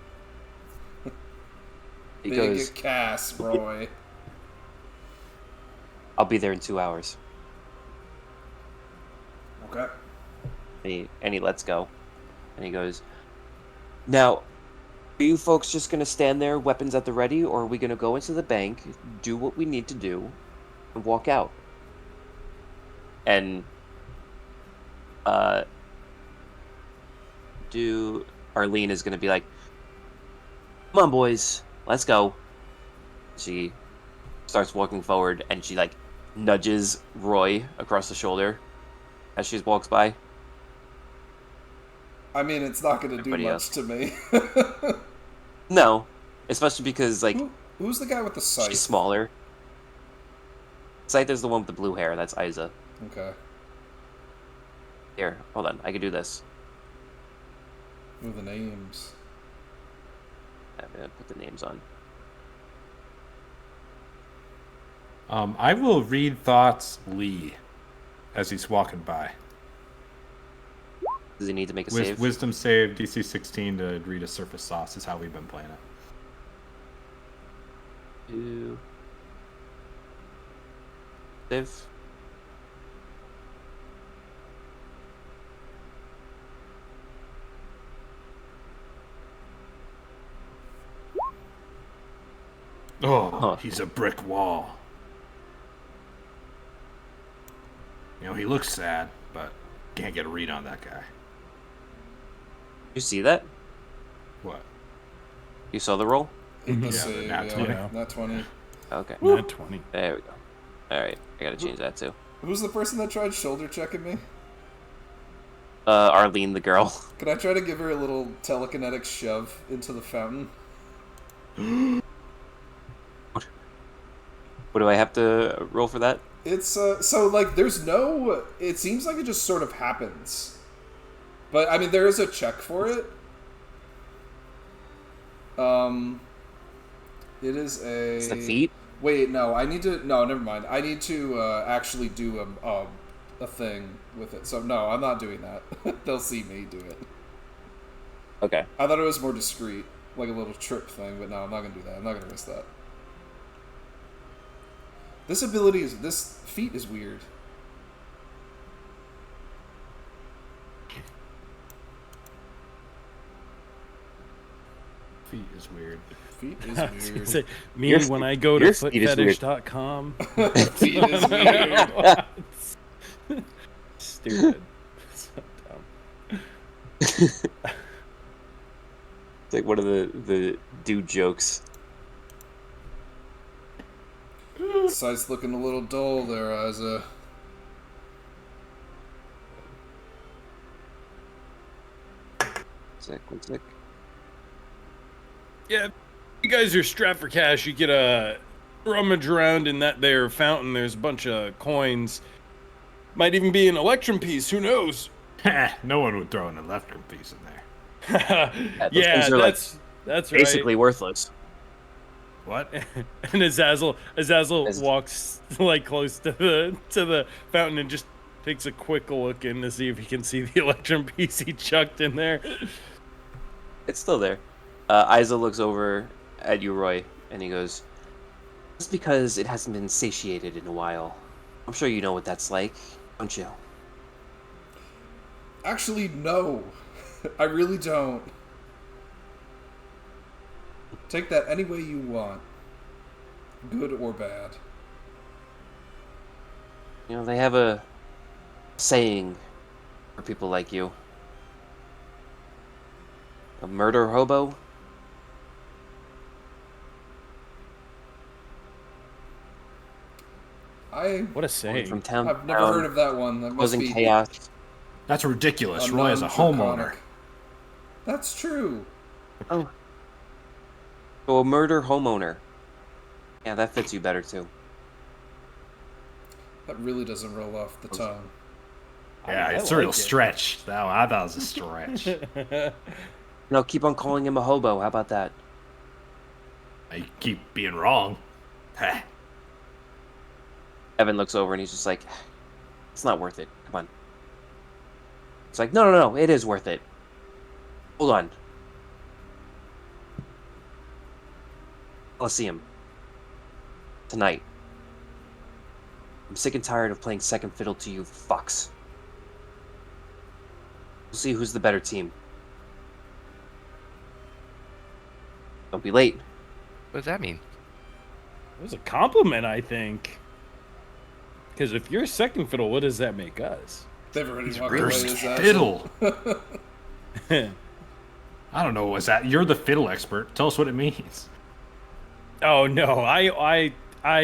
Speaker 1: He
Speaker 4: Big
Speaker 1: goes,
Speaker 4: Cass, Roy.
Speaker 1: I'll be there in 2 hours.
Speaker 4: Okay.
Speaker 1: And he lets go. And he goes, now, are you folks just going to stand there, weapons at the ready, or are we going to go into the bank, do what we need to do, and walk out? And, Arlene is going to be like, come on, boys, let's go. She starts walking forward, and she, like, nudges Roy across the shoulder as she walks by.
Speaker 4: I mean, it's not going to do
Speaker 1: Everybody
Speaker 4: much to me.
Speaker 1: No, especially because, like,
Speaker 4: Who's the guy with the scythe?
Speaker 1: she's smaller. Scythe is the one with the blue hair. That's Isa.
Speaker 4: Okay.
Speaker 1: Here, hold on. I can do this.
Speaker 4: Ooh, the names.
Speaker 1: I'm gonna put the names on.
Speaker 3: I will read thoughts Lee as he's walking by.
Speaker 1: Does he need to make a save?
Speaker 3: Wisdom save DC 16 to read a surface sauce is how we've been playing it.
Speaker 1: Save.
Speaker 3: Oh,
Speaker 1: Huh.
Speaker 3: he's a brick wall. You know, he looks sad, but can't get a read on that guy.
Speaker 1: You see that?
Speaker 3: What?
Speaker 1: You saw the roll?
Speaker 4: Hit the
Speaker 3: Yeah,
Speaker 4: save,
Speaker 3: nat
Speaker 4: yeah.
Speaker 3: 20.
Speaker 4: Nat 20.
Speaker 1: Okay.
Speaker 2: Nat 20.
Speaker 1: There we go. Alright, I gotta change that too.
Speaker 4: Who's the person that tried shoulder checking me?
Speaker 1: Arlene, the girl.
Speaker 4: Could I try to give her a little telekinetic shove into the fountain?
Speaker 1: What do I have to roll for that?
Speaker 4: It's, so, like, there's no... It seems like it just sort of happens. But, I mean, there is a check for it. It is a...
Speaker 1: It's the feet?
Speaker 4: Wait, no, I need to... No, never mind. I need to, actually do a thing with it. So, no, I'm not doing that. They'll see me do it.
Speaker 1: Okay.
Speaker 4: I thought it was more discreet. Like a little trip thing, but no, I'm not gonna do that. I'm not gonna risk that. This ability is... This feat is weird.
Speaker 3: Feet is weird.
Speaker 4: Feet is
Speaker 2: I was gonna
Speaker 4: weird.
Speaker 2: say, me
Speaker 1: Your
Speaker 2: when
Speaker 1: feet-
Speaker 2: I go to
Speaker 1: your feet is weird.
Speaker 2: footfetish.com.
Speaker 4: Feet is weird.
Speaker 2: Stupid. So dumb.
Speaker 1: It's like one of the dude jokes.
Speaker 4: Sight's looking a little dull there, Isa.
Speaker 1: One sec.
Speaker 2: Yeah, if you guys are strapped for cash, you get a rummage around in that there fountain. There's a bunch of coins. Might even be an electrum piece. Who knows?
Speaker 3: No one would throw an electrum piece in there.
Speaker 1: those
Speaker 2: Yeah,
Speaker 1: things are, like,
Speaker 2: that's right.
Speaker 1: Basically worthless.
Speaker 3: What?
Speaker 2: And Azazel walks like close to the fountain and just takes a quick look in to see if he can see the electrum piece he chucked in there.
Speaker 1: It's still there. Isa looks over at you, Roy, and he goes, "Just because it hasn't been satiated in a while. I'm sure you know what that's like, don't you?"
Speaker 4: Actually, no. I really don't. Take that any way you want. Good or bad.
Speaker 1: You know, they have a saying for people like you. A murder hobo?
Speaker 2: What a
Speaker 1: Going
Speaker 2: saying.
Speaker 1: from town
Speaker 4: I've
Speaker 1: to
Speaker 4: never
Speaker 1: town,
Speaker 4: heard of that one. That must
Speaker 1: causing
Speaker 4: be
Speaker 1: chaos.
Speaker 3: That's ridiculous.
Speaker 4: a
Speaker 3: Roy is a homeowner.
Speaker 4: non-draconic. That's true.
Speaker 1: Oh. So a murder homeowner. Yeah, that fits you better too.
Speaker 4: That really doesn't roll off the tongue.
Speaker 3: Yeah,
Speaker 2: I
Speaker 3: it's a real
Speaker 2: like it.
Speaker 3: stretch. That one, I thought it was a stretch.
Speaker 1: No, keep on calling him a hobo. How about that?
Speaker 3: I keep being wrong. Heh.
Speaker 1: Evan looks over and he's just like, "It's not worth it. Come on." It's like, no, it is worth it. Hold on. Coliseum. Tonight. I'm sick and tired of playing second fiddle to you fucks. We'll see who's the better team. Don't be late.
Speaker 5: What does that mean?
Speaker 2: It was a compliment, I think. Because if you're second fiddle, what does that make us?
Speaker 4: They've already
Speaker 5: He's
Speaker 4: walked away.
Speaker 3: First
Speaker 4: Is that
Speaker 3: fiddle. I don't know what's that. You're the fiddle expert. Tell us what it means.
Speaker 2: Oh no, I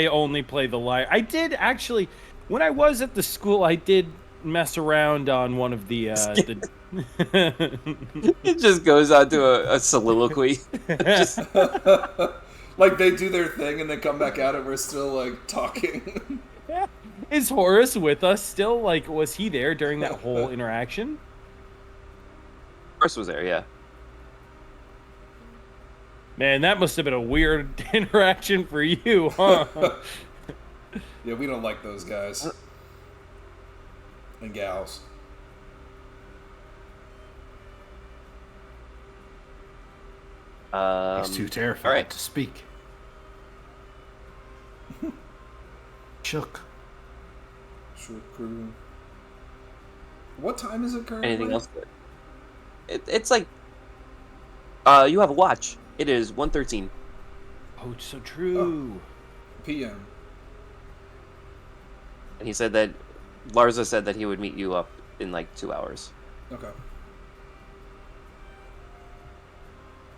Speaker 2: only play the lyre. I did actually, when I was at the school, I did mess around on one of the
Speaker 1: It just goes on to a soliloquy. Just,
Speaker 4: like they do their thing and they come back out and we're still like talking.
Speaker 2: Is Horace with us still? Like, was he there during that whole interaction?
Speaker 1: Chris was there, yeah.
Speaker 2: Man, that must have been a weird interaction for you, huh?
Speaker 4: Yeah, we don't like those guys and gals.
Speaker 3: He's too terrified
Speaker 1: all right.
Speaker 3: to speak. Shook.
Speaker 4: Short crew. What time is it currently?
Speaker 1: Anything else? It's like, you have a watch. It is 1:13.
Speaker 2: Oh, it's so true.
Speaker 4: PM.
Speaker 1: And he said that, Larza said that he would meet you up in like 2 hours.
Speaker 4: Okay.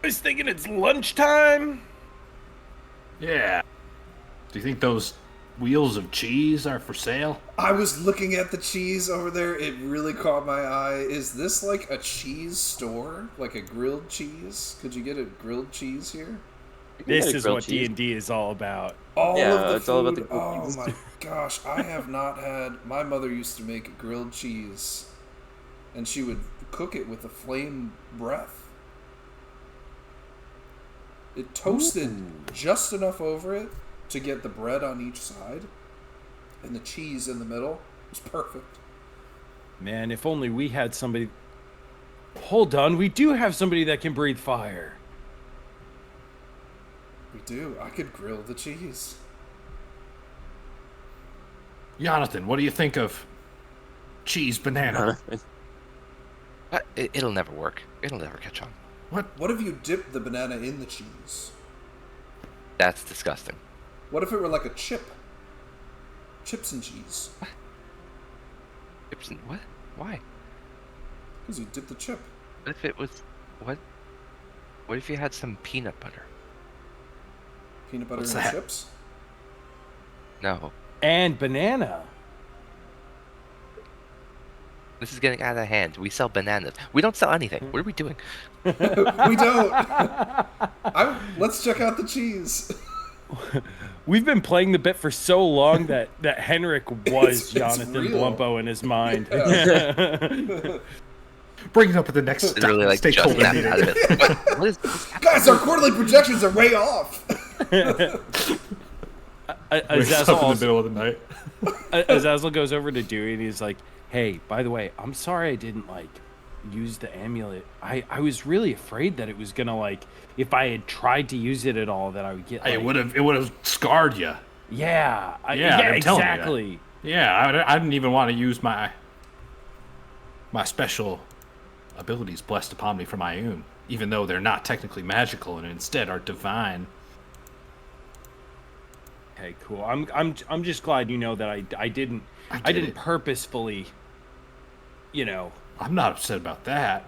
Speaker 2: I was thinking it's lunchtime.
Speaker 3: Yeah. Do you think those wheels of cheese are for sale?
Speaker 4: I was looking at the cheese over there. It really caught my eye. Is this like a cheese store? Like a grilled cheese? Could you get a grilled cheese here?
Speaker 2: This
Speaker 1: get a
Speaker 2: is
Speaker 1: grilled
Speaker 2: what
Speaker 1: cheese.
Speaker 2: D&D is all about.
Speaker 4: All
Speaker 1: Yeah,
Speaker 4: of the
Speaker 1: it's
Speaker 4: food.
Speaker 1: all about the grilled
Speaker 4: oh
Speaker 1: cheese.
Speaker 4: my gosh, I have not had. My mother used to make grilled cheese, and she would cook it with a flame breath. It toasted just enough over it to get the bread on each side, and the cheese in the middle. It was perfect.
Speaker 2: Man, if only we had somebody... Hold on, we do have somebody that can breathe fire.
Speaker 4: We do. I could grill the cheese.
Speaker 3: Jonathan, what do you think of cheese banana?
Speaker 5: It'll never work. It'll never catch on.
Speaker 4: What if you dipped the banana in the cheese?
Speaker 5: That's disgusting.
Speaker 4: What if it were like a chip? Chips and cheese.
Speaker 5: Chips and what? Why?
Speaker 4: Because you dip the chip.
Speaker 5: What if it was what? What if you had some peanut butter?
Speaker 4: Peanut butter
Speaker 3: What's
Speaker 4: and
Speaker 3: that?
Speaker 4: chips?
Speaker 5: No.
Speaker 2: And banana.
Speaker 5: This is getting out of hand. We sell bananas. We don't sell anything. What are we doing?
Speaker 4: We don't. Let's check out the cheese.
Speaker 2: We've been playing the bit for so long that Henrik was
Speaker 4: It's
Speaker 2: Jonathan
Speaker 4: real.
Speaker 2: Blumpo in his mind.
Speaker 3: Bring it up at the next
Speaker 5: Literally, like, just
Speaker 3: stakeholder
Speaker 5: snapped
Speaker 3: meeting.
Speaker 5: out of it. What is this?
Speaker 4: Guys, our quarterly projections are way off.
Speaker 3: Wakes up in the middle of the night.
Speaker 2: Azazel goes over to Dewey and he's like, hey, by the way, I'm sorry I didn't, like, use the amulet. I was really afraid that it was gonna, like, if I had tried to use it at all, that I would get, like...
Speaker 3: It would have scarred you.
Speaker 2: Yeah.
Speaker 3: Yeah, I'm telling you that.
Speaker 2: Exactly.
Speaker 3: Yeah, I didn't even want to use my special abilities blessed upon me from Ioun, even though they're not technically magical and instead are divine.
Speaker 2: Okay, cool. I'm just glad you know that I didn't
Speaker 3: it.
Speaker 2: purposefully, you know.
Speaker 3: I'm not upset about that.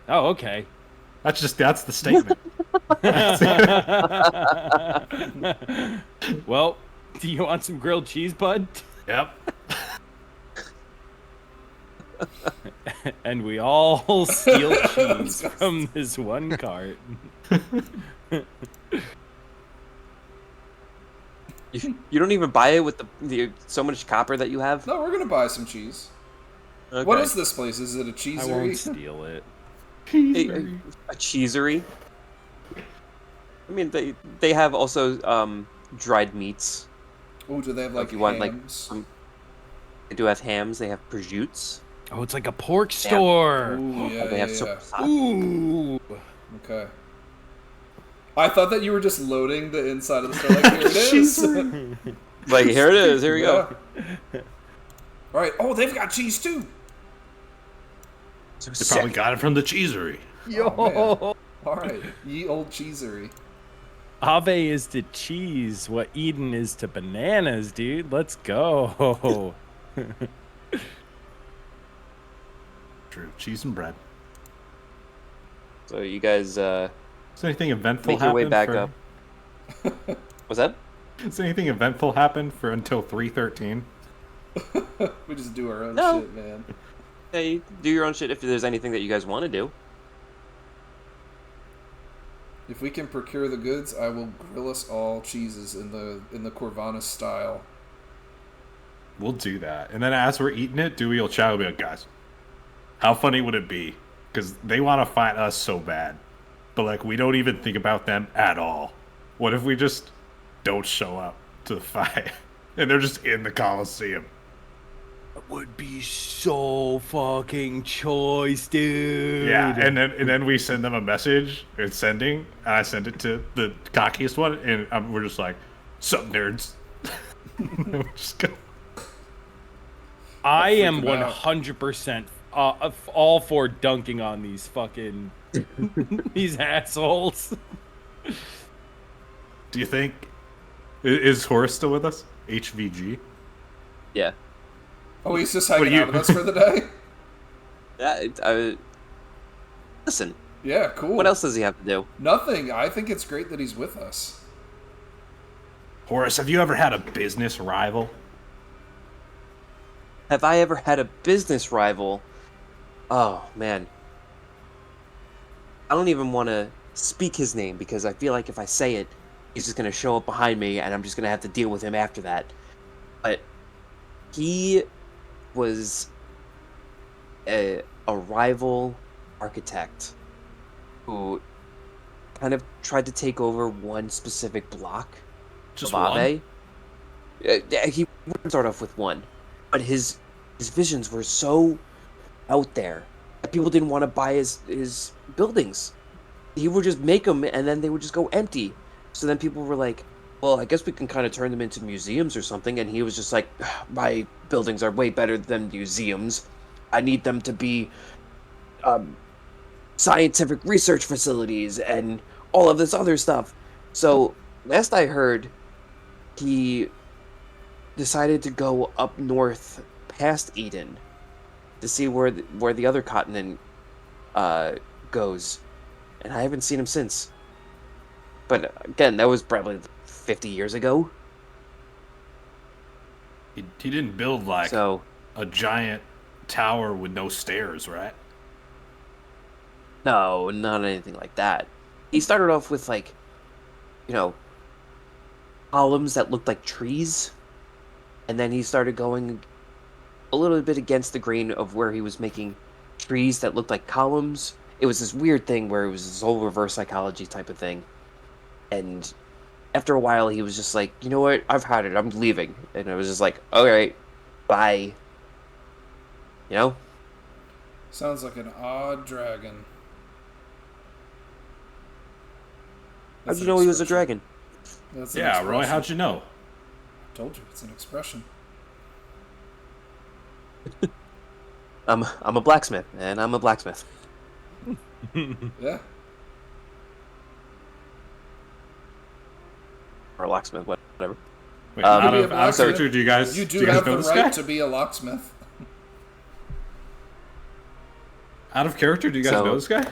Speaker 2: Oh, okay.
Speaker 3: That's the statement.
Speaker 2: Well, do you want some grilled cheese, bud?
Speaker 3: Yep.
Speaker 2: And we all steal cheese from this one cart.
Speaker 1: You don't even buy it with the so much copper that you have?
Speaker 4: No, we're gonna buy some cheese.
Speaker 1: Okay.
Speaker 4: What is this place? Is it a
Speaker 2: I won't
Speaker 4: cheesery?
Speaker 2: steal it.
Speaker 1: A cheesery? I mean, they have also dried meats.
Speaker 4: Oh, do they have like
Speaker 1: If you want, like,
Speaker 4: hams?
Speaker 1: They do have hams. They have prosciutto.
Speaker 2: Oh, it's like a pork store.
Speaker 4: Ooh, yeah,
Speaker 1: They
Speaker 4: yeah,
Speaker 1: have
Speaker 4: yeah.
Speaker 1: sopressata.
Speaker 2: Ooh.
Speaker 4: Okay. I thought that you were just loading the inside of the store. Like, here it is.
Speaker 1: Like, here it is. Here we go.
Speaker 4: All right. Oh, they've got cheese too.
Speaker 1: So
Speaker 3: They probably
Speaker 1: sick.
Speaker 3: got it from the cheesery.
Speaker 2: Yo.
Speaker 4: Oh, all right. Ye old cheesery.
Speaker 2: Ave is to cheese what Eden is to bananas, dude. Let's go.
Speaker 3: True. Cheese and bread.
Speaker 1: So you guys
Speaker 3: Is anything eventful
Speaker 1: make your way back
Speaker 3: happen
Speaker 1: up. What's that?
Speaker 3: Does anything eventful happen for until 3:13?
Speaker 4: We just do our own
Speaker 1: No.
Speaker 4: shit, man.
Speaker 1: Yeah, you do your own shit if there's anything that you guys want to do.
Speaker 4: If we can procure the goods, I will grill us all cheeses in the Corvallis style.
Speaker 3: We'll do that. And then as we're eating it, Dewey will shout, be like, guys, how funny would it be? Because they want to fight us so bad. But, like, we don't even think about them at all. What if we just don't show up to the fight? And they're just in the Coliseum.
Speaker 2: That would be so fucking choice, dude.
Speaker 3: Yeah, and then we send them a message. It's sending. And I send it to the cockiest one. And we're just like, sup, nerds? And we just go.
Speaker 2: I am
Speaker 4: freak 'em out.
Speaker 2: 100% all for dunking on these fucking these assholes.
Speaker 3: Do you think... Is Horace still with us? HVG?
Speaker 1: Yeah.
Speaker 4: Oh, he's just
Speaker 3: What
Speaker 4: hanging
Speaker 3: do you-
Speaker 4: out with us for the day?
Speaker 1: Yeah. Listen.
Speaker 4: Yeah, cool.
Speaker 1: What else does he have to do?
Speaker 4: Nothing. I think it's great that he's with us.
Speaker 3: Horace, have you ever had a business rival?
Speaker 1: Have I ever had a business rival? Oh, man. I don't even want to speak his name because I feel like if I say it, he's just going to show up behind me and I'm just going to have to deal with him after that. But he was a rival architect who kind of tried to take over one specific block
Speaker 3: Just
Speaker 1: of
Speaker 3: one?
Speaker 1: Ave. Yeah, he would start off with one, but his visions were so out there that people didn't want to buy his buildings. He would just make them, and then they would just go empty. So then people were like, "Well, I guess we can kind of turn them into museums or something." And he was just like, "My buildings are way better than museums. I need them to be scientific research facilities and all of this other stuff." So last I heard, he decided to go up north past Eden to see where the other continent goes, and I haven't seen him since. But again, that was probably 50 years ago.
Speaker 3: He didn't build, like,
Speaker 1: So
Speaker 3: a giant tower with no stairs, right?
Speaker 1: no, not anything like that. He started off with like, columns that looked like trees, and then he started going a little bit against the grain of where he was making trees that looked like columns. It was this weird thing where it was this whole reverse psychology type of thing. And after a while, he was just like, you know what? I've had it. I'm leaving. And I was just like, all right, bye. You know?
Speaker 4: Sounds like an odd dragon.
Speaker 1: How'd
Speaker 4: That's
Speaker 1: you
Speaker 4: an
Speaker 1: know he was a
Speaker 4: expression.
Speaker 1: dragon?
Speaker 4: That's an
Speaker 3: Yeah, Roy,
Speaker 4: expression.
Speaker 3: how'd you know?
Speaker 4: Told you, it's an expression.
Speaker 1: I'm a blacksmith, and I'm a blacksmith.
Speaker 4: Yeah.
Speaker 1: Or a locksmith, whatever.
Speaker 3: Wait,
Speaker 1: Um,
Speaker 3: out
Speaker 4: Be a
Speaker 3: of
Speaker 4: blacksmith.
Speaker 3: character, do you guys,
Speaker 4: You
Speaker 3: do
Speaker 4: do
Speaker 3: you guys
Speaker 4: have
Speaker 3: know
Speaker 4: the
Speaker 3: this guy?
Speaker 4: right to be a locksmith.
Speaker 3: Out of character, do you guys
Speaker 1: So-
Speaker 3: know this guy?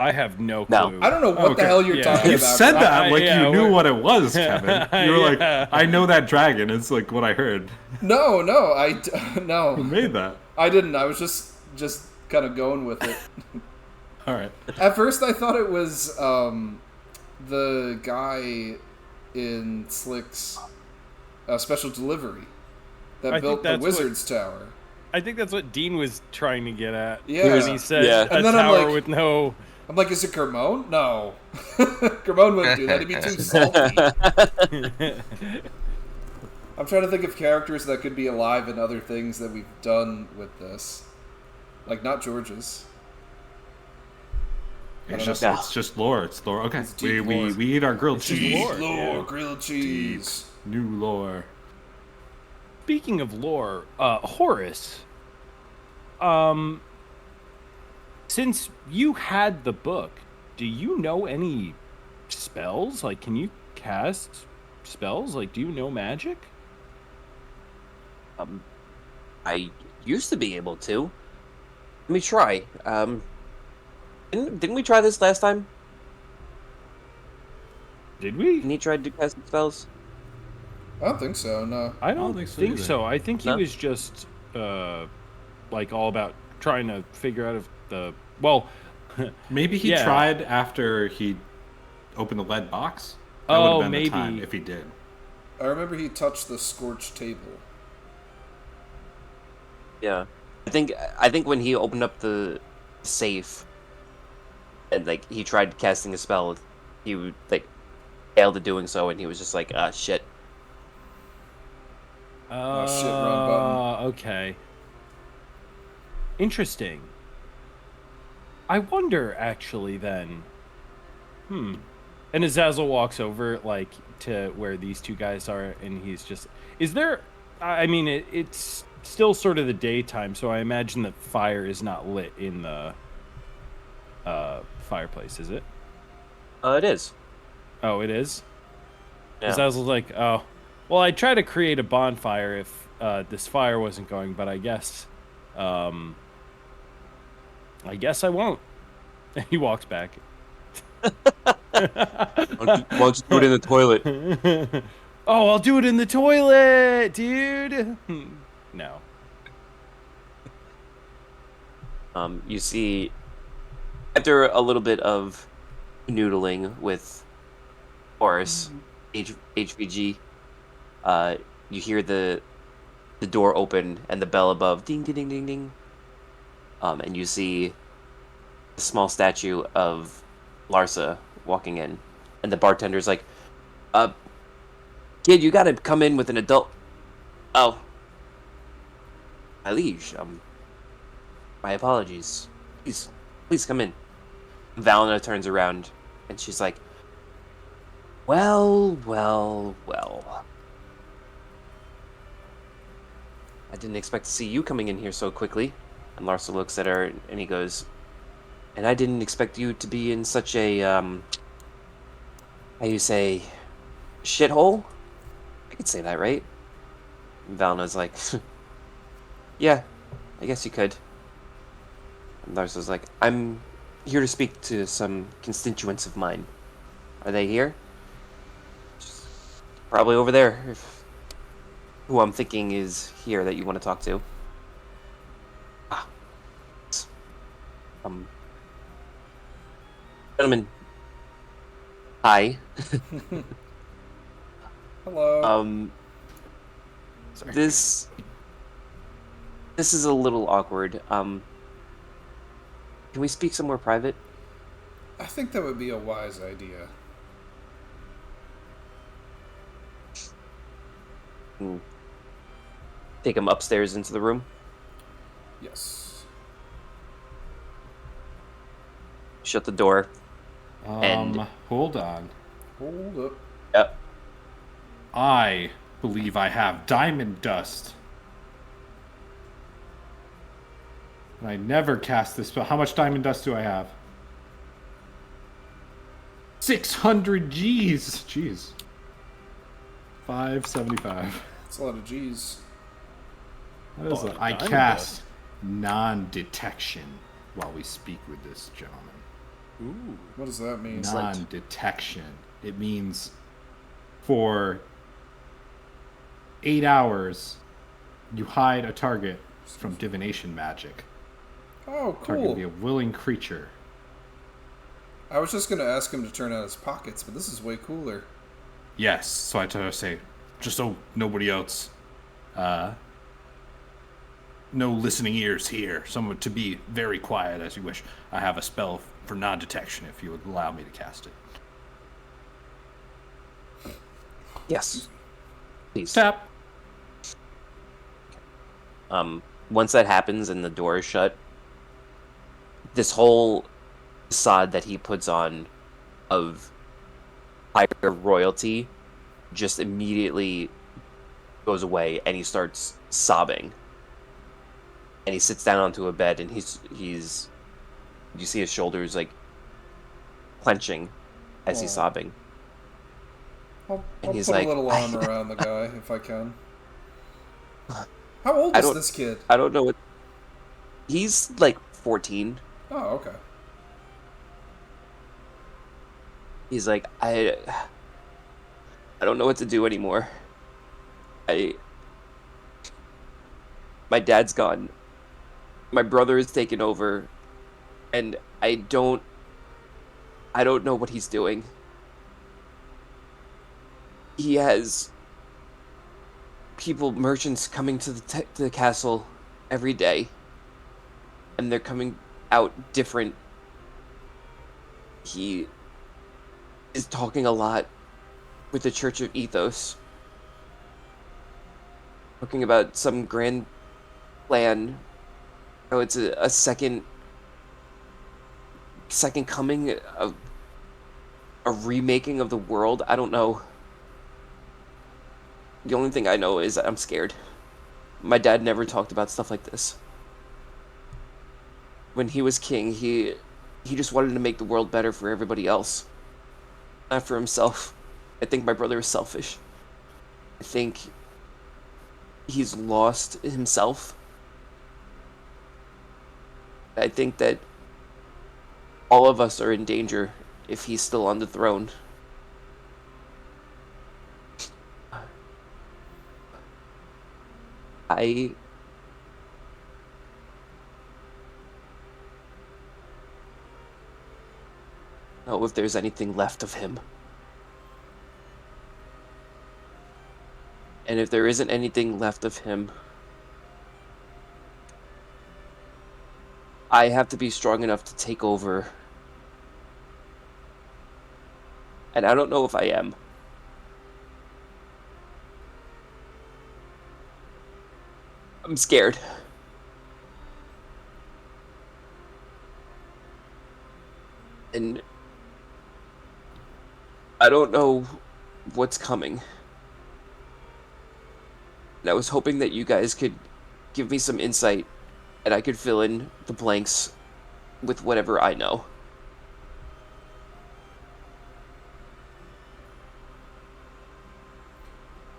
Speaker 2: I have no
Speaker 1: No.
Speaker 2: clue.
Speaker 4: I don't know what the
Speaker 3: Okay.
Speaker 4: hell you're
Speaker 2: Yeah.
Speaker 4: talking
Speaker 3: You
Speaker 4: about.
Speaker 3: said
Speaker 4: bro.
Speaker 3: that like
Speaker 2: yeah,
Speaker 3: you knew
Speaker 2: we're-
Speaker 3: what it was, Kevin. You were like,
Speaker 2: Yeah.
Speaker 3: I know that dragon. It's like what I heard.
Speaker 4: No,
Speaker 3: Who
Speaker 4: no.
Speaker 3: made that?
Speaker 4: I didn't. I was just kind of going with it.
Speaker 3: All right.
Speaker 4: At first, I thought it was the guy in Slick's Special Delivery that
Speaker 2: I
Speaker 4: built
Speaker 2: think
Speaker 4: the
Speaker 2: that's what-
Speaker 4: Wizard's Tower.
Speaker 2: I think that's what Dean was trying to get at.
Speaker 4: Yeah.
Speaker 2: When he said
Speaker 1: Yeah.
Speaker 2: a
Speaker 4: And then I'm
Speaker 2: tower
Speaker 4: like-
Speaker 2: with no...
Speaker 4: I'm like, is it Gramone? No. Gramone wouldn't do that. He'd be too salty. I I'm trying to think of characters that could be alive in other things that we've done with this. Like, not George's.
Speaker 3: It's
Speaker 4: don't know.
Speaker 3: just lore. It's lore. Okay,
Speaker 4: It's deep
Speaker 3: we
Speaker 4: lore.
Speaker 3: eat our grilled cheese.
Speaker 2: lore. Yeah.
Speaker 4: Grilled cheese.
Speaker 3: New lore.
Speaker 2: Speaking of lore, Horace, since you had the book, do you know any spells? Like, can you cast spells? Like, do you know magic?
Speaker 1: I used to be able to. Let me try. Didn't we try this last time?
Speaker 2: Did we?
Speaker 1: Didn't he try to cast spells?
Speaker 4: I don't think so, no.
Speaker 2: I don't
Speaker 3: think
Speaker 2: think
Speaker 3: so
Speaker 2: so.
Speaker 3: either.
Speaker 2: I think he
Speaker 1: No?
Speaker 2: was just like all about trying to figure out if the well.
Speaker 3: Maybe he
Speaker 2: Yeah.
Speaker 3: tried after he opened the lead box. That would
Speaker 2: Oh,
Speaker 3: have been the time
Speaker 2: maybe.
Speaker 3: if he did.
Speaker 4: I remember he touched the scorched table.
Speaker 1: Yeah. I think when he opened up the safe and like he tried casting a spell, he like failed at doing so, and he was just like, ah, shit.
Speaker 4: shit, wrong button.
Speaker 2: Okay. Interesting. I wonder, actually, then. And Azazel walks over, like, to where these two guys are, and he's just... Is there... I mean, it's still sort of the daytime, so I imagine that fire is not lit in the fireplace, is it?
Speaker 1: It is.
Speaker 2: Oh, it is?
Speaker 1: Yeah.
Speaker 2: Azazel's like, oh... Well, I'd try to create a bonfire if this fire wasn't going, but I guess I won't. And he walks back.
Speaker 1: Why don't you do it in the toilet?
Speaker 2: Oh, I'll do it in the toilet, dude. No.
Speaker 1: You see, after a little bit of noodling with Horace, HVG, you hear the door open and the bell above, ding, ding, ding, ding, ding. And you see a small statue of Larsa walking in, and the bartender's like, kid, you gotta come in with an adult. Oh, my liege, my apologies. Please come in. Valina turns around, and she's like, well. I didn't expect to see you coming in here so quickly. And Larsa looks at her, and he goes, and I didn't expect you to be in such a, how you say, shithole? I could say that, right? And Valina's like, yeah, I guess you could. And Larsa's like, I'm here to speak to some constituents of mine. Are they here? Probably over there, if who I'm thinking is here that you want to talk to. Gentlemen. Hi.
Speaker 4: Hello.
Speaker 3: Sorry.
Speaker 1: This is a little awkward. Can we speak somewhere private?
Speaker 4: I think that would be a wise idea.
Speaker 1: Take him upstairs into the room.
Speaker 4: Yes.
Speaker 1: Shut the door. And-
Speaker 3: Hold on.
Speaker 4: Hold up.
Speaker 1: Yep.
Speaker 3: I believe I have diamond dust. And I never cast this spell. How much diamond dust do I have? 600 G's. Jeez. 575.
Speaker 4: That's a lot of G's.
Speaker 3: That is I
Speaker 2: diamond
Speaker 3: cast
Speaker 2: dust.
Speaker 3: non-detection while we speak with this gentleman.
Speaker 2: Ooh.
Speaker 4: What does that mean?
Speaker 3: Non-detection. It means for 8 hours, you hide a target from divination magic.
Speaker 4: Oh,
Speaker 3: Target will be
Speaker 4: cool.
Speaker 3: a willing creature.
Speaker 4: I was just gonna ask him to turn out his pockets, but this is way cooler.
Speaker 3: Yes, so I try to say, just so nobody else, no listening ears here. Someone to be very quiet as you wish. I have a spell for non-detection if you would allow me to cast it.
Speaker 1: Yes. Please.
Speaker 3: Tap.
Speaker 1: Once that happens and the door is shut, this whole facade that he puts on of higher royalty just immediately goes away, and he starts sobbing. And he sits down onto a bed, and he's you see his shoulders like clenching as he's
Speaker 4: Aw.
Speaker 1: sobbing.
Speaker 4: I'll
Speaker 1: And he's
Speaker 4: put
Speaker 1: like,
Speaker 4: a little arm around the guy if I can. How old
Speaker 1: I
Speaker 4: is
Speaker 1: don't-
Speaker 4: this kid?
Speaker 1: I don't know what. He's like 14.
Speaker 4: Oh, okay.
Speaker 1: He's like, I don't know what to do anymore. My dad's gone. My brother is taken over, and I don't know what he's doing. He has merchants coming to the castle every day, and they're coming out different. He is talking a lot with the Church of Ethos, talking about some grand plan. Oh, it's a second coming of a remaking of the world. I don't know. The only thing I know is I'm scared. My dad never talked about stuff like this. When he was king, he just wanted to make the world better for everybody else, not for himself. I think my brother is selfish. I think he's lost himself. I think that all of us are in danger if he's still on the throne. I don't know if there's anything left of him. And if there isn't anything left of him, I have to be strong enough to take over. And I don't know if I am. I'm scared. And I don't know what's coming. And I was hoping that you guys could give me some insight and I could fill in the blanks with whatever I know.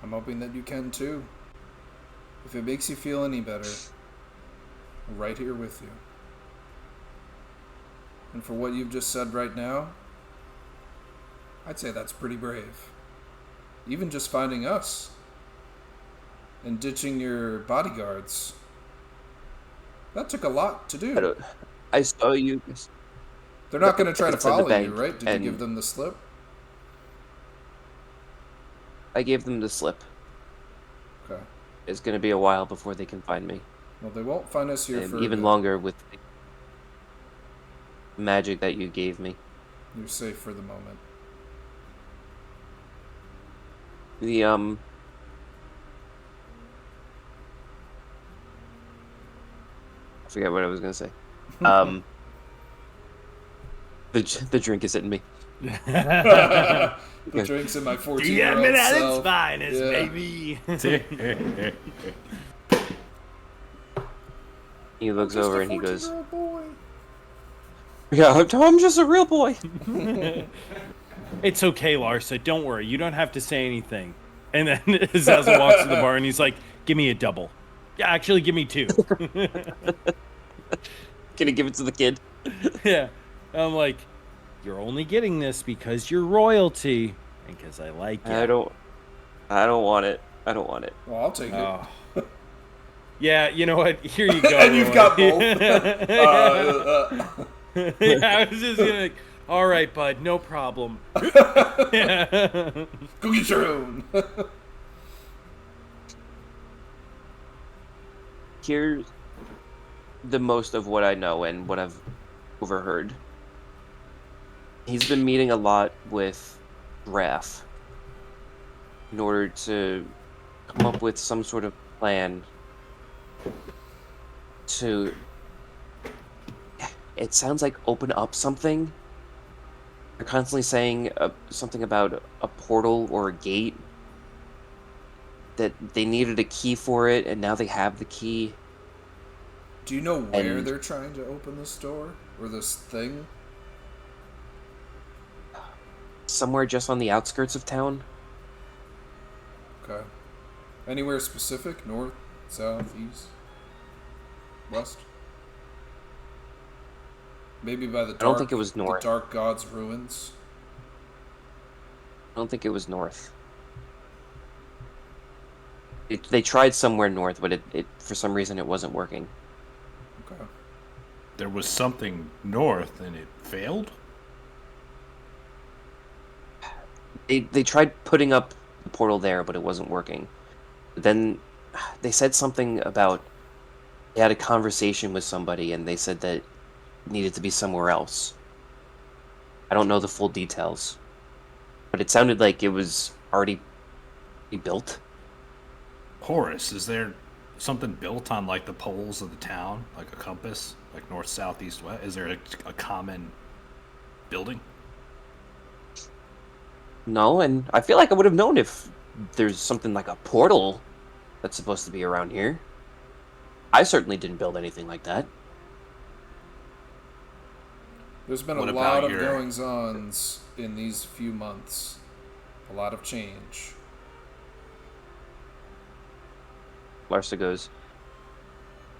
Speaker 4: I'm hoping that you can too. If it makes you feel any better, I'm right here with you. And for what you've just said right now, I'd say that's pretty brave. Even just finding us and ditching your bodyguards. That took a lot to do.
Speaker 1: I saw you.
Speaker 4: They're not going to try to
Speaker 1: It's in the
Speaker 4: follow you,
Speaker 1: bank,
Speaker 4: right? Did
Speaker 1: and
Speaker 4: you give them the slip?
Speaker 1: I gave them the slip.
Speaker 4: Okay.
Speaker 1: It's going to be a while before they can find me.
Speaker 4: Well, they won't find us here
Speaker 1: And
Speaker 4: for
Speaker 1: even
Speaker 4: a bit.
Speaker 1: longer with the magic that you gave me.
Speaker 4: You're safe for the moment.
Speaker 1: The I forget what I was gonna say. The drink is hitting me.
Speaker 4: The drink's in my 14-year-old
Speaker 2: DM it at its
Speaker 4: self.
Speaker 2: finest,
Speaker 4: Yeah.
Speaker 2: baby.
Speaker 1: He looks
Speaker 4: Just
Speaker 1: over
Speaker 4: a
Speaker 1: and he goes,
Speaker 4: 14-year-old boy.
Speaker 1: "Yeah, I'm just a real boy."
Speaker 2: It's okay, Larsa. Don't worry. You don't have to say anything. And then Zaza walks to the bar and he's like, "Give me a double." Yeah, actually, give me two.
Speaker 1: Can he give it to the kid?
Speaker 2: Yeah. I'm like, "You're only getting this because you're royalty and because I like it."
Speaker 1: I don't want it. I don't want it.
Speaker 4: Well, I'll take it.
Speaker 2: Oh. Yeah, you know what? Here you go.
Speaker 4: And you've
Speaker 2: Roy.
Speaker 4: got both.
Speaker 2: Yeah, I was just gonna like, all right, bud, no problem. Yeah.
Speaker 4: Go get your own.
Speaker 1: Here's the most of what I know and what I've overheard. He's been meeting a lot with Raph in order to come up with some sort of plan to... It sounds like open up something. They're constantly saying something about a portal or a gate. That they needed a key for it, and now they have the key.
Speaker 4: Do you know where
Speaker 1: And-
Speaker 4: they're trying to open this door? Or this thing?
Speaker 1: Somewhere just on the outskirts of town.
Speaker 4: Okay. Anywhere specific? North, south, east, west? Maybe by the dark,
Speaker 1: I don't think it was north.
Speaker 4: The Dark God's ruins.
Speaker 1: I don't think it was north. They tried somewhere north, but it for some reason it wasn't working.
Speaker 4: Okay.
Speaker 3: There was something north and it failed?
Speaker 1: They tried putting up the portal there, but it wasn't working. Then they said something about they had a conversation with somebody, and they said that it needed to be somewhere else. I don't know the full details, but it sounded like it was already built.
Speaker 3: Horace, is there something built on like the poles of the town, like a compass, like north, south, east, west? Is there a common building?
Speaker 1: No, and I feel like I would have known if there's something like a portal that's supposed to be around here. I certainly didn't build anything like that.
Speaker 4: There's been
Speaker 3: What
Speaker 4: a
Speaker 3: about
Speaker 4: lot of
Speaker 3: your-
Speaker 4: goings-ons in these few months. A lot of change.
Speaker 1: Larsa goes,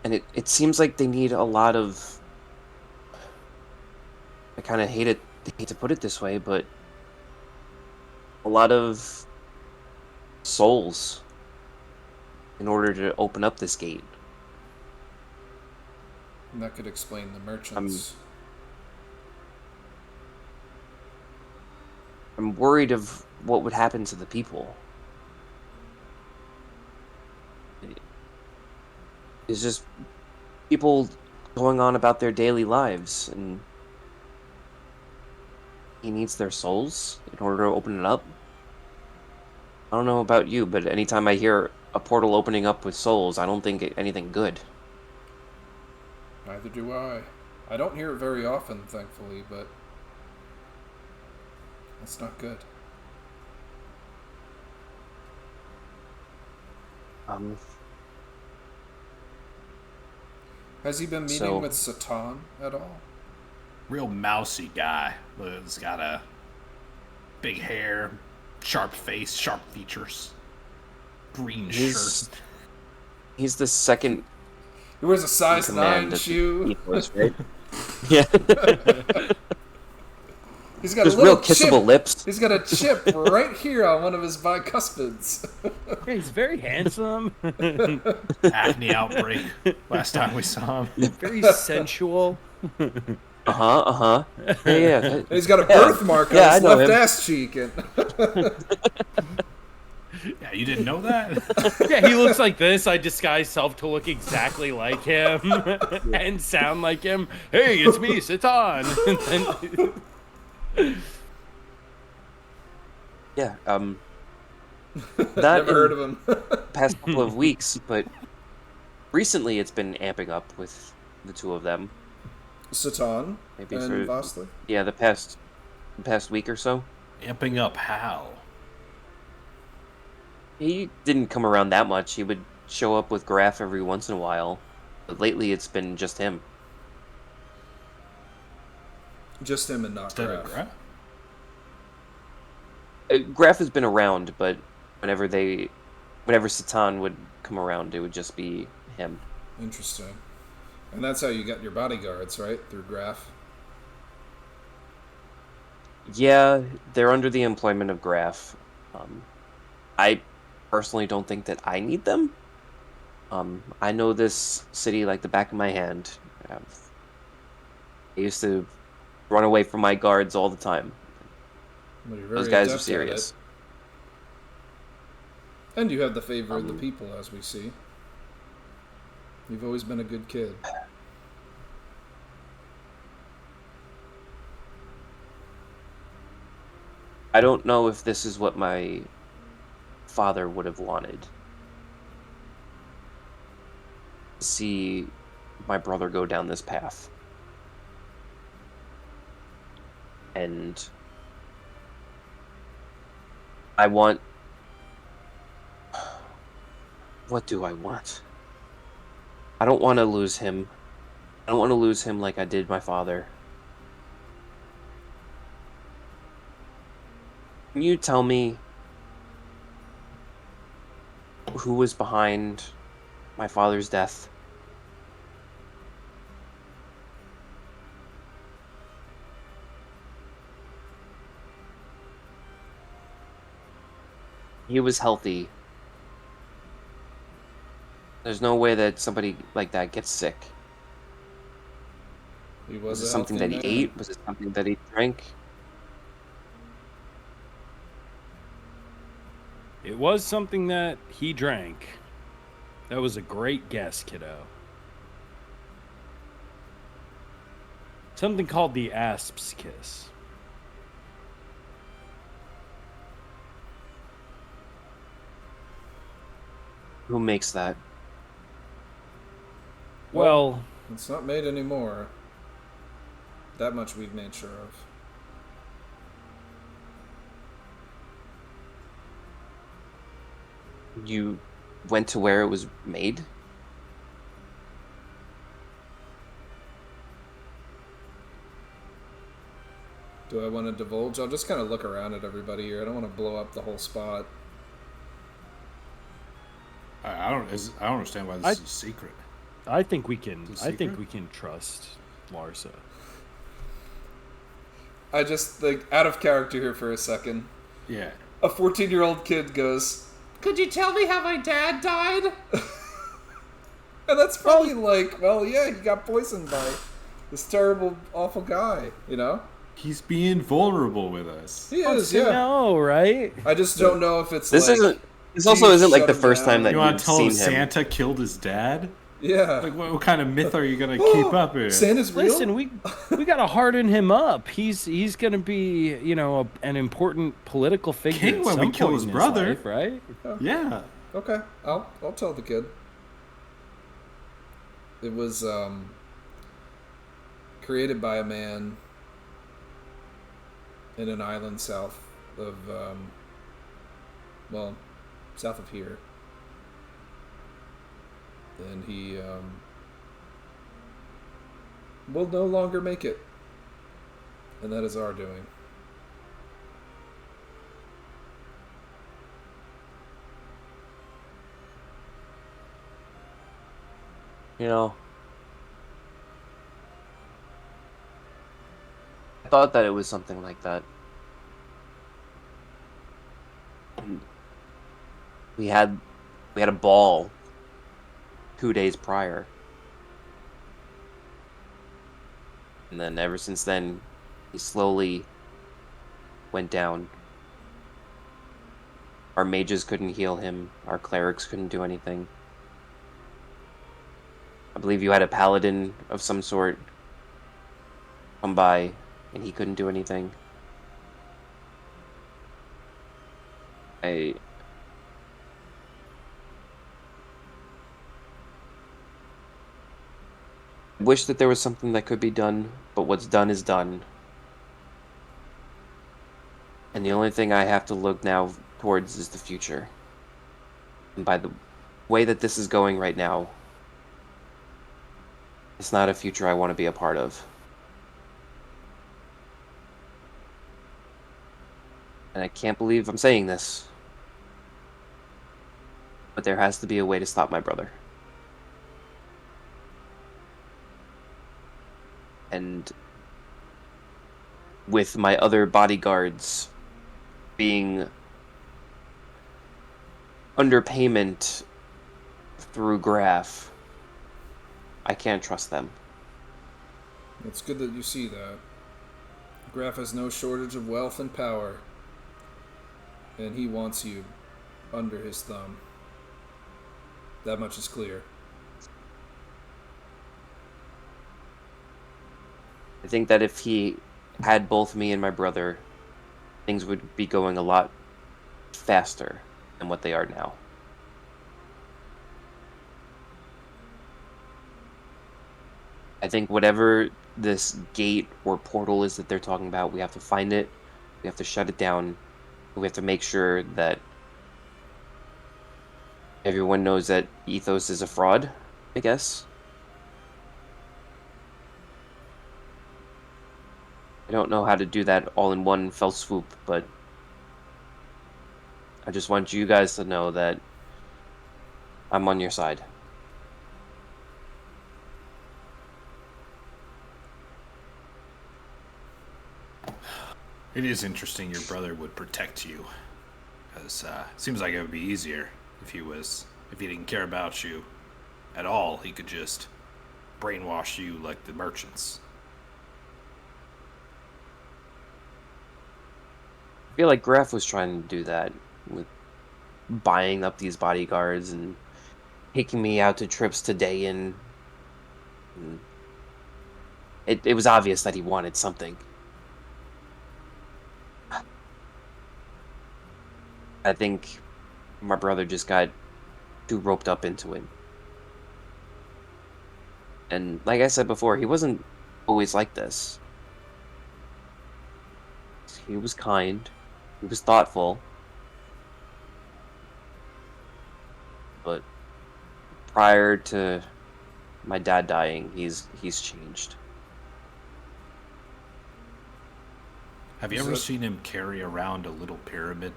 Speaker 1: and it seems like they need a lot of... I kind of hate to put it this way, but a lot of souls in order to open up this gate.
Speaker 4: And that could explain the merchants.
Speaker 1: I'm worried of what would happen to the people. It's just people going on about their daily lives, and he needs their souls in order to open it up. I don't know about you, but anytime I hear a portal opening up with souls, I don't think anything good.
Speaker 4: Neither do I. I don't hear it very often, thankfully, but that's not good. Has he been meeting
Speaker 1: So-
Speaker 4: with Satan at all?
Speaker 3: Real mousy guy. He's got a big hair, sharp face, sharp features, green shirt.
Speaker 1: He's the second
Speaker 4: He wears a size
Speaker 1: command
Speaker 4: 9
Speaker 1: of
Speaker 4: shoe.
Speaker 1: the Ethos, right? Yeah.
Speaker 4: He's got
Speaker 1: There's
Speaker 4: a little
Speaker 1: real kissable
Speaker 4: chip.
Speaker 1: lips.
Speaker 4: He's got a chip right here on one of his bicuspids.
Speaker 2: Yeah, he's very handsome,
Speaker 3: Acne outbreak last time we saw him.
Speaker 2: very sensual.
Speaker 1: Yeah.
Speaker 4: And he's got a birthmark on
Speaker 1: I
Speaker 4: his
Speaker 1: know
Speaker 4: left
Speaker 1: him.
Speaker 4: ass cheek. And
Speaker 3: Yeah, you didn't know that?
Speaker 2: Yeah, he looks like this. I disguise self to look exactly like him and sound like him. Hey, it's me, Satan.
Speaker 1: Yeah. Not
Speaker 4: never heard
Speaker 1: in
Speaker 4: of him.
Speaker 1: past couple of weeks, but recently it's been amping up with the two of them.
Speaker 4: Satan
Speaker 1: Maybe
Speaker 4: and
Speaker 1: for-
Speaker 4: Vasily.
Speaker 1: Yeah, the past week or so.
Speaker 3: Amping up how?
Speaker 1: He didn't come around that much. He would show up with Graf every once in a while. But lately it's been just him.
Speaker 4: Just him and not
Speaker 3: Instead of
Speaker 4: Graf.
Speaker 3: Graf?
Speaker 1: Graf has been around, but whenever Satan would come around, it would just be him.
Speaker 4: Interesting. And that's how you got your bodyguards, right? Through Graf.
Speaker 1: Yeah, they're under the employment of Graf. I personally don't think that I need them. I know this city like the back of my hand. I used to run away from my guards all the time.
Speaker 4: Well, you're
Speaker 1: Those
Speaker 4: very
Speaker 1: guys are
Speaker 4: adept at
Speaker 1: serious.
Speaker 4: it. And you have the favor of the people, as we see. You've always been a good kid.
Speaker 1: I don't know if this is what my father would have wanted. see my brother go down this path. And I want... What do I want? I don't want to lose him. I don't want to lose him like I did my father. Can you tell me who was behind my father's death? He was healthy. There's no way that somebody like that gets sick.
Speaker 4: He
Speaker 1: Was
Speaker 4: was
Speaker 1: it
Speaker 4: a
Speaker 1: something that
Speaker 4: healthy
Speaker 1: he
Speaker 4: man.
Speaker 1: ate? Was it something that he drank?
Speaker 2: It was something that he drank. That was a great guess, kiddo. Something called the Asp's Kiss.
Speaker 1: Who makes that?
Speaker 2: Well,
Speaker 4: It's not made anymore. That much we've made sure of.
Speaker 1: You went to where it was made?
Speaker 4: Do I want to divulge? I'll just kind of look around at everybody here. I don't want to blow up the whole spot.
Speaker 3: I don't understand why this is a secret.
Speaker 2: I think we can.
Speaker 3: Is it
Speaker 2: I think
Speaker 3: secret?
Speaker 2: we can trust Larsa.
Speaker 4: I just think, out of character here for a second,
Speaker 3: Yeah.
Speaker 4: a 14-year-old kid goes, "Could you tell me how my dad died?" And that's probably like, well, yeah, he got poisoned by this terrible, awful guy, you know?
Speaker 3: He's being vulnerable with us.
Speaker 4: He
Speaker 2: Wants
Speaker 4: is,
Speaker 2: to
Speaker 4: yeah.
Speaker 2: know, right?
Speaker 4: I just don't know if it's
Speaker 1: This
Speaker 4: like...
Speaker 1: isn't. This also
Speaker 4: "Geez,
Speaker 1: isn't like
Speaker 4: shut
Speaker 1: the
Speaker 4: him
Speaker 1: first time
Speaker 4: down."
Speaker 1: that
Speaker 3: You want
Speaker 1: you've
Speaker 3: to tell him
Speaker 1: seen him.
Speaker 3: Santa killed his dad?
Speaker 4: Yeah.
Speaker 3: Like, what kind of myth are you gonna keep up here?
Speaker 4: Santa's real?
Speaker 2: Listen, we gotta harden him up. He's gonna be, you know, an important political figure
Speaker 3: King
Speaker 2: at
Speaker 3: when
Speaker 2: some
Speaker 3: we kill
Speaker 2: point
Speaker 3: his
Speaker 2: in
Speaker 3: brother.
Speaker 2: life, right?
Speaker 3: Yeah.
Speaker 4: Okay, I'll tell the kid. It was created by a man in an island south of south of here, and he will no longer make it, and that is our doing.
Speaker 1: You know, I thought that it was something like that. And we had a ball 2 days prior, and then ever since then, he slowly went down. Our mages couldn't heal him. Our clerics couldn't do anything. I believe you had a paladin of some sort come by, and he couldn't do anything. I wish that there was something that could be done, but what's done is done. And the only thing I have to look now towards is the future. And by the way that this is going right now, it's not a future I want to be a part of. And I can't believe I'm saying this, but there has to be a way to stop my brother. And with my other bodyguards being underpayment through Graph, I can't trust them.
Speaker 4: It's good that you see that. Graf has no shortage of wealth and power, and he wants you under his thumb. That much is clear.
Speaker 1: I think that if he had both me and my brother, things would be going a lot faster than what they are now. I think whatever this gate or portal is that they're talking about, we have to find it. We have to shut it down. We have to make sure that everyone knows that Ethos is a fraud, I guess. I don't know how to do that all in one fell swoop, but I just want you guys to know that I'm on your side.
Speaker 3: It is interesting your brother would protect you, because it seems like it would be easier if he didn't care about you at all. He could just brainwash you like the merchants.
Speaker 1: I feel like Graf was trying to do that with buying up these bodyguards and taking me out to trips to Dayan. And it was obvious that he wanted something. I think my brother just got too roped up into it. And like I said before, he wasn't always like this. He was kind. He was thoughtful. But prior to my dad dying, he's changed.
Speaker 3: Have you ever seen him carry around a little pyramid?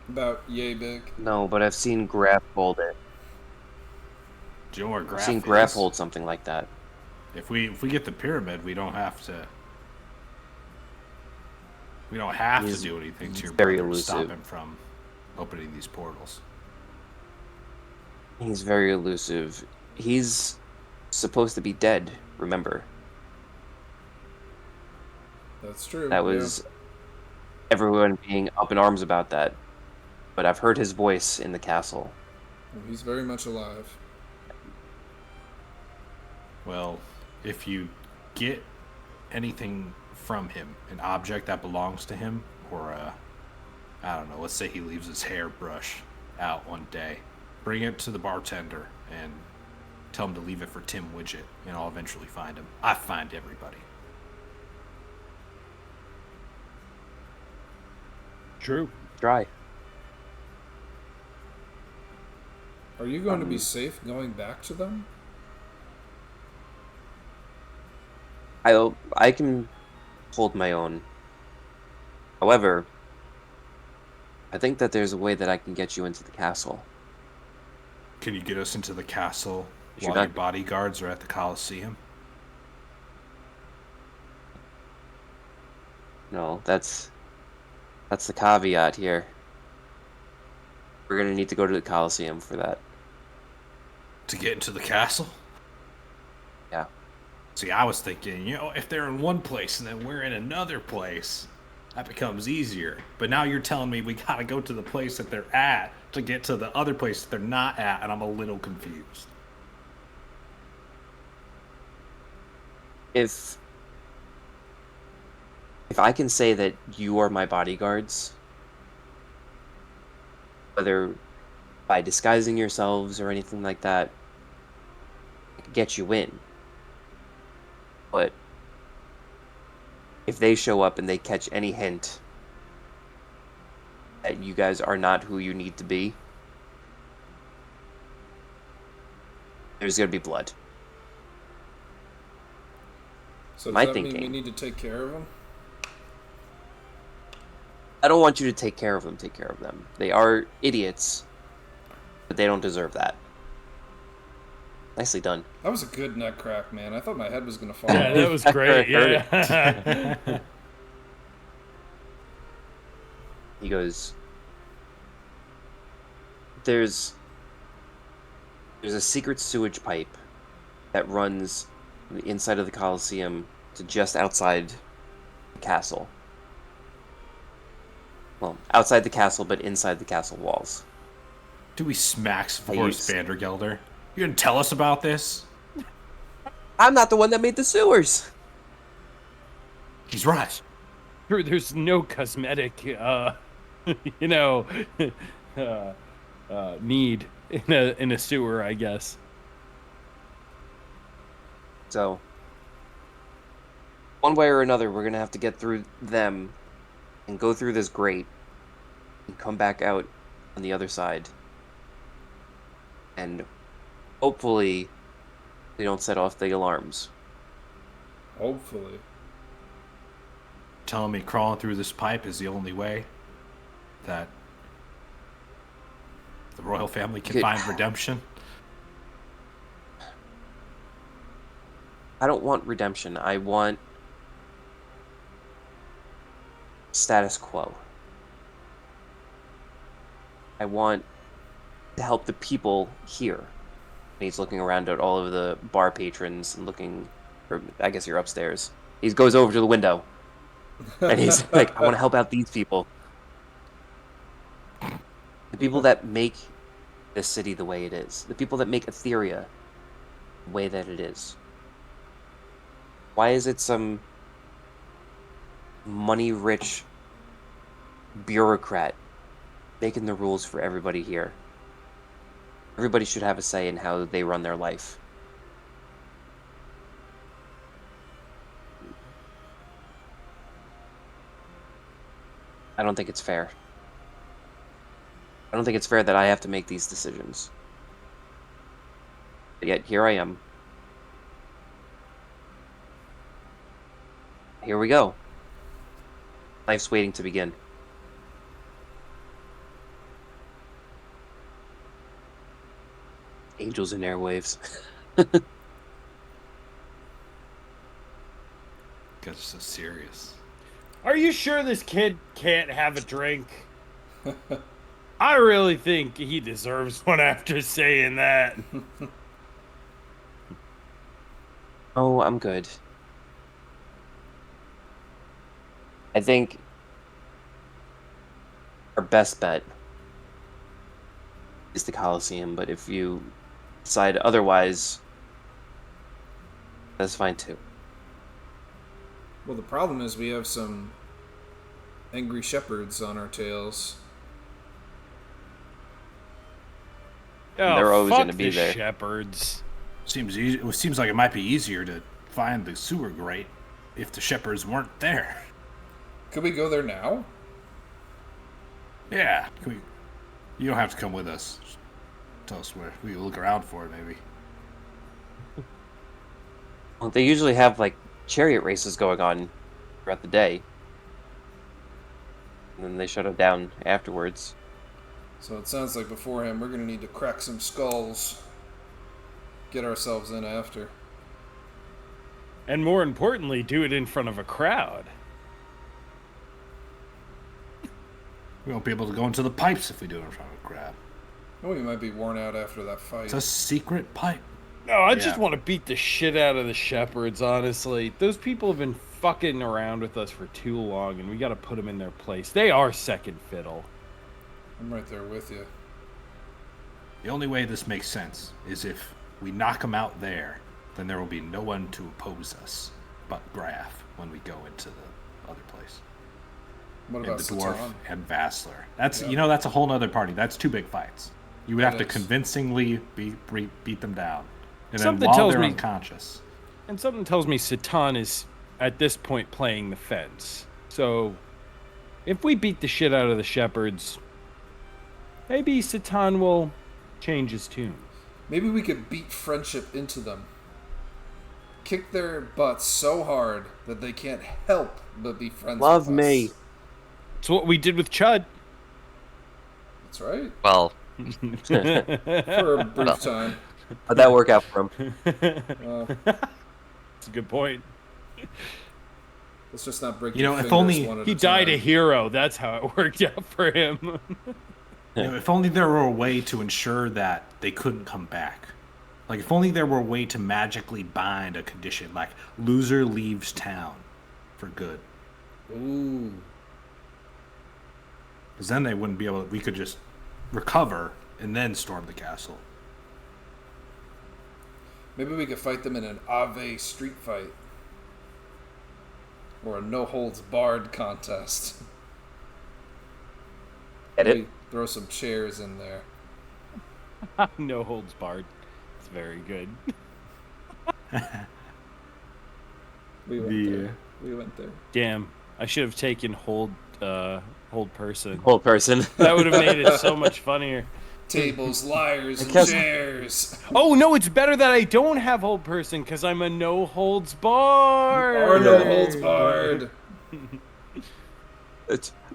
Speaker 4: About yay big.
Speaker 1: No, but I've seen Graf hold it.
Speaker 3: Do you know where
Speaker 1: I've
Speaker 3: Graf
Speaker 1: seen
Speaker 3: is?
Speaker 1: Graf hold something like that.
Speaker 3: If we get the pyramid, we don't have to. We don't have to do anything to your
Speaker 1: very
Speaker 3: brother to stop
Speaker 1: elusive.
Speaker 3: him from opening these portals.
Speaker 1: He's very elusive. He's supposed to be dead, remember?
Speaker 4: That's true.
Speaker 1: That was everyone being up in arms about that. But I've heard his voice in the castle.
Speaker 4: Well, he's very much alive.
Speaker 3: Well, if you get anything from him, an object that belongs to him, or I don't know, let's say he leaves his hairbrush out one day, bring it to the bartender and tell him to leave it for Tim Widget, and I'll eventually find him. I find everybody.
Speaker 2: True.
Speaker 1: Try.
Speaker 4: Are you going to be safe going back to them?
Speaker 1: I can hold my own. However, I think that there's a way that I can get you into the castle.
Speaker 3: Can you get us into the castle
Speaker 1: You're
Speaker 3: while your
Speaker 1: not-
Speaker 3: bodyguards are at the Colosseum?
Speaker 1: No, that's the caveat here. We're gonna need to go to the Colosseum for that.
Speaker 3: To get into the castle?
Speaker 1: Yeah.
Speaker 3: See, I was thinking, if they're in one place and then we're in another place, that becomes easier. But now you're telling me we gotta go to the place that they're at to get to the other place that they're not at, and I'm a little confused.
Speaker 1: If I can say that you are my bodyguards, whether by disguising yourselves or anything like that, I could get you in. But if they show up and they catch any hint that you guys are not who you need to be, there's gonna be blood.
Speaker 4: So does
Speaker 1: My
Speaker 4: that mean we
Speaker 1: thinking.
Speaker 4: need to take care of them?
Speaker 1: I don't want you to take care of them. Take care of them. They are idiots, but they don't deserve that. Nicely done.
Speaker 4: That was a good neck crack, man. I thought my head was gonna fall
Speaker 2: Yeah,
Speaker 4: off.
Speaker 2: that was great.
Speaker 1: Heard
Speaker 2: Yeah.
Speaker 1: He goes, there's a secret sewage pipe that runs from the inside of the Colosseum to just outside the castle. Well, outside the castle, but inside the castle walls.
Speaker 3: Do we smack
Speaker 1: I
Speaker 3: Forrest
Speaker 1: use-
Speaker 3: Vandergelder? You gonna tell us about this?
Speaker 1: I'm not the one that made the sewers!
Speaker 3: He's right.
Speaker 2: There's no cosmetic, you know, need in a sewer, I guess.
Speaker 1: So, one way or another, we're gonna have to get through them and go through this grate and come back out on the other side. And hopefully, they don't set off the alarms.
Speaker 4: Hopefully.
Speaker 3: Telling me crawling through this pipe is the only way that the royal family can find redemption?
Speaker 1: I don't want redemption. I want status quo. I want to help the people here. And he's looking around at all of the bar patrons and looking, or I guess you're upstairs. He goes over to the window and he's like, I want to help out these people. The people that make this city the way it is. The people that make Aetheria the way that it is. Why is it some money-rich bureaucrat making the rules for everybody here? Everybody should have a say in how they run their life. I don't think it's fair. I don't think it's fair that I have to make these decisions. But yet, here I am. Here we go. Life's waiting to begin. Angels and airwaves.
Speaker 3: Because it's so serious.
Speaker 2: Are you sure this kid can't have a drink? I really think he deserves one after saying that.
Speaker 1: Oh, I'm good. I think our best bet is the Coliseum, but if you decide otherwise, that's fine too.
Speaker 4: Well, the problem is we have some angry shepherds on our tails.
Speaker 2: Oh,
Speaker 1: They're always
Speaker 2: fuck
Speaker 1: gonna be
Speaker 2: the
Speaker 1: there.
Speaker 2: shepherds.
Speaker 3: Seems easy. It seems like it might be easier to find the sewer grate if the shepherds weren't there.
Speaker 4: Could we go there now?
Speaker 3: Yeah. You don't have to come with us. Just tell us where. We can look around for it, maybe.
Speaker 1: Well, they usually have like chariot races going on throughout the day, and then they shut it down afterwards.
Speaker 4: So it sounds like beforehand we're going to need to crack some skulls. Get ourselves in after.
Speaker 2: And more importantly, do it in front of a crowd.
Speaker 3: We won't be able to go into the pipes if we do it in front of a crowd.
Speaker 4: Oh, we might be worn out after that fight.
Speaker 3: It's a secret pipe.
Speaker 2: No, I just
Speaker 3: Yeah.
Speaker 2: want to beat the shit out of the shepherds, honestly. Those people have been fucking around with us for too long, and we got to put them in their place. They are second fiddle.
Speaker 4: I'm right there with you.
Speaker 3: The only way this makes sense is if we knock them out there, then there will be no one to oppose us but Graf when we go into the other place.
Speaker 4: What
Speaker 3: And
Speaker 4: about
Speaker 3: the dwarf
Speaker 4: Satan?
Speaker 3: and Vassler. That's
Speaker 4: Yeah.
Speaker 3: that's a whole other party. That's two big fights. You would have to
Speaker 4: is.
Speaker 3: convincingly beat them down, and then
Speaker 2: Something
Speaker 3: while
Speaker 2: tells
Speaker 3: they're
Speaker 2: me-
Speaker 3: unconscious.
Speaker 2: And something tells me Satan is, at this point, playing the fence. So, if we beat the shit out of the shepherds, maybe Satan will change his tune.
Speaker 4: Maybe we could beat friendship into them. Kick their butts so hard that they can't help but be friends
Speaker 1: Love
Speaker 4: with
Speaker 1: me.
Speaker 4: us.
Speaker 2: It's what we did with Chud.
Speaker 4: That's right.
Speaker 5: Well,
Speaker 4: For a brief time.
Speaker 1: How'd that work out for him?
Speaker 2: That's a good point.
Speaker 4: Let's just not break
Speaker 3: You know,
Speaker 4: their
Speaker 3: if
Speaker 4: fingers
Speaker 3: only
Speaker 4: one at
Speaker 2: He
Speaker 4: a
Speaker 2: died
Speaker 4: time.
Speaker 2: a hero. That's how it worked out for him.
Speaker 3: If only there were a way to ensure that they couldn't come back. Like, if only there were a way to magically bind a condition, like loser leaves town for good.
Speaker 4: Ooh.
Speaker 3: Because then they wouldn't be able to, we could just recover and then storm the castle.
Speaker 4: Maybe we could fight them in an Ave street fight. Or a no holds barred contest.
Speaker 1: Get it?
Speaker 4: Maybe throw some chairs in there.
Speaker 2: No holds barred. It's very good.
Speaker 4: We went there. We went there.
Speaker 2: Damn, I should have taken hold person.
Speaker 1: Whole person.
Speaker 2: That would have made it so much funnier.
Speaker 4: Tables, liars, and
Speaker 1: guess-
Speaker 4: chairs.
Speaker 2: Oh no, it's better that I don't have hold person because I'm a no holds barred.
Speaker 4: Or no holds barred.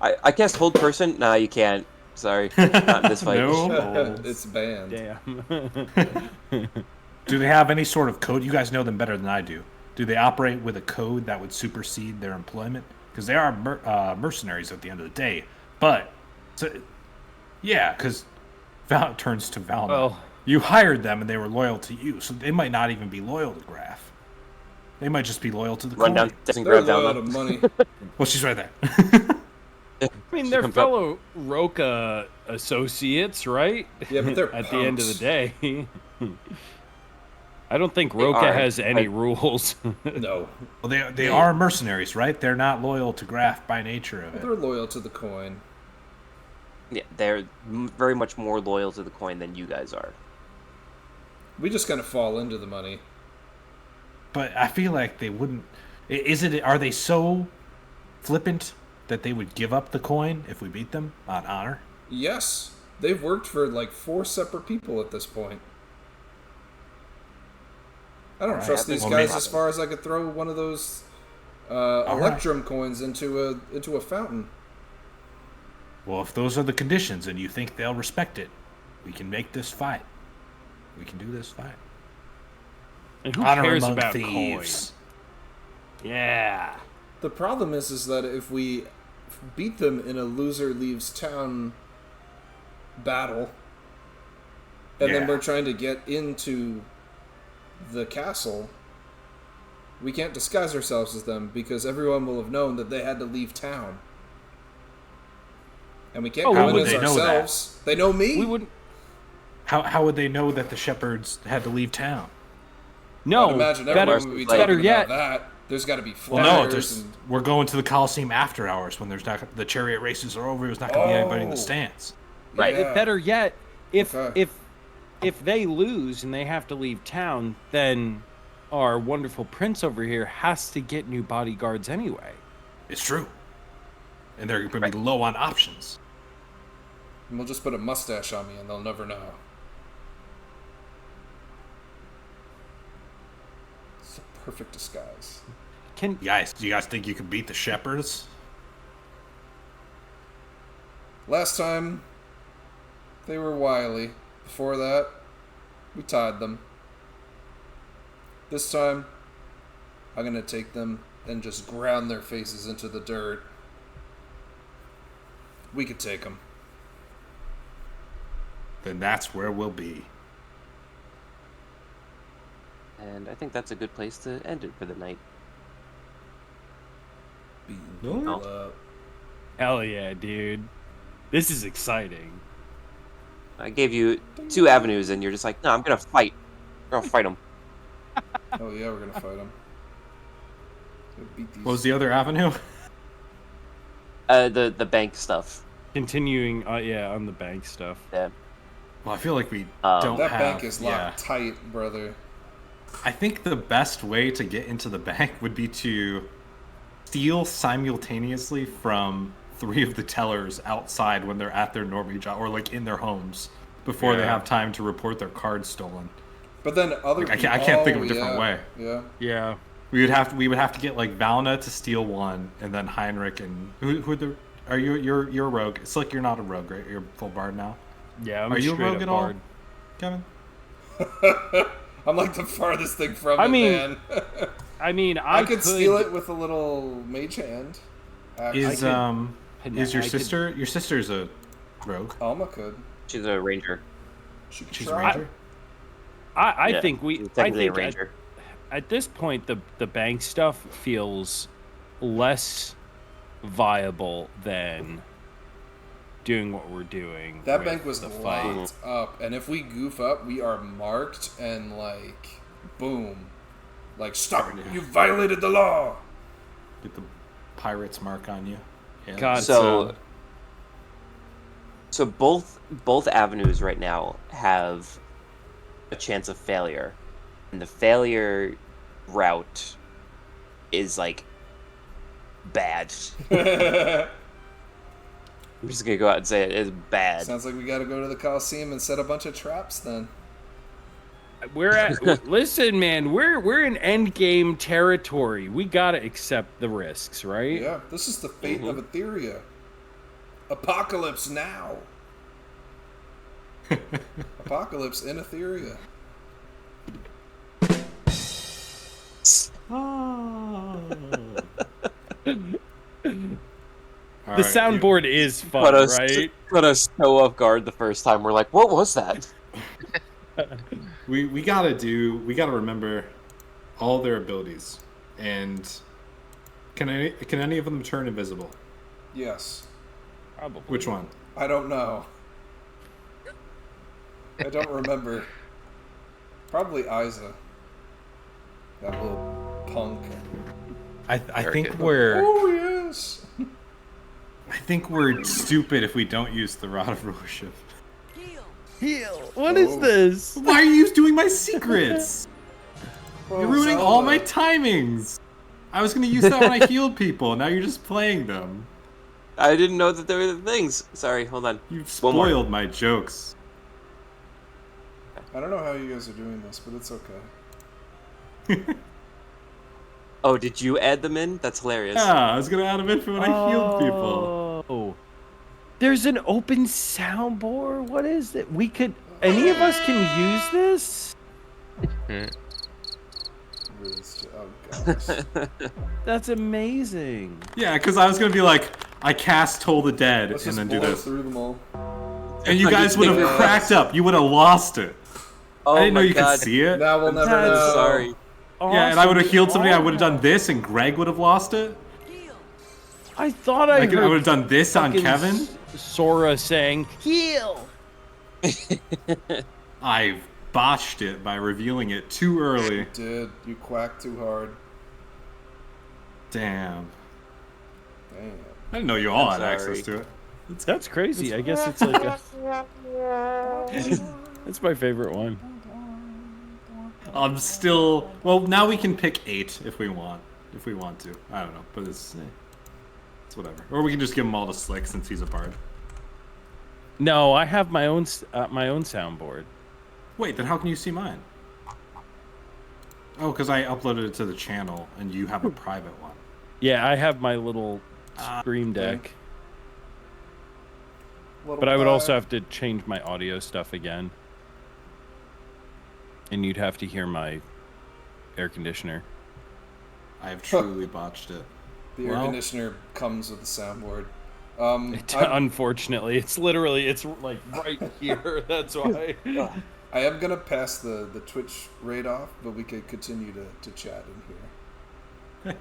Speaker 1: I guess hold person. Nah, you can't. Sorry, not in this fight.
Speaker 3: No.
Speaker 4: It's banned.
Speaker 2: Damn.
Speaker 3: Do they have any sort of code? You guys know them better than I do. Do they operate with a code that would supersede their employment? Because they are mercenaries at the end of the day. But, yeah, because turns to Valna.
Speaker 2: Well,
Speaker 3: You hired them and they were loyal to you, so they might not even be loyal to Graf. They might just be loyal to the
Speaker 1: Run
Speaker 3: coin.
Speaker 1: down, and
Speaker 4: They're
Speaker 1: grab down.
Speaker 4: loyal to money.
Speaker 3: Well, she's right there.
Speaker 2: I mean, they're fellow Roca associates, right?
Speaker 4: Yeah, but they're
Speaker 2: At the end of the
Speaker 4: punks.
Speaker 2: day. I don't think
Speaker 1: They
Speaker 2: Roca
Speaker 1: are,
Speaker 2: has any
Speaker 1: but-
Speaker 2: rules.
Speaker 4: No.
Speaker 3: Well, they are mercenaries, right? They're not loyal to Graf by nature of it.
Speaker 4: They're loyal to the coin.
Speaker 1: Yeah, they're very much more loyal to the coin than you guys are.
Speaker 4: We just kind of fall into the money.
Speaker 3: But I feel like they wouldn't. Are they so flippant that they would give up the coin if we beat them on honor?
Speaker 4: Yes. They've worked for like 4 separate people at this point. I don't trust these
Speaker 3: Well,
Speaker 4: guys
Speaker 3: maybe-
Speaker 4: as far as I could throw one of those Electrum coins into a fountain.
Speaker 3: Well, if those are the conditions and you think they'll respect it, we can make this fight. We can do this fight.
Speaker 2: And who
Speaker 3: Honor
Speaker 2: cares
Speaker 3: among
Speaker 2: about
Speaker 3: thieves.
Speaker 2: coins? Yeah.
Speaker 4: The problem is that if we beat them in a loser leaves town battle, and then
Speaker 3: Yeah.
Speaker 4: we're trying to get into the castle, we can't disguise ourselves as them because everyone will have known that they had to leave town. And we can't
Speaker 2: Oh,
Speaker 4: go
Speaker 2: how
Speaker 4: in
Speaker 2: would
Speaker 4: as
Speaker 3: they know that?
Speaker 4: ourselves. They know me.
Speaker 2: We wouldn't.
Speaker 3: How would they know that the shepherds had to leave town?
Speaker 2: No.
Speaker 4: I'd imagine
Speaker 2: better,
Speaker 4: everyone would be talking
Speaker 2: better yet.
Speaker 4: about that. There's got to be
Speaker 3: Well,
Speaker 4: flyers.
Speaker 3: no, we're going to the Colosseum after hours when there's not the chariot races are over. There's not going to be anybody in the
Speaker 4: Oh.
Speaker 3: stands.
Speaker 1: Right.
Speaker 4: Yeah.
Speaker 2: Better yet, if
Speaker 4: Okay.
Speaker 2: if they lose and they have to leave town, then our wonderful prince over here has to get new bodyguards anyway.
Speaker 3: It's true, and they're going to be low on options.
Speaker 4: And we'll just put a mustache on me and they'll never know. It's a perfect disguise.
Speaker 2: Can
Speaker 3: Do you guys think you could beat the shepherds?
Speaker 4: Last time, they were wily. Before that, we tied them. This time, I'm gonna take them and just ground their faces into the dirt. We could take them.
Speaker 3: Then that's where we'll be.
Speaker 1: And I think that's a good place to end it for the night.
Speaker 2: hell yeah, dude. This is exciting.
Speaker 1: I gave you 2 avenues, and you're just like, no, I'm gonna fight. We're gonna fight them.
Speaker 4: Oh yeah, we're gonna fight them. Beat these.
Speaker 3: What was the other avenue?
Speaker 1: The bank stuff.
Speaker 2: Continuing, on the bank stuff.
Speaker 1: Yeah.
Speaker 3: Well, I feel like we
Speaker 1: Um,
Speaker 3: don't
Speaker 4: That
Speaker 3: have.
Speaker 4: bank is locked
Speaker 3: yeah.
Speaker 4: tight, brother.
Speaker 3: I think the best way to get into the bank would be to steal simultaneously from 3 of the tellers outside when they're at their normie job or like in their homes before they
Speaker 2: Yeah.
Speaker 3: have time to report their cards stolen.
Speaker 4: But then other
Speaker 3: Like, I can't think of a
Speaker 4: oh,
Speaker 3: different
Speaker 4: yeah,
Speaker 3: way.
Speaker 4: Yeah.
Speaker 2: Yeah.
Speaker 3: We would have to get like Valna to steal one, and then Heinrich and are you're a rogue? It's like you're not a rogue, right? You're full bard now,
Speaker 2: Yeah, I'm
Speaker 3: Are you a
Speaker 2: straight
Speaker 3: rogue
Speaker 2: up
Speaker 3: at all?
Speaker 2: bard.
Speaker 3: Kevin.
Speaker 4: I'm like the farthest thing from
Speaker 2: I
Speaker 4: it,
Speaker 2: mean,
Speaker 4: man.
Speaker 2: I mean,
Speaker 4: I could steal it with a little mage hand.
Speaker 3: Is is your
Speaker 2: I could-
Speaker 3: sister? Your sister's a rogue.
Speaker 4: Alma could.
Speaker 1: She's a ranger.
Speaker 4: She could
Speaker 3: She's a
Speaker 4: try.
Speaker 3: ranger.
Speaker 2: I
Speaker 1: Yeah,
Speaker 2: think
Speaker 1: she's
Speaker 2: I
Speaker 1: technically
Speaker 2: think
Speaker 1: a ranger.
Speaker 2: at this point the bank stuff feels less viable than doing what we're doing.
Speaker 4: That
Speaker 2: with
Speaker 4: bank was
Speaker 2: the fight.
Speaker 4: locked up, and if we goof up, we are marked and like, boom, like stop! You violated the law.
Speaker 3: Get the pirate's mark on you. Yeah.
Speaker 2: God,
Speaker 1: So So both avenues right now have a chance of failure, and the failure route is like bad. I'm just gonna go out and say it is bad.
Speaker 4: Sounds like we got to go to the Coliseum and set a bunch of traps then.
Speaker 2: Listen, man, we're in endgame territory. We gotta accept the risks, right?
Speaker 4: Yeah, this is the fate of Aetheria. Apocalypse now. Apocalypse in Aetheria.
Speaker 2: The soundboard is fun, right?
Speaker 1: Put us so off guard the first time. We're like, what was that?
Speaker 3: We gotta remember all their abilities, and can any of them turn invisible?
Speaker 4: Yes.
Speaker 2: Probably.
Speaker 3: Which one?
Speaker 4: I don't know. I don't remember. Probably Isa. That little punk.
Speaker 3: I
Speaker 5: Very
Speaker 3: think
Speaker 5: good.
Speaker 4: Oh yes.
Speaker 3: I think we're stupid if we don't use the Rod of Rulership.
Speaker 2: Heal. What is this?
Speaker 3: Why are you doing my secrets?
Speaker 4: Well,
Speaker 3: You're ruining all my timings. I was gonna use that when I healed people. Now you're just playing them.
Speaker 1: I didn't know that there were things. Sorry, hold on.
Speaker 3: You've
Speaker 1: One more.
Speaker 3: spoiled my jokes.
Speaker 4: I don't know how you guys are doing this, but it's okay.
Speaker 1: Oh, did you add them in? That's hilarious.
Speaker 3: Yeah, I was gonna add them in for when I healed people.
Speaker 2: Oh, there's an open soundboard. What is it? We could. Any of us can use this.
Speaker 4: Oh gosh.
Speaker 2: That's amazing.
Speaker 3: Yeah, because I was gonna be like, I cast Toll the Dead
Speaker 4: Let's
Speaker 3: and
Speaker 4: just
Speaker 3: then do
Speaker 4: blow
Speaker 3: this,
Speaker 4: through them all.
Speaker 3: and you guys would have
Speaker 4: Yes.
Speaker 3: cracked up. You would have lost it.
Speaker 1: Oh
Speaker 3: I didn't know
Speaker 1: my
Speaker 3: you
Speaker 1: God.
Speaker 3: could see it.
Speaker 4: Now we'll never
Speaker 2: That's
Speaker 4: know.
Speaker 1: Sorry.
Speaker 3: Yeah, and I would have healed somebody. I would have
Speaker 2: Awesome.
Speaker 3: done this, and Greg would have lost it.
Speaker 2: I thought I
Speaker 3: I would
Speaker 2: heard
Speaker 3: have done this on
Speaker 2: fucking
Speaker 3: Kevin.
Speaker 2: Sora saying heal.
Speaker 3: I botched it by revealing it too early.
Speaker 4: Dude, you quacked too hard.
Speaker 3: Damn.
Speaker 4: Damn.
Speaker 3: I didn't know you all
Speaker 1: I'm
Speaker 3: had access
Speaker 1: sorry.
Speaker 3: to it.
Speaker 2: That's crazy. I guess it's like a. That's my favorite one.
Speaker 3: I'm still. Well, now we can pick 8 if we want. If we want to. I don't know, but it's whatever. Or we can just give him all to Slick since he's a bard.
Speaker 2: No, I have my own soundboard.
Speaker 3: Wait, then how can you see mine? Oh, because I uploaded it to the channel, and you have a private one.
Speaker 2: Yeah, I have my little Stream Deck,
Speaker 4: Little
Speaker 2: but I would
Speaker 4: guy.
Speaker 2: also have to change my audio stuff again, and you'd have to hear my air conditioner.
Speaker 3: I have truly botched it.
Speaker 4: The air
Speaker 3: Well-
Speaker 4: conditioner comes with the soundboard.
Speaker 2: Unfortunately, it's like right here. That's why.
Speaker 4: I am gonna pass the Twitch raid off, but we could continue to chat in here.